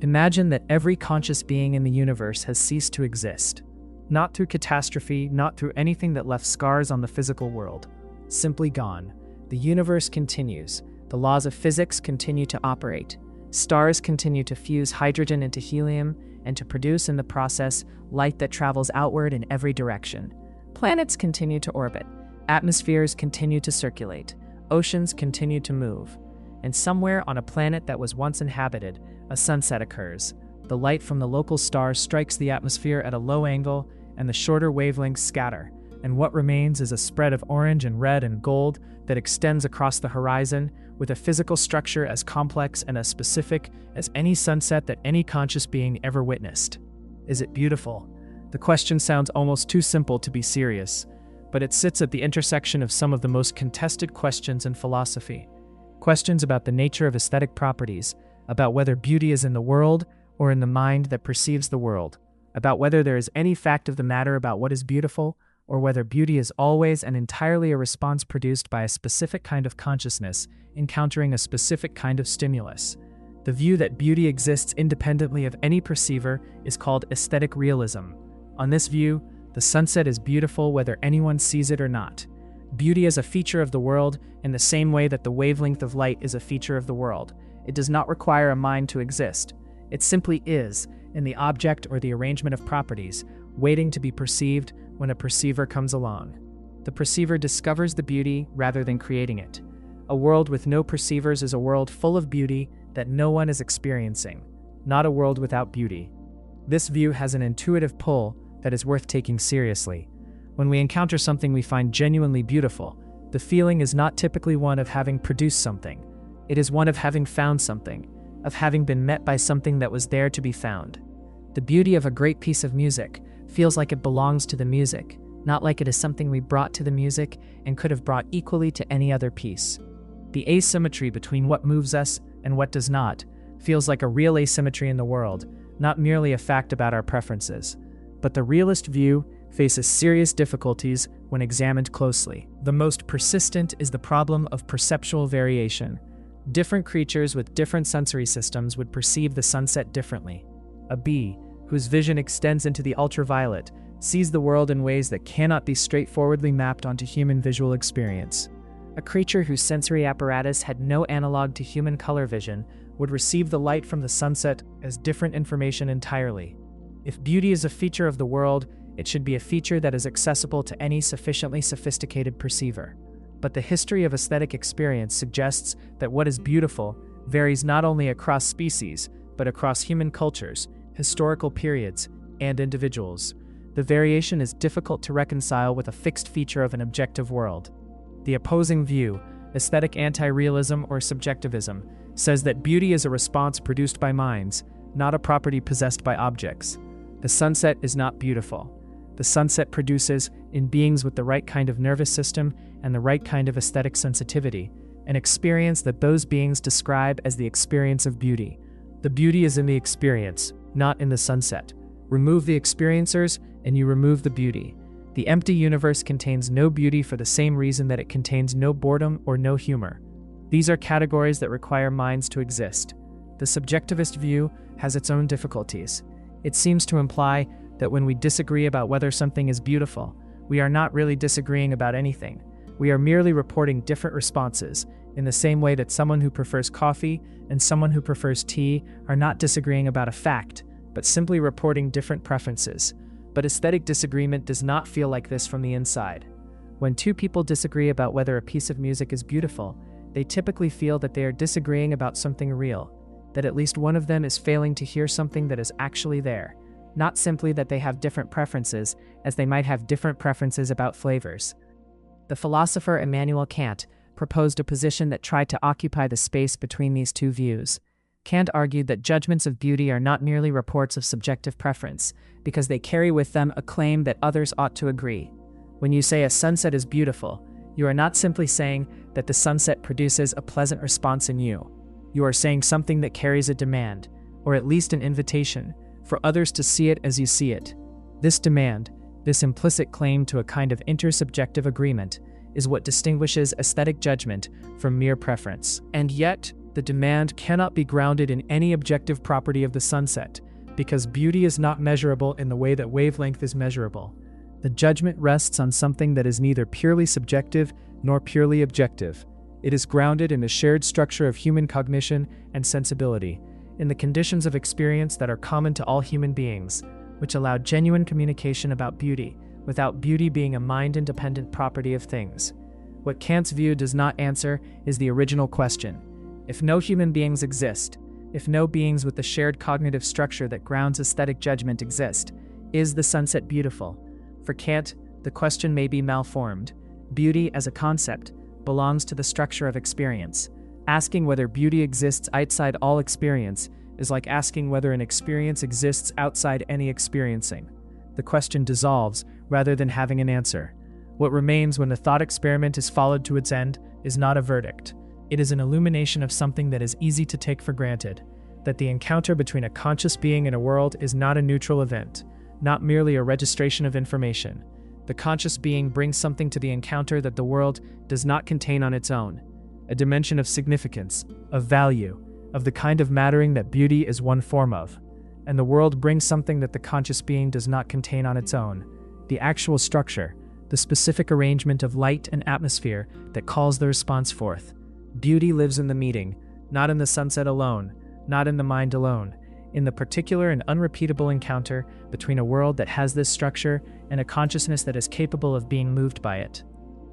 Imagine that every conscious being in the universe has ceased to exist. Not through catastrophe, not through anything that left scars on the physical world. Simply gone. The universe continues. The laws of physics continue to operate. Stars continue to fuse hydrogen into helium and to produce in the process light that travels outward in every direction. Planets continue to orbit. Atmospheres continue to circulate. Oceans continue to move. And somewhere on a planet that was once inhabited, a sunset occurs. The light from the local star strikes the atmosphere at a low angle, and the shorter wavelengths scatter, and what remains is a spread of orange and red and gold that extends across the horizon with a physical structure as complex and as specific as any sunset that any conscious being ever witnessed. Is it beautiful? The question sounds almost too simple to be serious, but it sits at the intersection of some of the most contested questions in philosophy. Questions about the nature of aesthetic properties, about whether beauty is in the world or in the mind that perceives the world, about whether there is any fact of the matter about what is beautiful, or whether beauty is always and entirely a response produced by a specific kind of consciousness encountering a specific kind of stimulus. The view that beauty exists independently of any perceiver is called aesthetic realism. On this view, the sunset is beautiful whether anyone sees it or not. Beauty is a feature of the world in the same way that the wavelength of light is a feature of the world. It does not require a mind to exist. It simply is, in the object or the arrangement of properties, waiting to be perceived when a perceiver comes along. The perceiver discovers the beauty rather than creating it. A world with no perceivers is a world full of beauty that no one is experiencing, not a world without beauty. This view has an intuitive pull that is worth taking seriously. When we encounter something we find genuinely beautiful, the feeling is not typically one of having produced something. It is one of having found something, of having been met by something that was there to be found. The beauty of a great piece of music feels like it belongs to the music, not like it is something we brought to the music and could have brought equally to any other piece. The asymmetry between what moves us and what does not feels like a real asymmetry in the world, not merely a fact about our preferences. But the realist view faces serious difficulties when examined closely. The most persistent is the problem of perceptual variation. Different creatures with different sensory systems would perceive the sunset differently. A bee, whose vision extends into the ultraviolet, sees the world in ways that cannot be straightforwardly mapped onto human visual experience. A creature whose sensory apparatus had no analog to human color vision would receive the light from the sunset as different information entirely. If beauty is a feature of the world, it should be a feature that is accessible to any sufficiently sophisticated perceiver. But the history of aesthetic experience suggests that what is beautiful varies not only across species, but across human cultures, historical periods, and individuals. The variation is difficult to reconcile with a fixed feature of an objective world. The opposing view, aesthetic anti-realism or subjectivism, says that beauty is a response produced by minds, not a property possessed by objects. The sunset is not beautiful. The sunset produces, in beings with the right kind of nervous system and the right kind of aesthetic sensitivity, an experience that those beings describe as the experience of beauty. The beauty is in the experience, not in the sunset. Remove the experiencers, and you remove the beauty. The empty universe contains no beauty for the same reason that it contains no boredom or no humor. These are categories that require minds to exist. The subjectivist view has its own difficulties. It seems to imply that when we disagree about whether something is beautiful, we are not really disagreeing about anything. We are merely reporting different responses, in the same way that someone who prefers coffee and someone who prefers tea are not disagreeing about a fact, but simply reporting different preferences. But aesthetic disagreement does not feel like this from the inside. When two people disagree about whether a piece of music is beautiful, they typically feel that they are disagreeing about something real, that at least one of them is failing to hear something that is actually there, not simply that they have different preferences, as they might have different preferences about flavors. The philosopher Immanuel Kant proposed a position that tried to occupy the space between these two views. Kant argued that judgments of beauty are not merely reports of subjective preference, because they carry with them a claim that others ought to agree. When you say a sunset is beautiful, you are not simply saying that the sunset produces a pleasant response in you. You are saying something that carries a demand, or at least an invitation, for others to see it as you see it. This demand, this implicit claim to a kind of intersubjective agreement, is what distinguishes aesthetic judgment from mere preference. And yet, the demand cannot be grounded in any objective property of the sunset, because beauty is not measurable in the way that wavelength is measurable. The judgment rests on something that is neither purely subjective nor purely objective. It is grounded in a shared structure of human cognition and sensibility, in the conditions of experience that are common to all human beings, which allow genuine communication about beauty, without beauty being a mind-independent property of things. What Kant's view does not answer is the original question. If no human beings exist, if no beings with the shared cognitive structure that grounds aesthetic judgment exist, is the sunset beautiful? For Kant, the question may be malformed. Beauty, as a concept, belongs to the structure of experience. Asking whether beauty exists outside all experience is like asking whether an experience exists outside any experiencing. The question dissolves rather than having an answer. What remains when the thought experiment is followed to its end is not a verdict. It is an illumination of something that is easy to take for granted, that the encounter between a conscious being and a world is not a neutral event, not merely a registration of information. The conscious being brings something to the encounter that the world does not contain on its own, a dimension of significance, of value, of the kind of mattering that beauty is one form of. And the world brings something that the conscious being does not contain on its own, the actual structure, the specific arrangement of light and atmosphere that calls the response forth. Beauty lives in the meeting, not in the sunset alone, not in the mind alone, in the particular and unrepeatable encounter between a world that has this structure and a consciousness that is capable of being moved by it.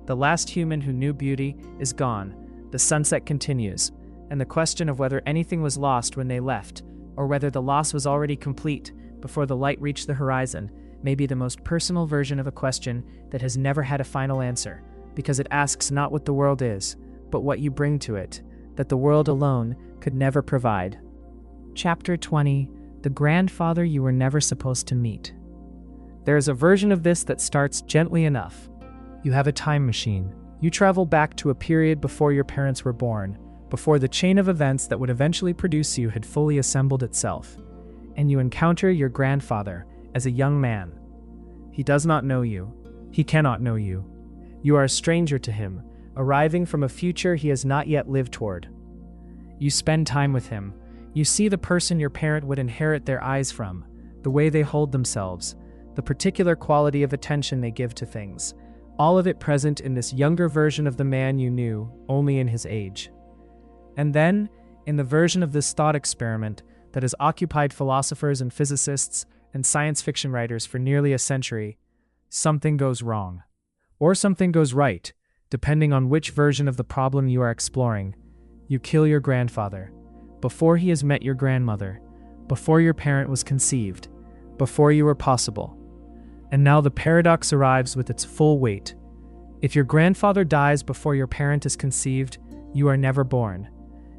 The last human who knew beauty is gone, the sunset continues, and the question of whether anything was lost when they left, or whether the loss was already complete before the light reached the horizon, may be the most personal version of a question that has never had a final answer, because it asks not what the world is, but what you bring to it, that the world alone could never provide. Chapter 20, The Grandfather You Were Never Supposed to Meet. There is a version of this that starts gently enough. You have a time machine. You travel back to a period before your parents were born, before the chain of events that would eventually produce you had fully assembled itself, and you encounter your grandfather as a young man. He does not know you. He cannot know you. You are a stranger to him, arriving from a future he has not yet lived toward. You spend time with him. You see the person your parent would inherit their eyes from, the way they hold themselves, the particular quality of attention they give to things, all of it present in this younger version of the man you knew, only in his age. And then, in the version of this thought experiment that has occupied philosophers and physicists and science fiction writers for nearly a century, something goes wrong. Or something goes right, depending on which version of the problem you are exploring. You kill your grandfather, before he has met your grandmother, before your parent was conceived, before you were possible. And now the paradox arrives with its full weight. If your grandfather dies before your parent is conceived, you are never born.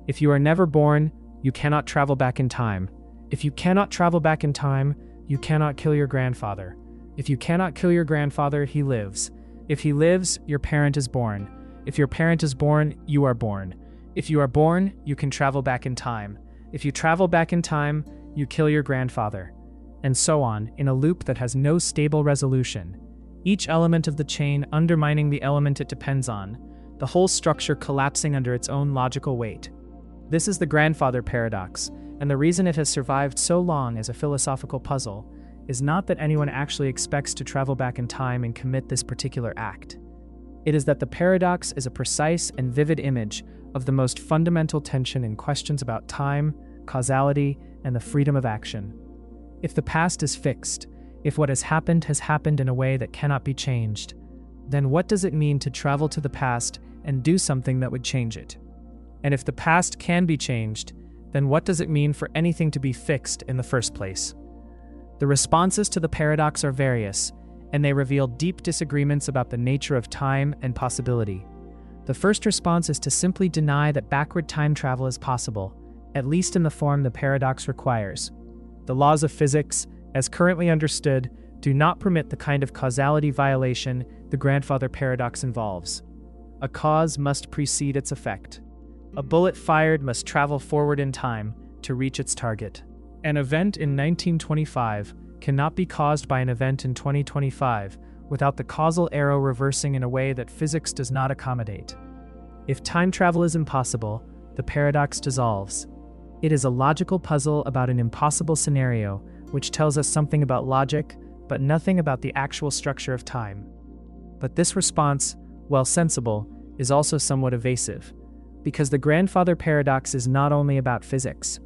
If you are never born, you cannot travel back in time. If you cannot travel back in time, you cannot kill your grandfather. If you cannot kill your grandfather, he lives. If he lives, your parent is born. If your parent is born, you are born. If you are born, you can travel back in time. If you travel back in time, you kill your grandfather. And so on, in a loop that has no stable resolution. Each element of the chain undermining the element it depends on, the whole structure collapsing under its own logical weight. This is the grandfather paradox, and the reason it has survived so long as a philosophical puzzle is not that anyone actually expects to travel back in time and commit this particular act. It is that the paradox is a precise and vivid image of the most fundamental tension in questions about time, causality, and the freedom of action. If the past is fixed, if what has happened in a way that cannot be changed, then what does it mean to travel to the past and do something that would change it? And if the past can be changed, then what does it mean for anything to be fixed in the first place? The responses to the paradox are various, and they reveal deep disagreements about the nature of time and possibility. The first response is to simply deny that backward time travel is possible, at least in the form the paradox requires. The laws of physics, as currently understood, do not permit the kind of causality violation the grandfather paradox involves. A cause must precede its effect. A bullet fired must travel forward in time to reach its target. An event in 1925 cannot be caused by an event in 2025 without the causal arrow reversing in a way that physics does not accommodate. If time travel is impossible, the paradox dissolves. It is a logical puzzle about an impossible scenario, which tells us something about logic, but nothing about the actual structure of time. But this response, while sensible, is also somewhat evasive, because the grandfather paradox is not only about physics.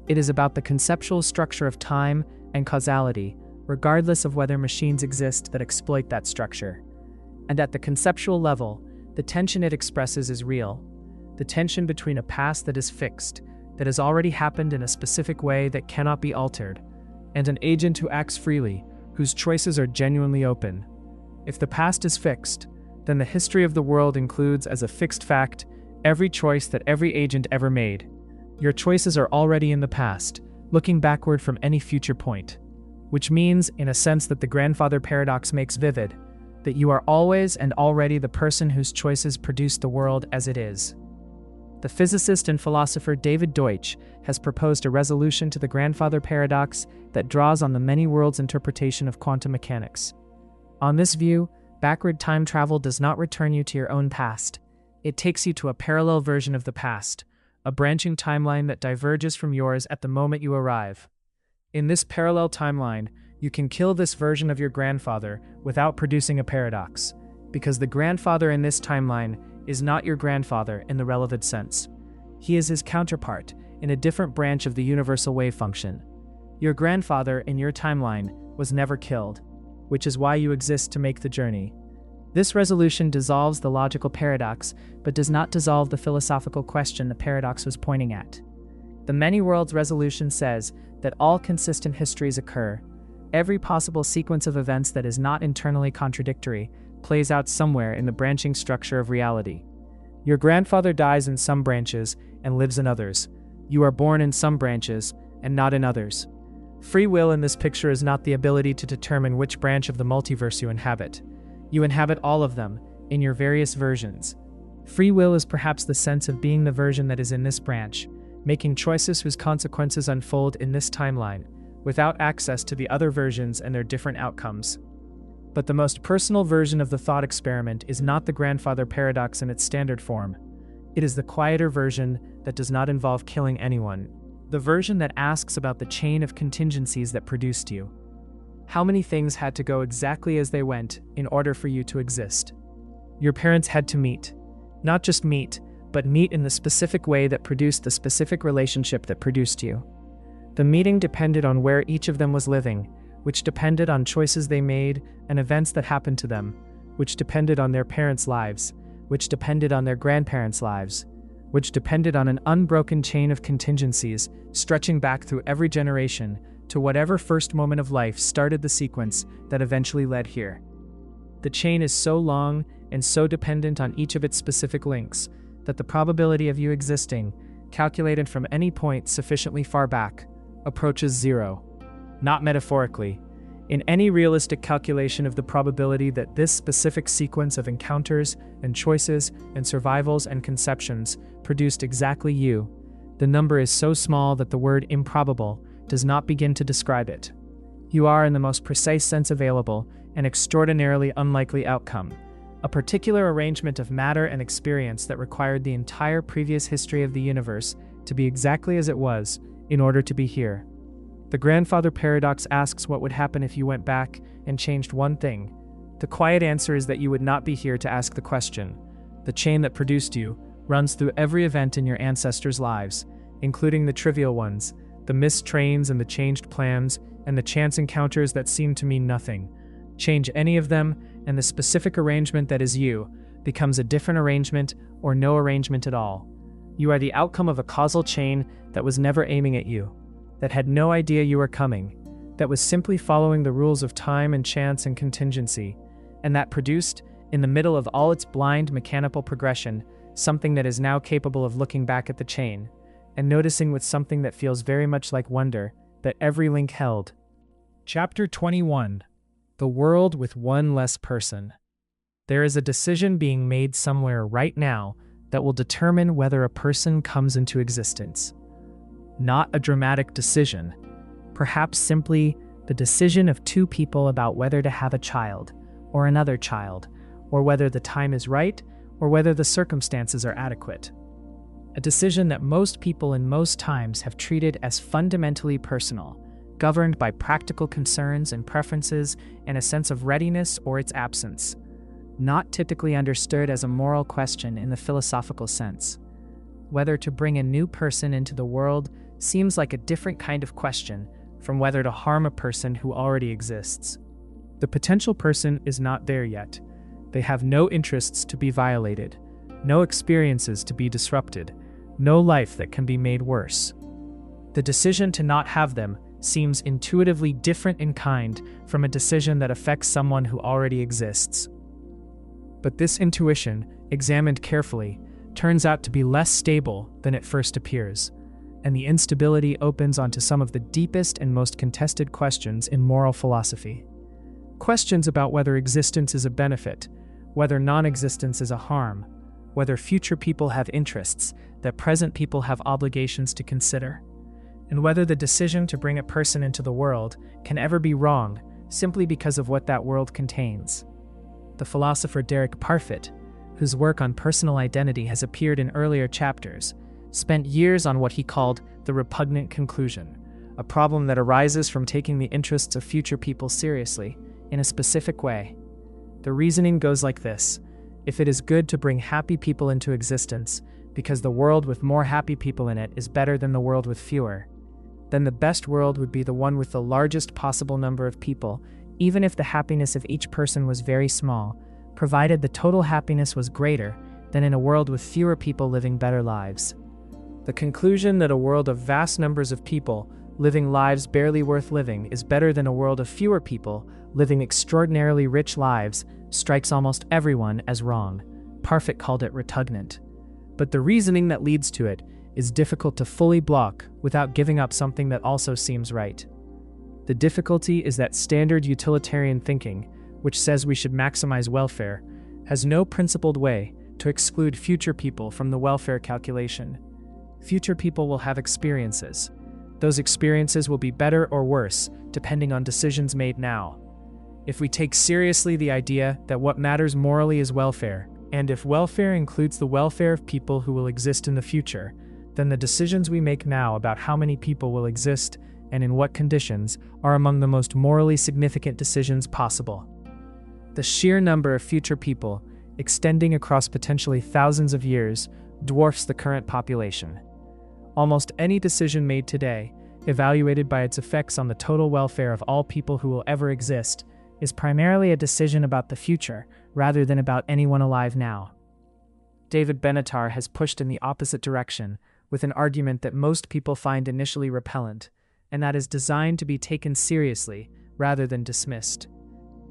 It is about the conceptual structure of time and causality, regardless of whether machines exist that exploit that structure. And at the conceptual level, the tension it expresses is real. The tension between a past that is fixed, that has already happened in a specific way that cannot be altered, and an agent who acts freely, whose choices are genuinely open. If the past is fixed, then the history of the world includes as a fixed fact every choice that every agent ever made. Your choices are already in the past, looking backward from any future point. Which means, in a sense that the grandfather paradox makes vivid, that you are always and already the person whose choices produce the world as it is. The physicist and philosopher David Deutsch has proposed a resolution to the grandfather paradox that draws on the many worlds interpretation of quantum mechanics. On this view, backward time travel does not return you to your own past. It takes you to a parallel version of the past, a branching timeline that diverges from yours at the moment you arrive. In this parallel timeline, you can kill this version of your grandfather without producing a paradox, because the grandfather in this timeline is not your grandfather in the relevant sense. He is his counterpart in a different branch of the universal wave function. Your grandfather in your timeline was never killed, which is why you exist to make the journey. This resolution dissolves the logical paradox, but does not dissolve the philosophical question the paradox was pointing at. The many worlds resolution says that all consistent histories occur. Every possible sequence of events that is not internally contradictory plays out somewhere in the branching structure of reality. Your grandfather dies in some branches and lives in others. You are born in some branches and not in others. Free will in this picture is not the ability to determine which branch of the multiverse you inhabit. You inhabit all of them, in your various versions. Free will is perhaps the sense of being the version that is in this branch, making choices whose consequences unfold in this timeline, without access to the other versions and their different outcomes. But the most personal version of the thought experiment is not the grandfather paradox in its standard form. It is the quieter version that does not involve killing anyone, the version that asks about the chain of contingencies that produced you. How many things had to go exactly as they went in order for you to exist? Your parents had to meet. Not just meet, but meet in the specific way that produced the specific relationship that produced you. The meeting depended on where each of them was living, which depended on choices they made and events that happened to them, which depended on their parents' lives, which depended on their grandparents' lives, which depended on an unbroken chain of contingencies stretching back through every generation to whatever first moment of life started the sequence that eventually led here. The chain is so long and so dependent on each of its specific links that the probability of you existing, calculated from any point sufficiently far back, approaches zero. Not metaphorically, in any realistic calculation of the probability that this specific sequence of encounters and choices and survivals and conceptions produced exactly you, the number is so small that the word improbable does not begin to describe it. You are, in the most precise sense available, an extraordinarily unlikely outcome, a particular arrangement of matter and experience that required the entire previous history of the universe to be exactly as it was in order to be here. The grandfather paradox asks what would happen if you went back and changed one thing. The quiet answer is that you would not be here to ask the question. The chain that produced you runs through every event in your ancestors' lives, including the trivial ones, the missed trains and the changed plans, and the chance encounters that seem to mean nothing. Change any of them, and the specific arrangement that is you becomes a different arrangement or no arrangement at all. You are the outcome of a causal chain that was never aiming at you, that had no idea you were coming, that was simply following the rules of time and chance and contingency, and that produced, in the middle of all its blind mechanical progression, something that is now capable of looking back at the chain, and noticing with something that feels very much like wonder, that every link held. Chapter 21. The World with One Less Person. There is a decision being made somewhere right now that will determine whether a person comes into existence. Not a dramatic decision, perhaps simply the decision of two people about whether to have a child, or another child, or whether the time is right, or whether the circumstances are adequate. A decision that most people in most times have treated as fundamentally personal, governed by practical concerns and preferences and a sense of readiness or its absence, not typically understood as a moral question in the philosophical sense. Whether to bring a new person into the world seems like a different kind of question from whether to harm a person who already exists. The potential person is not there yet. They have no interests to be violated, no experiences to be disrupted, no life that can be made worse. The decision to not have them seems intuitively different in kind from a decision that affects someone who already exists. But this intuition, examined carefully, turns out to be less stable than it first appears, and the instability opens onto some of the deepest and most contested questions in moral philosophy. Questions about whether existence is a benefit, whether non-existence is a harm, whether future people have interests that present people have obligations to consider, and whether the decision to bring a person into the world can ever be wrong simply because of what that world contains. The philosopher Derek Parfit, whose work on personal identity has appeared in earlier chapters, spent years on what he called the repugnant conclusion, a problem that arises from taking the interests of future people seriously in a specific way. The reasoning goes like this: if it is good to bring happy people into existence because the world with more happy people in it is better than the world with fewer, then the best world would be the one with the largest possible number of people, even if the happiness of each person was very small, provided the total happiness was greater than in a world with fewer people living better lives. The conclusion that a world of vast numbers of people living lives barely worth living is better than a world of fewer people living extraordinarily rich lives strikes almost everyone as wrong. Parfit called it repugnant. But the reasoning that leads to it is difficult to fully block without giving up something that also seems right. The difficulty is that standard utilitarian thinking, which says we should maximize welfare, has no principled way to exclude future people from the welfare calculation. Future people will have experiences. Those experiences will be better or worse, depending on decisions made now. If we take seriously the idea that what matters morally is welfare, and if welfare includes the welfare of people who will exist in the future, then the decisions we make now about how many people will exist and in what conditions are among the most morally significant decisions possible. The sheer number of future people, extending across potentially thousands of years, dwarfs the current population. Almost any decision made today, evaluated by its effects on the total welfare of all people who will ever exist, is primarily a decision about the future rather than about anyone alive now. David Benatar has pushed in the opposite direction with an argument that most people find initially repellent, and that is designed to be taken seriously rather than dismissed.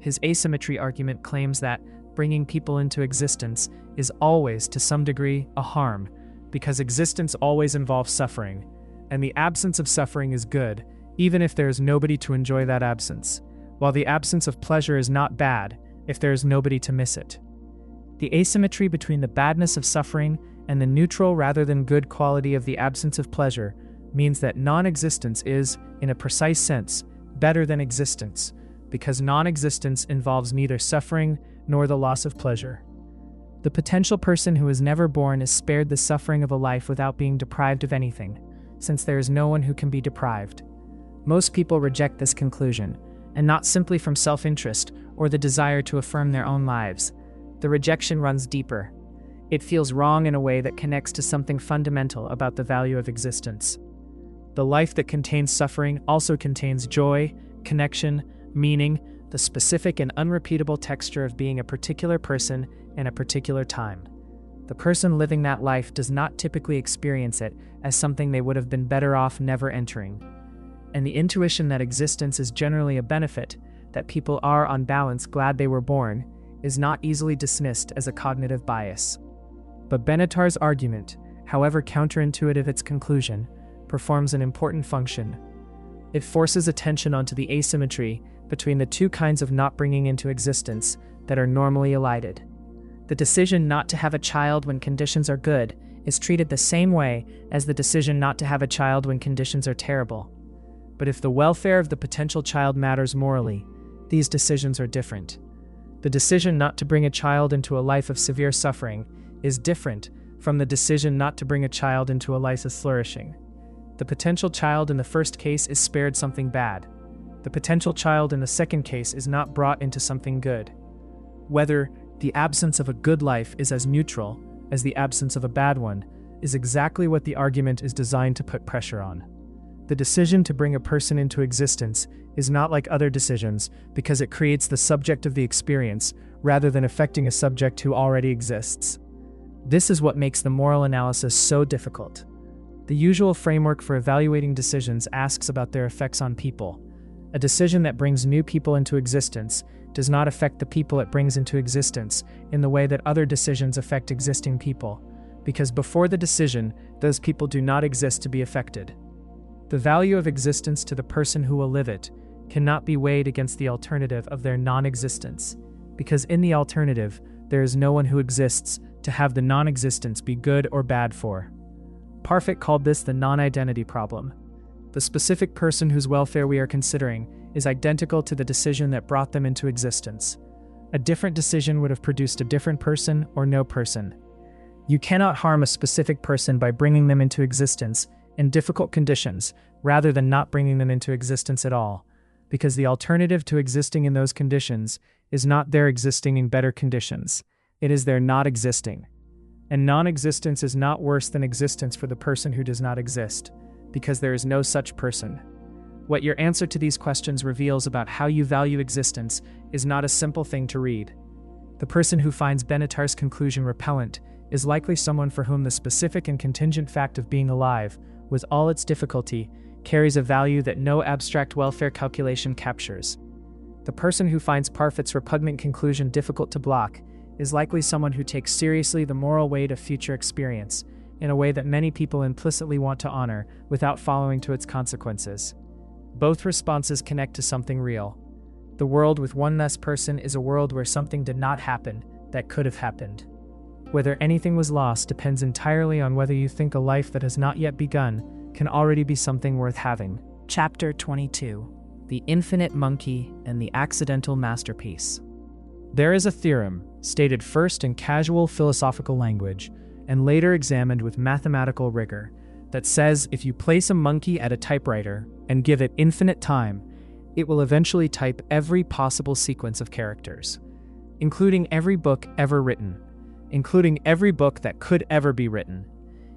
His asymmetry argument claims that bringing people into existence is always, to some degree, a harm, because existence always involves suffering, and the absence of suffering is good, even if there is nobody to enjoy that absence, while the absence of pleasure is not bad if there is nobody to miss it. The asymmetry between the badness of suffering and the neutral rather than good quality of the absence of pleasure means that non-existence is, in a precise sense, better than existence, because non-existence involves neither suffering nor the loss of pleasure. The potential person who is never born is spared the suffering of a life without being deprived of anything, since there is no one who can be deprived. Most people reject this conclusion, and not simply from self-interest or the desire to affirm their own lives. The rejection runs deeper. It feels wrong in a way that connects to something fundamental about the value of existence. The life that contains suffering also contains joy, connection, meaning, the specific and unrepeatable texture of being a particular person in a particular time. The person living that life does not typically experience it as something they would have been better off never entering. And the intuition that existence is generally a benefit, that people are on balance glad they were born, is not easily dismissed as a cognitive bias. But Benatar's argument, however counterintuitive its conclusion, performs an important function. It forces attention onto the asymmetry between the two kinds of not bringing into existence that are normally elided. The decision not to have a child when conditions are good is treated the same way as the decision not to have a child when conditions are terrible. But if the welfare of the potential child matters morally, these decisions are different. The decision not to bring a child into a life of severe suffering is different from the decision not to bring a child into a life of flourishing. The potential child in the first case is spared something bad. The potential child in the second case is not brought into something good. Whether the absence of a good life is as neutral as the absence of a bad one is exactly what the argument is designed to put pressure on. The decision to bring a person into existence is not like other decisions because it creates the subject of the experience rather than affecting a subject who already exists. This is what makes the moral analysis so difficult. The usual framework for evaluating decisions asks about their effects on people. A decision that brings new people into existence does not affect the people it brings into existence in the way that other decisions affect existing people, because before the decision, those people do not exist to be affected. The value of existence to the person who will live it cannot be weighed against the alternative of their non-existence, because in the alternative, there is no one who exists to have the non-existence be good or bad for. Parfit called this the non-identity problem. The specific person whose welfare we are considering is identical to the decision that brought them into existence. A different decision would have produced a different person or no person. You cannot harm a specific person by bringing them into existence in difficult conditions rather than not bringing them into existence at all, because the alternative to existing in those conditions is not their existing in better conditions. It is their not existing. And non-existence is not worse than existence for the person who does not exist, because there is no such person. What your answer to these questions reveals about how you value existence is not a simple thing to read. The person who finds Benatar's conclusion repellent is likely someone for whom the specific and contingent fact of being alive, with all its difficulty, carries a value that no abstract welfare calculation captures. The person who finds Parfit's repugnant conclusion difficult to block is likely someone who takes seriously the moral weight of future experience, in a way that many people implicitly want to honor without following to its consequences. Both responses connect to something real. The world with one less person is a world where something did not happen that could have happened. Whether anything was lost depends entirely on whether you think a life that has not yet begun can already be something worth having. Chapter 22: The Infinite Monkey and the Accidental Masterpiece. There is a theorem, stated first in casual philosophical language and later examined with mathematical rigor, that says if you place a monkey at a typewriter and give it infinite time, it will eventually type every possible sequence of characters, including every book ever written, including every book that could ever be written,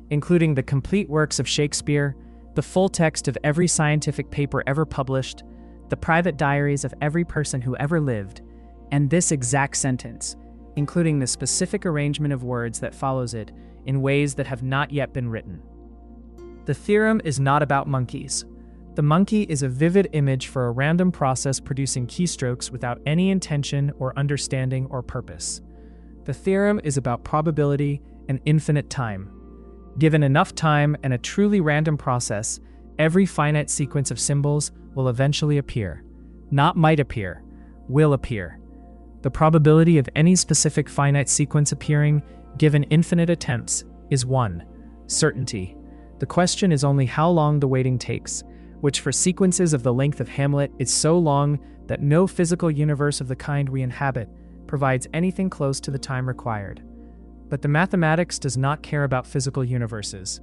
including the complete works of Shakespeare, the full text of every scientific paper ever published, the private diaries of every person who ever lived, and this exact sentence, including the specific arrangement of words that follows it in ways that have not yet been written. The theorem is not about monkeys. The monkey is a vivid image for a random process producing keystrokes without any intention or understanding or purpose. The theorem is about probability and infinite time. Given enough time and a truly random process, every finite sequence of symbols will eventually appear. Not might appear, will appear. The probability of any specific finite sequence appearing, given infinite attempts, is 1. Certainty. The question is only how long the waiting takes, which for sequences of the length of Hamlet is so long that no physical universe of the kind we inhabit provides anything close to the time required. But the mathematics does not care about physical universes.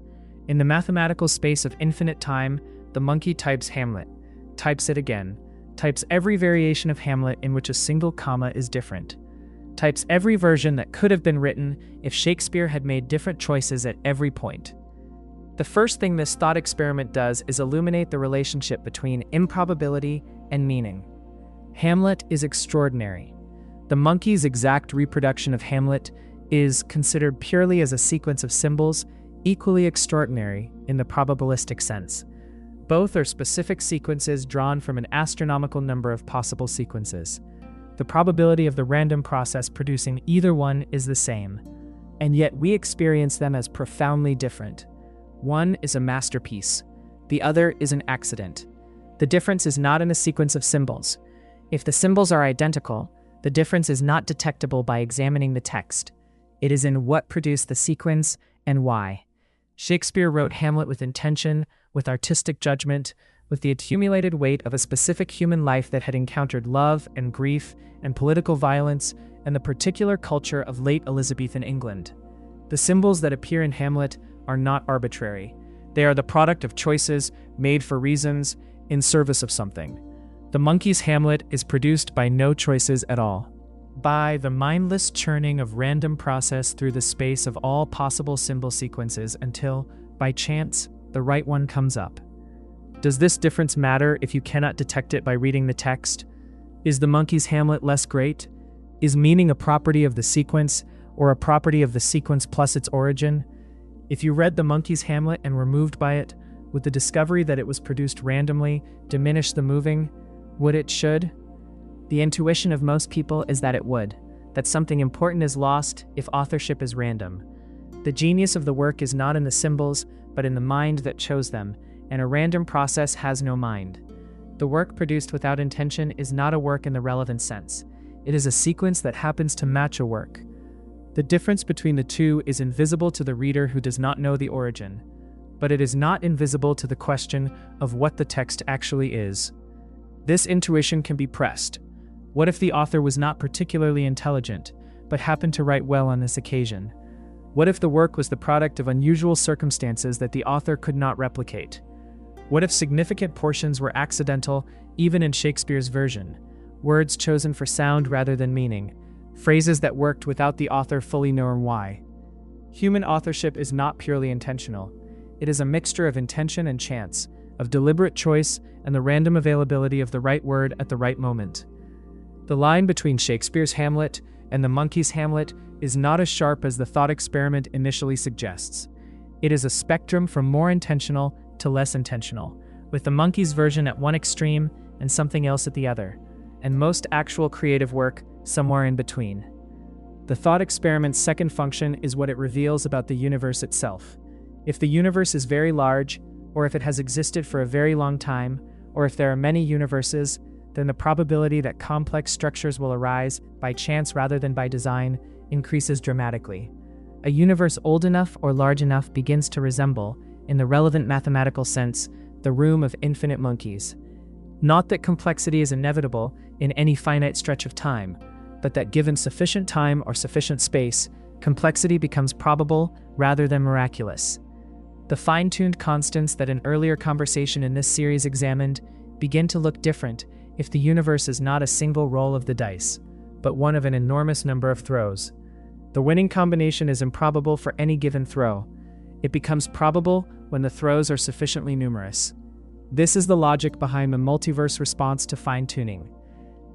In the mathematical space of infinite time, the monkey types Hamlet, types it again, types every variation of Hamlet in which a single comma is different, types every version that could have been written if Shakespeare had made different choices at every point. The first thing this thought experiment does is illuminate the relationship between improbability and meaning. Hamlet is extraordinary. The monkey's exact reproduction of Hamlet is considered purely as a sequence of symbols, equally extraordinary in the probabilistic sense. Both are specific sequences drawn from an astronomical number of possible sequences. The probability of the random process producing either one is the same, and yet we experience them as profoundly different. One is a masterpiece, the other is an accident. The difference is not in the sequence of symbols. If the symbols are identical, the difference is not detectable by examining the text. It is in what produced the sequence and why. Shakespeare wrote Hamlet with intention, with artistic judgment, with the accumulated weight of a specific human life that had encountered love and grief and political violence and the particular culture of late Elizabethan England. The symbols that appear in Hamlet are not arbitrary. They are the product of choices made for reasons in service of something. The monkey's Hamlet is produced by no choices at all, by the mindless churning of random process through the space of all possible symbol sequences until, by chance, the right one comes up. Does this difference matter if you cannot detect it by reading the text? Is the monkey's Hamlet less great? Is meaning a property of the sequence, or a property of the sequence plus its origin? If you read the monkey's Hamlet and were moved by it, would the discovery that it was produced randomly diminish the moving? Would it should? The intuition of most people is that it would, that something important is lost if authorship is random. The genius of the work is not in the symbols, but in the mind that chose them, and a random process has no mind. The work produced without intention is not a work in the relevant sense. It is a sequence that happens to match a work. The difference between the two is invisible to the reader who does not know the origin, but it is not invisible to the question of what the text actually is. This intuition can be pressed. What if the author was not particularly intelligent, but happened to write well on this occasion? What if the work was the product of unusual circumstances that the author could not replicate? What if significant portions were accidental, even in Shakespeare's version? Words chosen for sound rather than meaning, phrases that worked without the author fully knowing why. Human authorship is not purely intentional. It is a mixture of intention and chance, of deliberate choice and the random availability of the right word at the right moment. The line between Shakespeare's Hamlet and the monkey's Hamlet is not as sharp as the thought experiment initially suggests. It is a spectrum from more intentional to less intentional, with the monkey's version at one extreme and something else at the other, and most actual creative work somewhere in between. The thought experiment's second function is what it reveals about the universe itself. If the universe is very large, or if it has existed for a very long time, or if there are many universes, then the probability that complex structures will arise by chance rather than by design increases dramatically. A universe old enough or large enough begins to resemble, in the relevant mathematical sense, the room of infinite monkeys. Not that complexity is inevitable in any finite stretch of time, but that given sufficient time or sufficient space, complexity becomes probable rather than miraculous. The fine-tuned constants that an earlier conversation in this series examined begin to look different if the universe is not a single roll of the dice, but one of an enormous number of throws. The winning combination is improbable for any given throw. It becomes probable when the throws are sufficiently numerous. This is the logic behind the multiverse response to fine-tuning.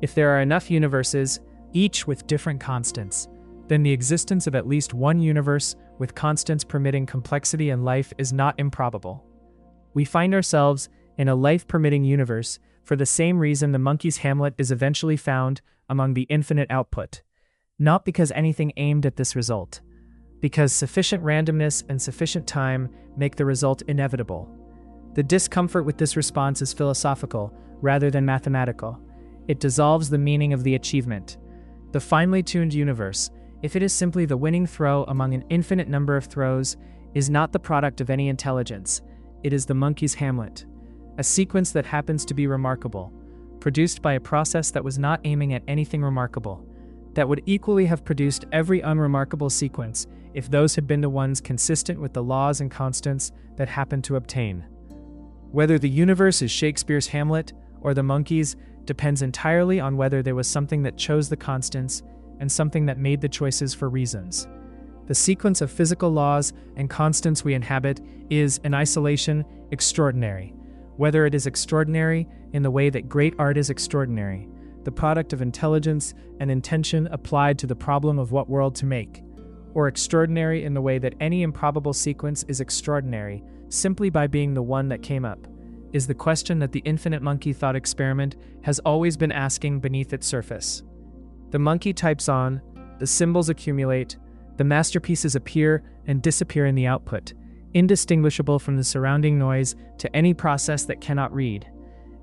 If there are enough universes, each with different constants, then the existence of at least one universe with constants permitting complexity and life is not improbable. We find ourselves in a life-permitting universe for the same reason the monkey's Hamlet is eventually found among the infinite output, not because anything aimed at this result, because sufficient randomness and sufficient time make the result inevitable. The discomfort with this response is philosophical rather than mathematical. It dissolves the meaning of the achievement. The finely tuned universe, if it is simply the winning throw among an infinite number of throws, is not the product of any intelligence. It is the monkey's Hamlet, a sequence that happens to be remarkable, produced by a process that was not aiming at anything remarkable, that would equally have produced every unremarkable sequence if those had been the ones consistent with the laws and constants that happened to obtain. Whether the universe is Shakespeare's Hamlet or the monkey's depends entirely on whether there was something that chose the constants and something that made the choices for reasons. The sequence of physical laws and constants we inhabit is, in isolation, extraordinary. Whether it is extraordinary in the way that great art is extraordinary, the product of intelligence and intention applied to the problem of what world to make, or extraordinary in the way that any improbable sequence is extraordinary simply by being the one that came up, is the question that the infinite monkey thought experiment has always been asking beneath its surface. The monkey types on, the symbols accumulate, the masterpieces appear and disappear in the output, indistinguishable from the surrounding noise to any process that cannot read.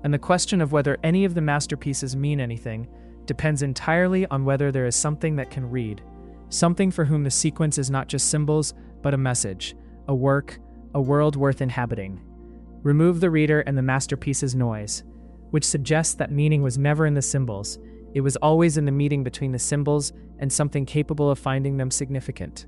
And the question of whether any of the masterpieces mean anything depends entirely on whether there is something that can read, something for whom the sequence is not just symbols, but a message, a work, a world worth inhabiting. Remove the reader and the masterpiece's noise, which suggests that meaning was never in the symbols. It was always in the meeting between the symbols and something capable of finding them significant.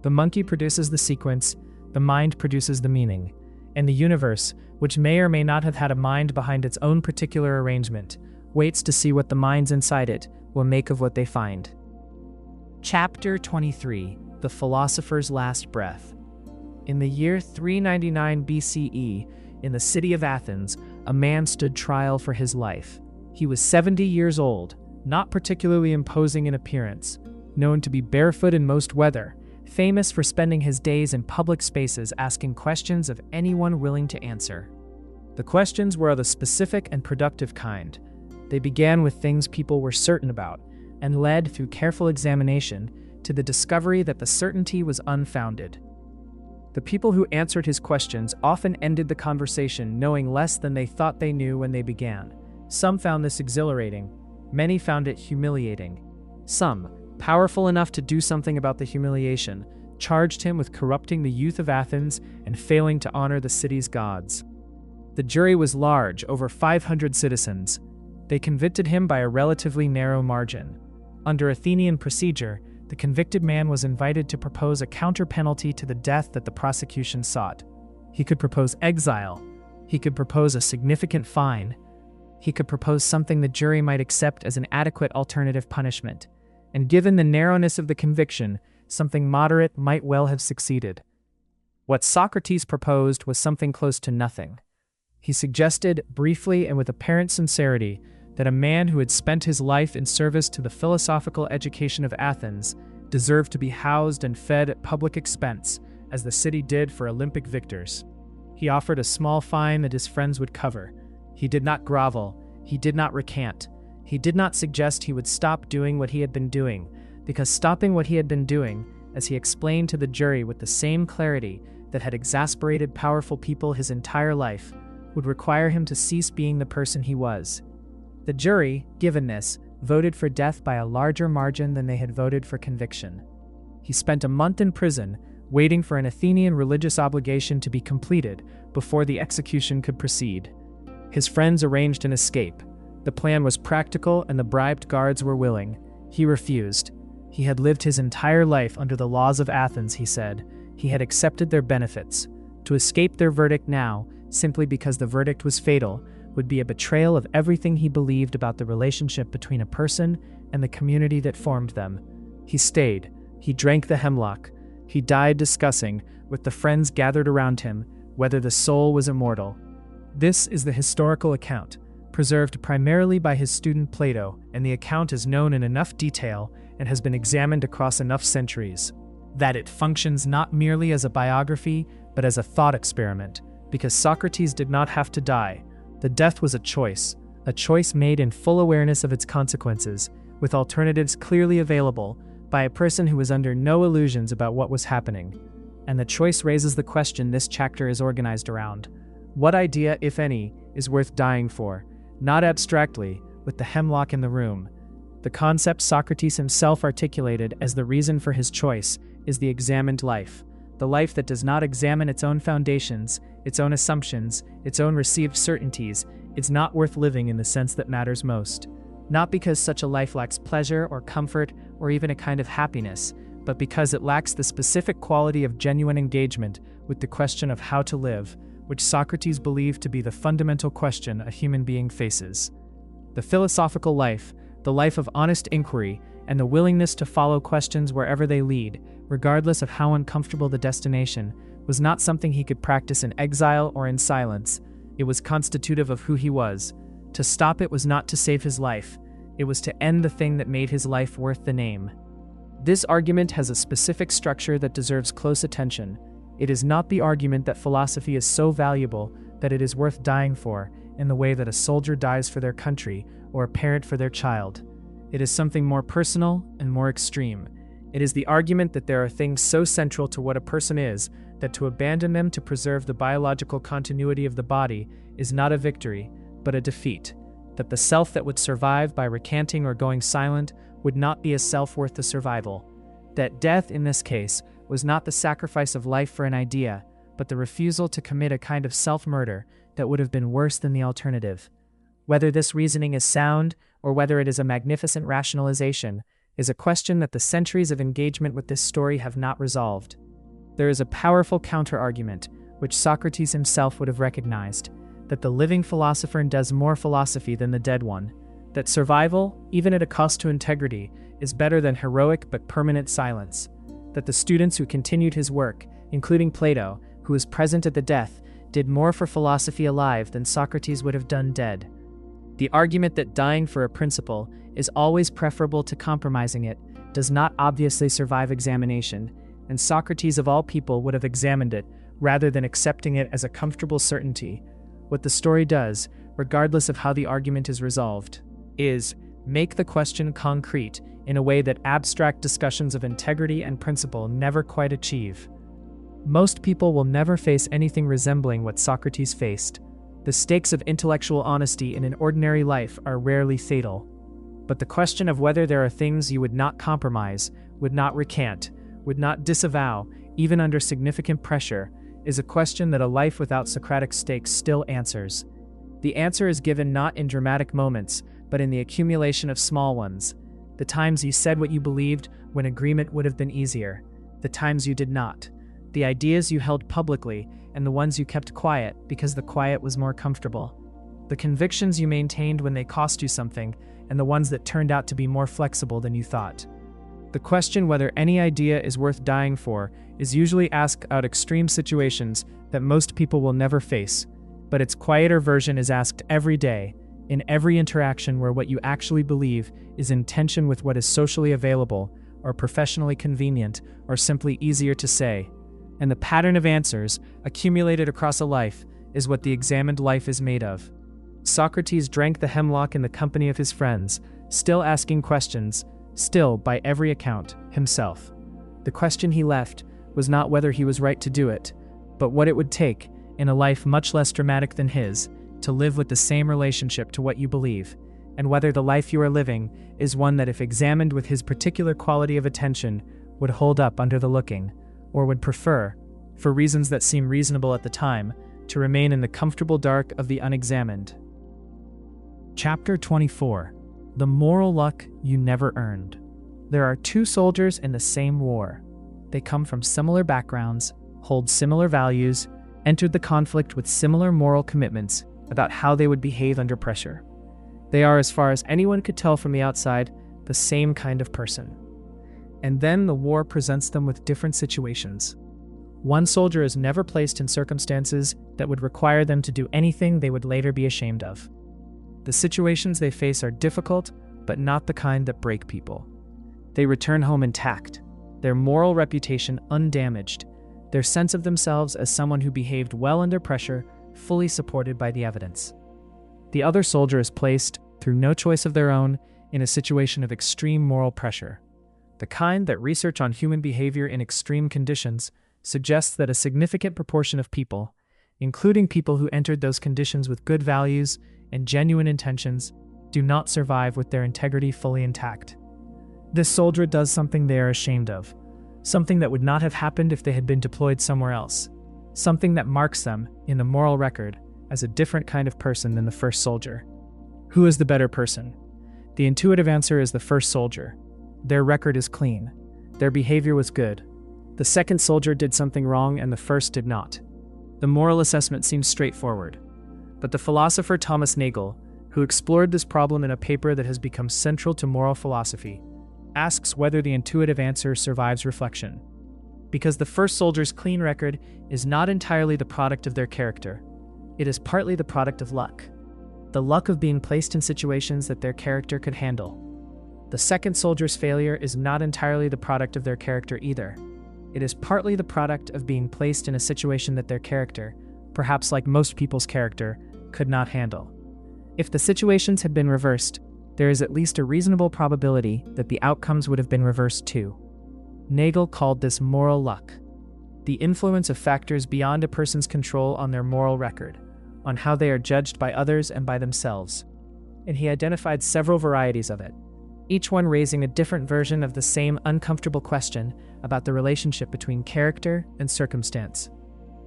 The monkey produces the sequence, the mind produces the meaning, and the universe, which may or may not have had a mind behind its own particular arrangement, waits to see what the minds inside it will make of what they find. Chapter 23: The Philosopher's Last Breath. In the year 399 BCE, in the city of Athens, a man stood trial for his life. He was 70 years old, not particularly imposing in appearance, known to be barefoot in most weather, famous for spending his days in public spaces asking questions of anyone willing to answer. The questions were of a specific and productive kind. They began with things people were certain about, and led, through careful examination, to the discovery that the certainty was unfounded. The people who answered his questions often ended the conversation knowing less than they thought they knew when they began. Some found this exhilarating. Many found it humiliating. Some, powerful enough to do something about the humiliation, charged him with corrupting the youth of Athens and failing to honor the city's gods. The jury was large, over 500 citizens. They convicted him by a relatively narrow margin. Under Athenian procedure, the convicted man was invited to propose a counter-penalty to the death that the prosecution sought. He could propose exile. He could propose a significant fine. He could propose something the jury might accept as an adequate alternative punishment. And given the narrowness of the conviction, something moderate might well have succeeded. What Socrates proposed was something close to nothing. He suggested, briefly and with apparent sincerity, that a man who had spent his life in service to the philosophical education of Athens deserved to be housed and fed at public expense, as the city did for Olympic victors. He offered a small fine that his friends would cover. He did not grovel. He did not recant. He did not suggest he would stop doing what he had been doing, because stopping what he had been doing, as he explained to the jury with the same clarity that had exasperated powerful people his entire life, would require him to cease being the person he was. The jury, given this, voted for death by a larger margin than they had voted for conviction. He spent a month in prison, waiting for an Athenian religious obligation to be completed before the execution could proceed. His friends arranged an escape. The plan was practical and the bribed guards were willing. He refused. He had lived his entire life under the laws of Athens, he said. He had accepted their benefits. To escape their verdict now, simply because the verdict was fatal, would be a betrayal of everything he believed about the relationship between a person and the community that formed them. He stayed. He drank the hemlock. He died discussing, with the friends gathered around him, whether the soul was immortal. This is the historical account, preserved primarily by his student Plato, and the account is known in enough detail and has been examined across enough centuries that it functions not merely as a biography, but as a thought experiment, because Socrates did not have to die. The death was a choice made in full awareness of its consequences, with alternatives clearly available, by a person who was under no illusions about what was happening. And the choice raises the question this chapter is organized around. What idea, if any, is worth dying for? Not abstractly, with the hemlock in the room. The concept Socrates himself articulated as the reason for his choice is the examined life, the life that does not examine its own foundations, its own assumptions, its own received certainties. It's not worth living in the sense that matters most. Not because such a life lacks pleasure or comfort or even a kind of happiness, but because it lacks the specific quality of genuine engagement with the question of how to live, which Socrates believed to be the fundamental question a human being faces. The philosophical life, the life of honest inquiry, and the willingness to follow questions wherever they lead, regardless of how uncomfortable the destination, was not something he could practice in exile or in silence. It was constitutive of who he was. To stop it was not to save his life. It was to end the thing that made his life worth the name. This argument has a specific structure that deserves close attention. It is not the argument that philosophy is so valuable that it is worth dying for, in the way that a soldier dies for their country or a parent for their child. It is something more personal and more extreme. It is the argument that there are things so central to what a person is that to abandon them to preserve the biological continuity of the body is not a victory, but a defeat. That the self that would survive by recanting or going silent would not be a self worth the survival. That death, in this case, was not the sacrifice of life for an idea, but the refusal to commit a kind of self-murder that would have been worse than the alternative. Whether this reasoning is sound, or whether it is a magnificent rationalization, is a question that the centuries of engagement with this story have not resolved. There is a powerful counter-argument, which Socrates himself would have recognized, that the living philosopher does more philosophy than the dead one, that survival, even at a cost to integrity, is better than heroic but permanent silence, that the students who continued his work, including Plato, who was present at the death, did more for philosophy alive than Socrates would have done dead. The argument that dying for a principle is always preferable to compromising it does not obviously survive examination, and Socrates of all people would have examined it rather than accepting it as a comfortable certainty. What the story does, regardless of how the argument is resolved, is make the question concrete in a way that abstract discussions of integrity and principle never quite achieve. Most people will never face anything resembling what Socrates faced. The stakes of intellectual honesty in an ordinary life are rarely fatal. But the question of whether there are things you would not compromise, would not recant, would not disavow, even under significant pressure, is a question that a life without Socratic stakes still answers. The answer is given not in dramatic moments, but in the accumulation of small ones. The times you said what you believed when agreement would have been easier. The times you did not. The ideas you held publicly and the ones you kept quiet because the quiet was more comfortable. The convictions you maintained when they cost you something and the ones that turned out to be more flexible than you thought. The question whether any idea is worth dying for is usually asked out extreme situations that most people will never face, but its quieter version is asked every day, in every interaction where what you actually believe is in tension with what is socially available, or professionally convenient, or simply easier to say. And the pattern of answers, accumulated across a life, is what the examined life is made of. Socrates drank the hemlock in the company of his friends, still asking questions, still, by every account, himself. The question he left was not whether he was right to do it, but what it would take, in a life much less dramatic than his, to live with the same relationship to what you believe, and whether the life you are living is one that, if examined with his particular quality of attention, would hold up under the looking, or would prefer, for reasons that seem reasonable at the time, to remain in the comfortable dark of the unexamined. Chapter 24. The Moral Luck You Never Earned. There are two soldiers in the same war. They come from similar backgrounds, hold similar values, entered the conflict with similar moral commitments about how they would behave under pressure. They are, as far as anyone could tell from the outside, the same kind of person. And then the war presents them with different situations. One soldier is never placed in circumstances that would require them to do anything they would later be ashamed of. The situations they face are difficult, but not the kind that break people. They return home intact, their moral reputation undamaged, their sense of themselves as someone who behaved well under pressure, fully supported by the evidence. The other soldier is placed, through no choice of their own, in a situation of extreme moral pressure. The kind that research on human behavior in extreme conditions suggests that a significant proportion of people, including people who entered those conditions with good values and genuine intentions, do not survive with their integrity fully intact. This soldier does something they are ashamed of, something that would not have happened if they had been deployed somewhere else, something that marks them, in the moral record, as a different kind of person than the first soldier. Who is the better person? The intuitive answer is the first soldier. Their record is clean. Their behavior was good. The second soldier did something wrong and the first did not. The moral assessment seems straightforward. But the philosopher Thomas Nagel, who explored this problem in a paper that has become central to moral philosophy, asks whether the intuitive answer survives reflection. Because the first soldier's clean record is not entirely the product of their character. It is partly the product of luck. The luck of being placed in situations that their character could handle. The second soldier's failure is not entirely the product of their character either. It is partly the product of being placed in a situation that their character, perhaps like most people's character, could not handle. If the situations had been reversed, there is at least a reasonable probability that the outcomes would have been reversed too. Nagel called this moral luck, the influence of factors beyond a person's control on their moral record, on how they are judged by others and by themselves. And he identified several varieties of it, each one raising a different version of the same uncomfortable question about the relationship between character and circumstance.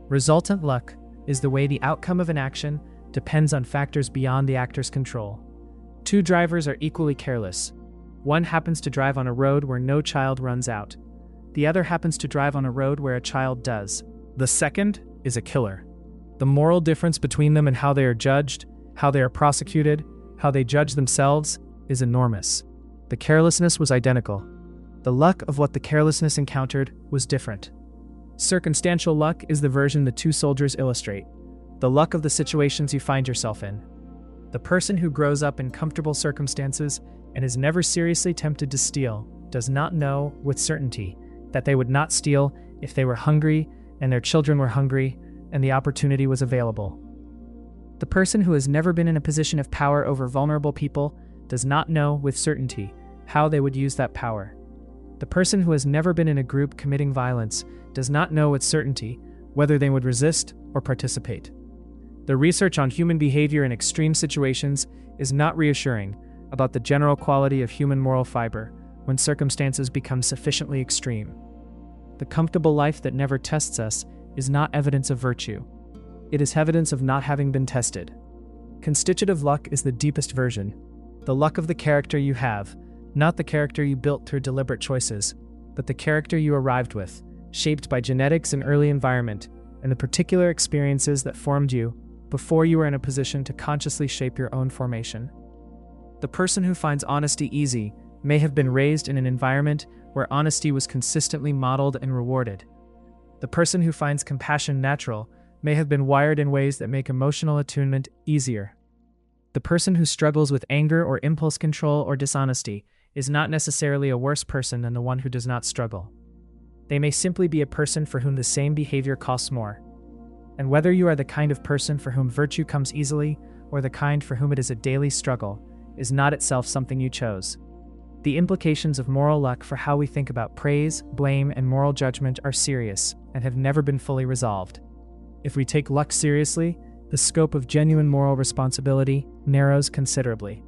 Resultant luck is the way the outcome of an action depends on factors beyond the actor's control. Two drivers are equally careless. One happens to drive on a road where no child runs out. The other happens to drive on a road where a child does. The second is a killer. The moral difference between them and how they are judged, how they are prosecuted, how they judge themselves, is enormous. The carelessness was identical. The luck of what the carelessness encountered was different. Circumstantial luck is the version the two soldiers illustrate, the luck of the situations you find yourself in. The person who grows up in comfortable circumstances and is never seriously tempted to steal does not know with certainty that they would not steal if they were hungry and their children were hungry and the opportunity was available. The person who has never been in a position of power over vulnerable people does not know with certainty how they would use that power. The person who has never been in a group committing violence does not know with certainty whether they would resist or participate. The research on human behavior in extreme situations is not reassuring, about the general quality of human moral fiber when circumstances become sufficiently extreme. The comfortable life that never tests us is not evidence of virtue. It is evidence of not having been tested. Constitutive luck is the deepest version, the luck of the character you have, not the character you built through deliberate choices, but the character you arrived with, shaped by genetics and early environment, and the particular experiences that formed you before you were in a position to consciously shape your own formation. The person who finds honesty easy may have been raised in an environment where honesty was consistently modeled and rewarded. The person who finds compassion natural may have been wired in ways that make emotional attunement easier. The person who struggles with anger or impulse control or dishonesty is not necessarily a worse person than the one who does not struggle. They may simply be a person for whom the same behavior costs more. And whether you are the kind of person for whom virtue comes easily or the kind for whom it is a daily struggle is not itself something you chose. The implications of moral luck for how we think about praise, blame, and moral judgment are serious and have never been fully resolved. If we take luck seriously, the scope of genuine moral responsibility narrows considerably.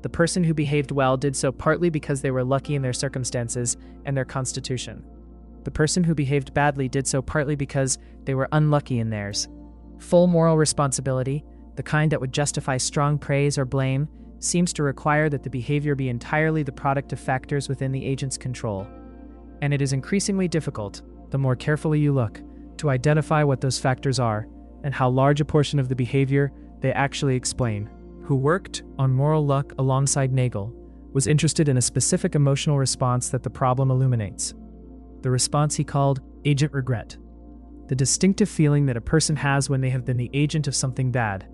The person who behaved well did so partly because they were lucky in their circumstances and their constitution. The person who behaved badly did so partly because they were unlucky in theirs. Full moral responsibility, the kind that would justify strong praise or blame, seems to require that the behavior be entirely the product of factors within the agent's control. And it is increasingly difficult, the more carefully you look, to identify what those factors are and how large a portion of the behavior they actually explain. Who worked on moral luck alongside Nagel was interested in a specific emotional response that the problem illuminates. The response he called agent regret. The distinctive feeling that a person has when they have been the agent of something bad,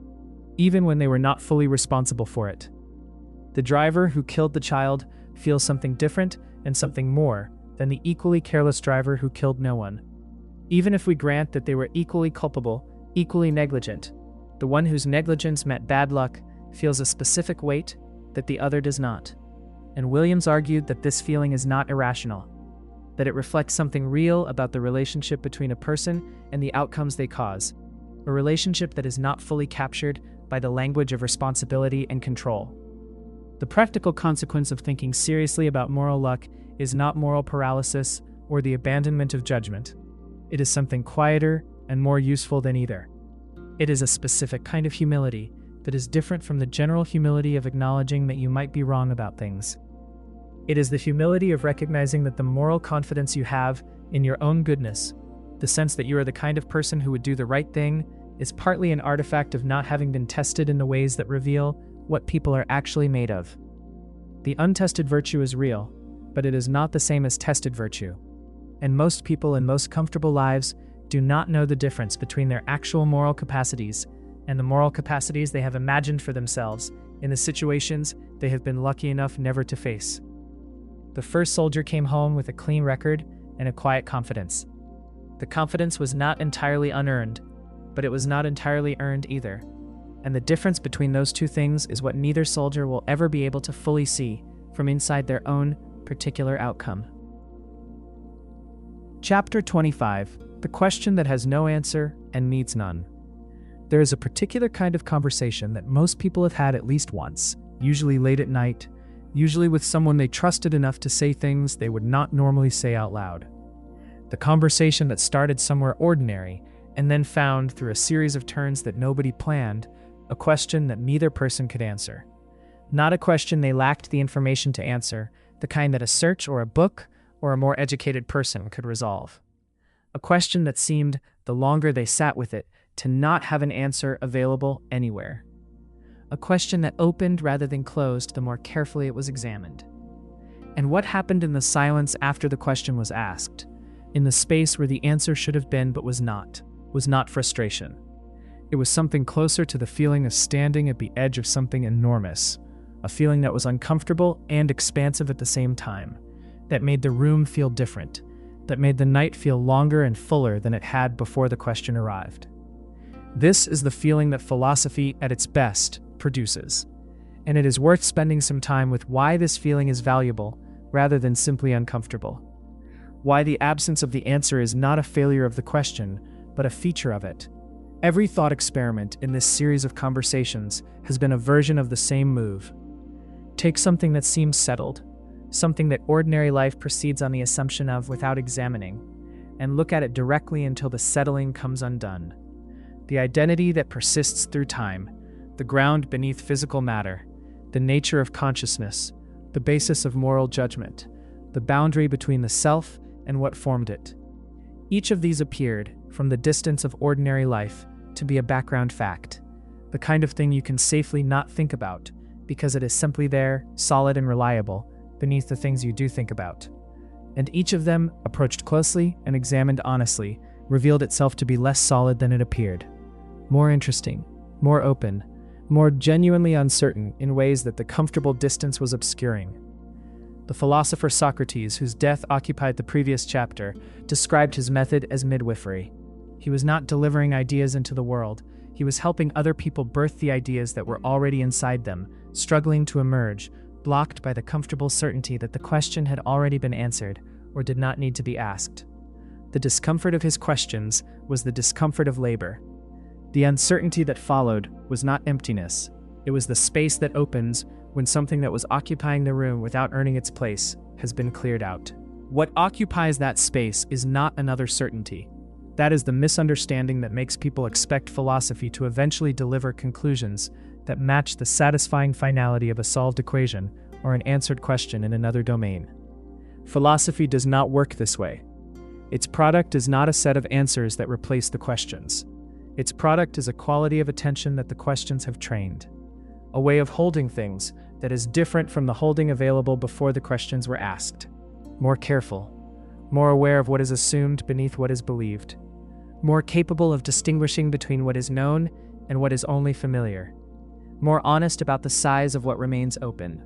even when they were not fully responsible for it. The driver who killed the child feels something different and something more than the equally careless driver who killed no one. Even if we grant that they were equally culpable, equally negligent, the one whose negligence meant bad luck feels a specific weight that the other does not. And Williams argued that this feeling is not irrational, that it reflects something real about the relationship between a person and the outcomes they cause, a relationship that is not fully captured by the language of responsibility and control. The practical consequence of thinking seriously about moral luck is not moral paralysis or the abandonment of judgment. It is something quieter and more useful than either. It is a specific kind of humility that is different from the general humility of acknowledging that you might be wrong about things. It is the humility of recognizing that the moral confidence you have in your own goodness, the sense that you are the kind of person who would do the right thing, is partly an artifact of not having been tested in the ways that reveal what people are actually made of. The untested virtue is real, but it is not the same as tested virtue. And most people in most comfortable lives do not know the difference between their actual moral capacities and the moral capacities they have imagined for themselves in the situations they have been lucky enough never to face. The first soldier came home with a clean record and a quiet confidence. The confidence was not entirely unearned, but it was not entirely earned either. And the difference between those two things is what neither soldier will ever be able to fully see from inside their own particular outcome. Chapter 25, the question that has no answer and needs none. There is a particular kind of conversation that most people have had at least once, usually late at night, usually with someone they trusted enough to say things they would not normally say out loud. The conversation that started somewhere ordinary and then found, through a series of turns that nobody planned, a question that neither person could answer. Not a question they lacked the information to answer, the kind that a search or a book or a more educated person could resolve. A question that seemed, the longer they sat with it, to not have an answer available anywhere. A question that opened rather than closed the more carefully it was examined. And what happened in the silence after the question was asked, in the space where the answer should have been but was not frustration. It was something closer to the feeling of standing at the edge of something enormous, a feeling that was uncomfortable and expansive at the same time, that made the room feel different, that made the night feel longer and fuller than it had before the question arrived. This is the feeling that philosophy, at its best, produces, and it is worth spending some time with why this feeling is valuable rather than simply uncomfortable. Why the absence of the answer is not a failure of the question, but a feature of it. Every thought experiment in this series of conversations has been a version of the same move. Take something that seems settled, something that ordinary life proceeds on the assumption of without examining, and look at it directly until the settling comes undone. The identity that persists through time, the ground beneath physical matter, the nature of consciousness, the basis of moral judgment, the boundary between the self and what formed it. Each of these appeared, from the distance of ordinary life, to be a background fact, the kind of thing you can safely not think about, because it is simply there, solid and reliable, beneath the things you do think about. And each of them, approached closely and examined honestly, revealed itself to be less solid than it appeared. More interesting, more open, more genuinely uncertain in ways that the comfortable distance was obscuring. The philosopher Socrates, whose death occupied the previous chapter, described his method as midwifery. He was not delivering ideas into the world, he was helping other people birth the ideas that were already inside them, struggling to emerge, blocked by the comfortable certainty that the question had already been answered or did not need to be asked. The discomfort of his questions was the discomfort of labor. The uncertainty that followed was not emptiness, it was the space that opens when something that was occupying the room without earning its place has been cleared out. What occupies that space is not another certainty. That is the misunderstanding that makes people expect philosophy to eventually deliver conclusions that match the satisfying finality of a solved equation or an answered question in another domain. Philosophy does not work this way. Its product is not a set of answers that replace the questions. Its product is a quality of attention that the questions have trained, a way of holding things that is different from the holding available before the questions were asked, more careful, more aware of what is assumed beneath what is believed, more capable of distinguishing between what is known and what is only familiar, more honest about the size of what remains open.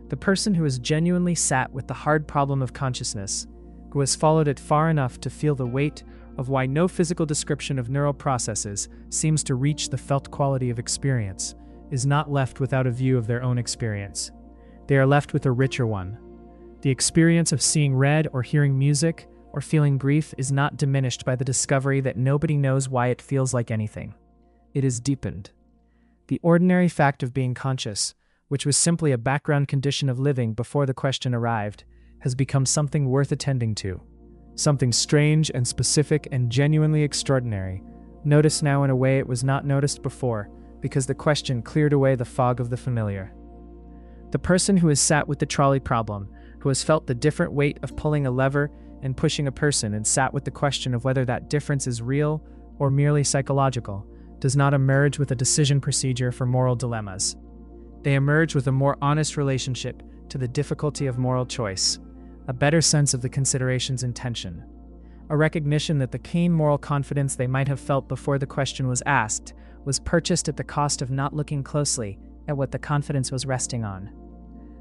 The person who has genuinely sat with the hard problem of consciousness, who has followed it far enough to feel the weight of why no physical description of neural processes seems to reach the felt quality of experience, is not left without a view of their own experience. They are left with a richer one. The experience of seeing red or hearing music or feeling grief is not diminished by the discovery that nobody knows why it feels like anything. It is deepened. The ordinary fact of being conscious, which was simply a background condition of living before the question arrived, has become something worth attending to, something strange and specific and genuinely extraordinary, noticed now in a way it was not noticed before, because the question cleared away the fog of the familiar. The person who has sat with the trolley problem, who has felt the different weight of pulling a lever and pushing a person and sat with the question of whether that difference is real or merely psychological, does not emerge with a decision procedure for moral dilemmas. They emerge with a more honest relationship to the difficulty of moral choice, a better sense of the consideration's intention, a recognition that the keen moral confidence they might have felt before the question was asked was purchased at the cost of not looking closely at what the confidence was resting on.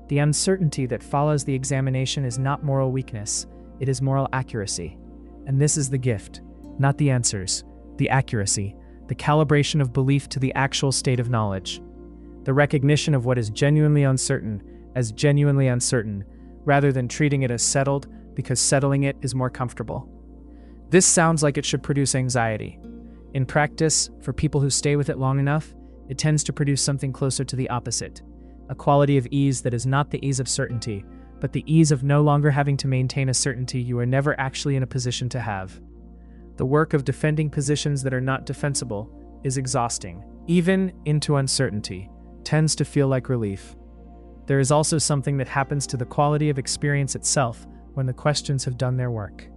The uncertainty that follows the examination is not moral weakness, it is moral accuracy. And this is the gift, not the answers, the accuracy, the calibration of belief to the actual state of knowledge. The recognition of what is genuinely uncertain as genuinely uncertain, rather than treating it as settled because settling it is more comfortable. This sounds like it should produce anxiety. In practice, for people who stay with it long enough, it tends to produce something closer to the opposite, a quality of ease that is not the ease of certainty, but the ease of no longer having to maintain a certainty you are never actually in a position to have. The work of defending positions that are not defensible is exhausting. Even into uncertainty tends to feel like relief. There is also something that happens to the quality of experience itself when the questions have done their work.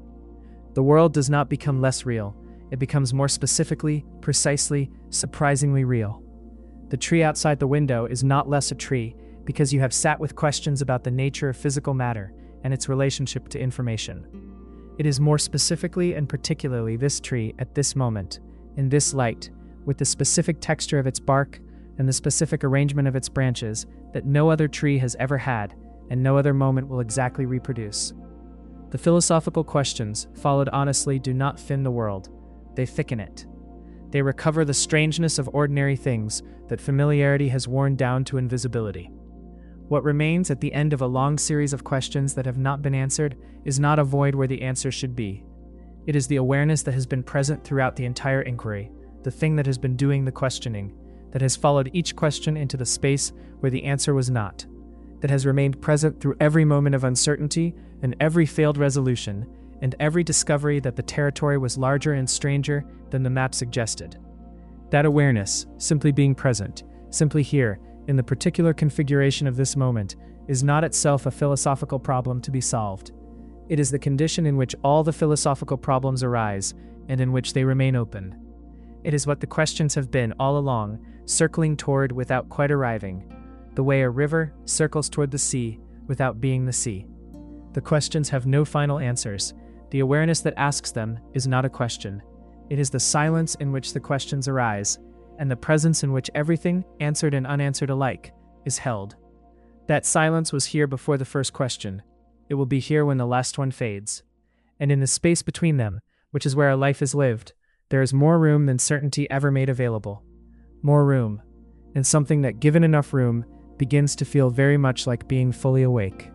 The world does not become less real, it becomes more specifically, precisely, surprisingly real. The tree outside the window is not less a tree because you have sat with questions about the nature of physical matter and its relationship to information. It is more specifically and particularly this tree at this moment, in this light, with the specific texture of its bark and the specific arrangement of its branches that no other tree has ever had and no other moment will exactly reproduce. The philosophical questions, followed honestly, do not thin the world, they thicken it. They recover the strangeness of ordinary things that familiarity has worn down to invisibility. What remains at the end of a long series of questions that have not been answered is not a void where the answer should be. It is the awareness that has been present throughout the entire inquiry, the thing that has been doing the questioning, that has followed each question into the space where the answer was not, that has remained present through every moment of uncertainty and every failed resolution, and every discovery that the territory was larger and stranger than the map suggested. That awareness, simply being present, simply here, in the particular configuration of this moment, is not itself a philosophical problem to be solved. It is the condition in which all the philosophical problems arise, and in which they remain open. It is what the questions have been all along, circling toward without quite arriving, the way a river circles toward the sea without being the sea. The questions have no final answers. The awareness that asks them is not a question. It is the silence in which the questions arise, and the presence in which everything, answered and unanswered alike, is held. That silence was here before the first question. It will be here when the last one fades. And in the space between them, which is where a life is lived, there is more room than certainty ever made available. More room, and something that, given enough room, begins to feel very much like being fully awake.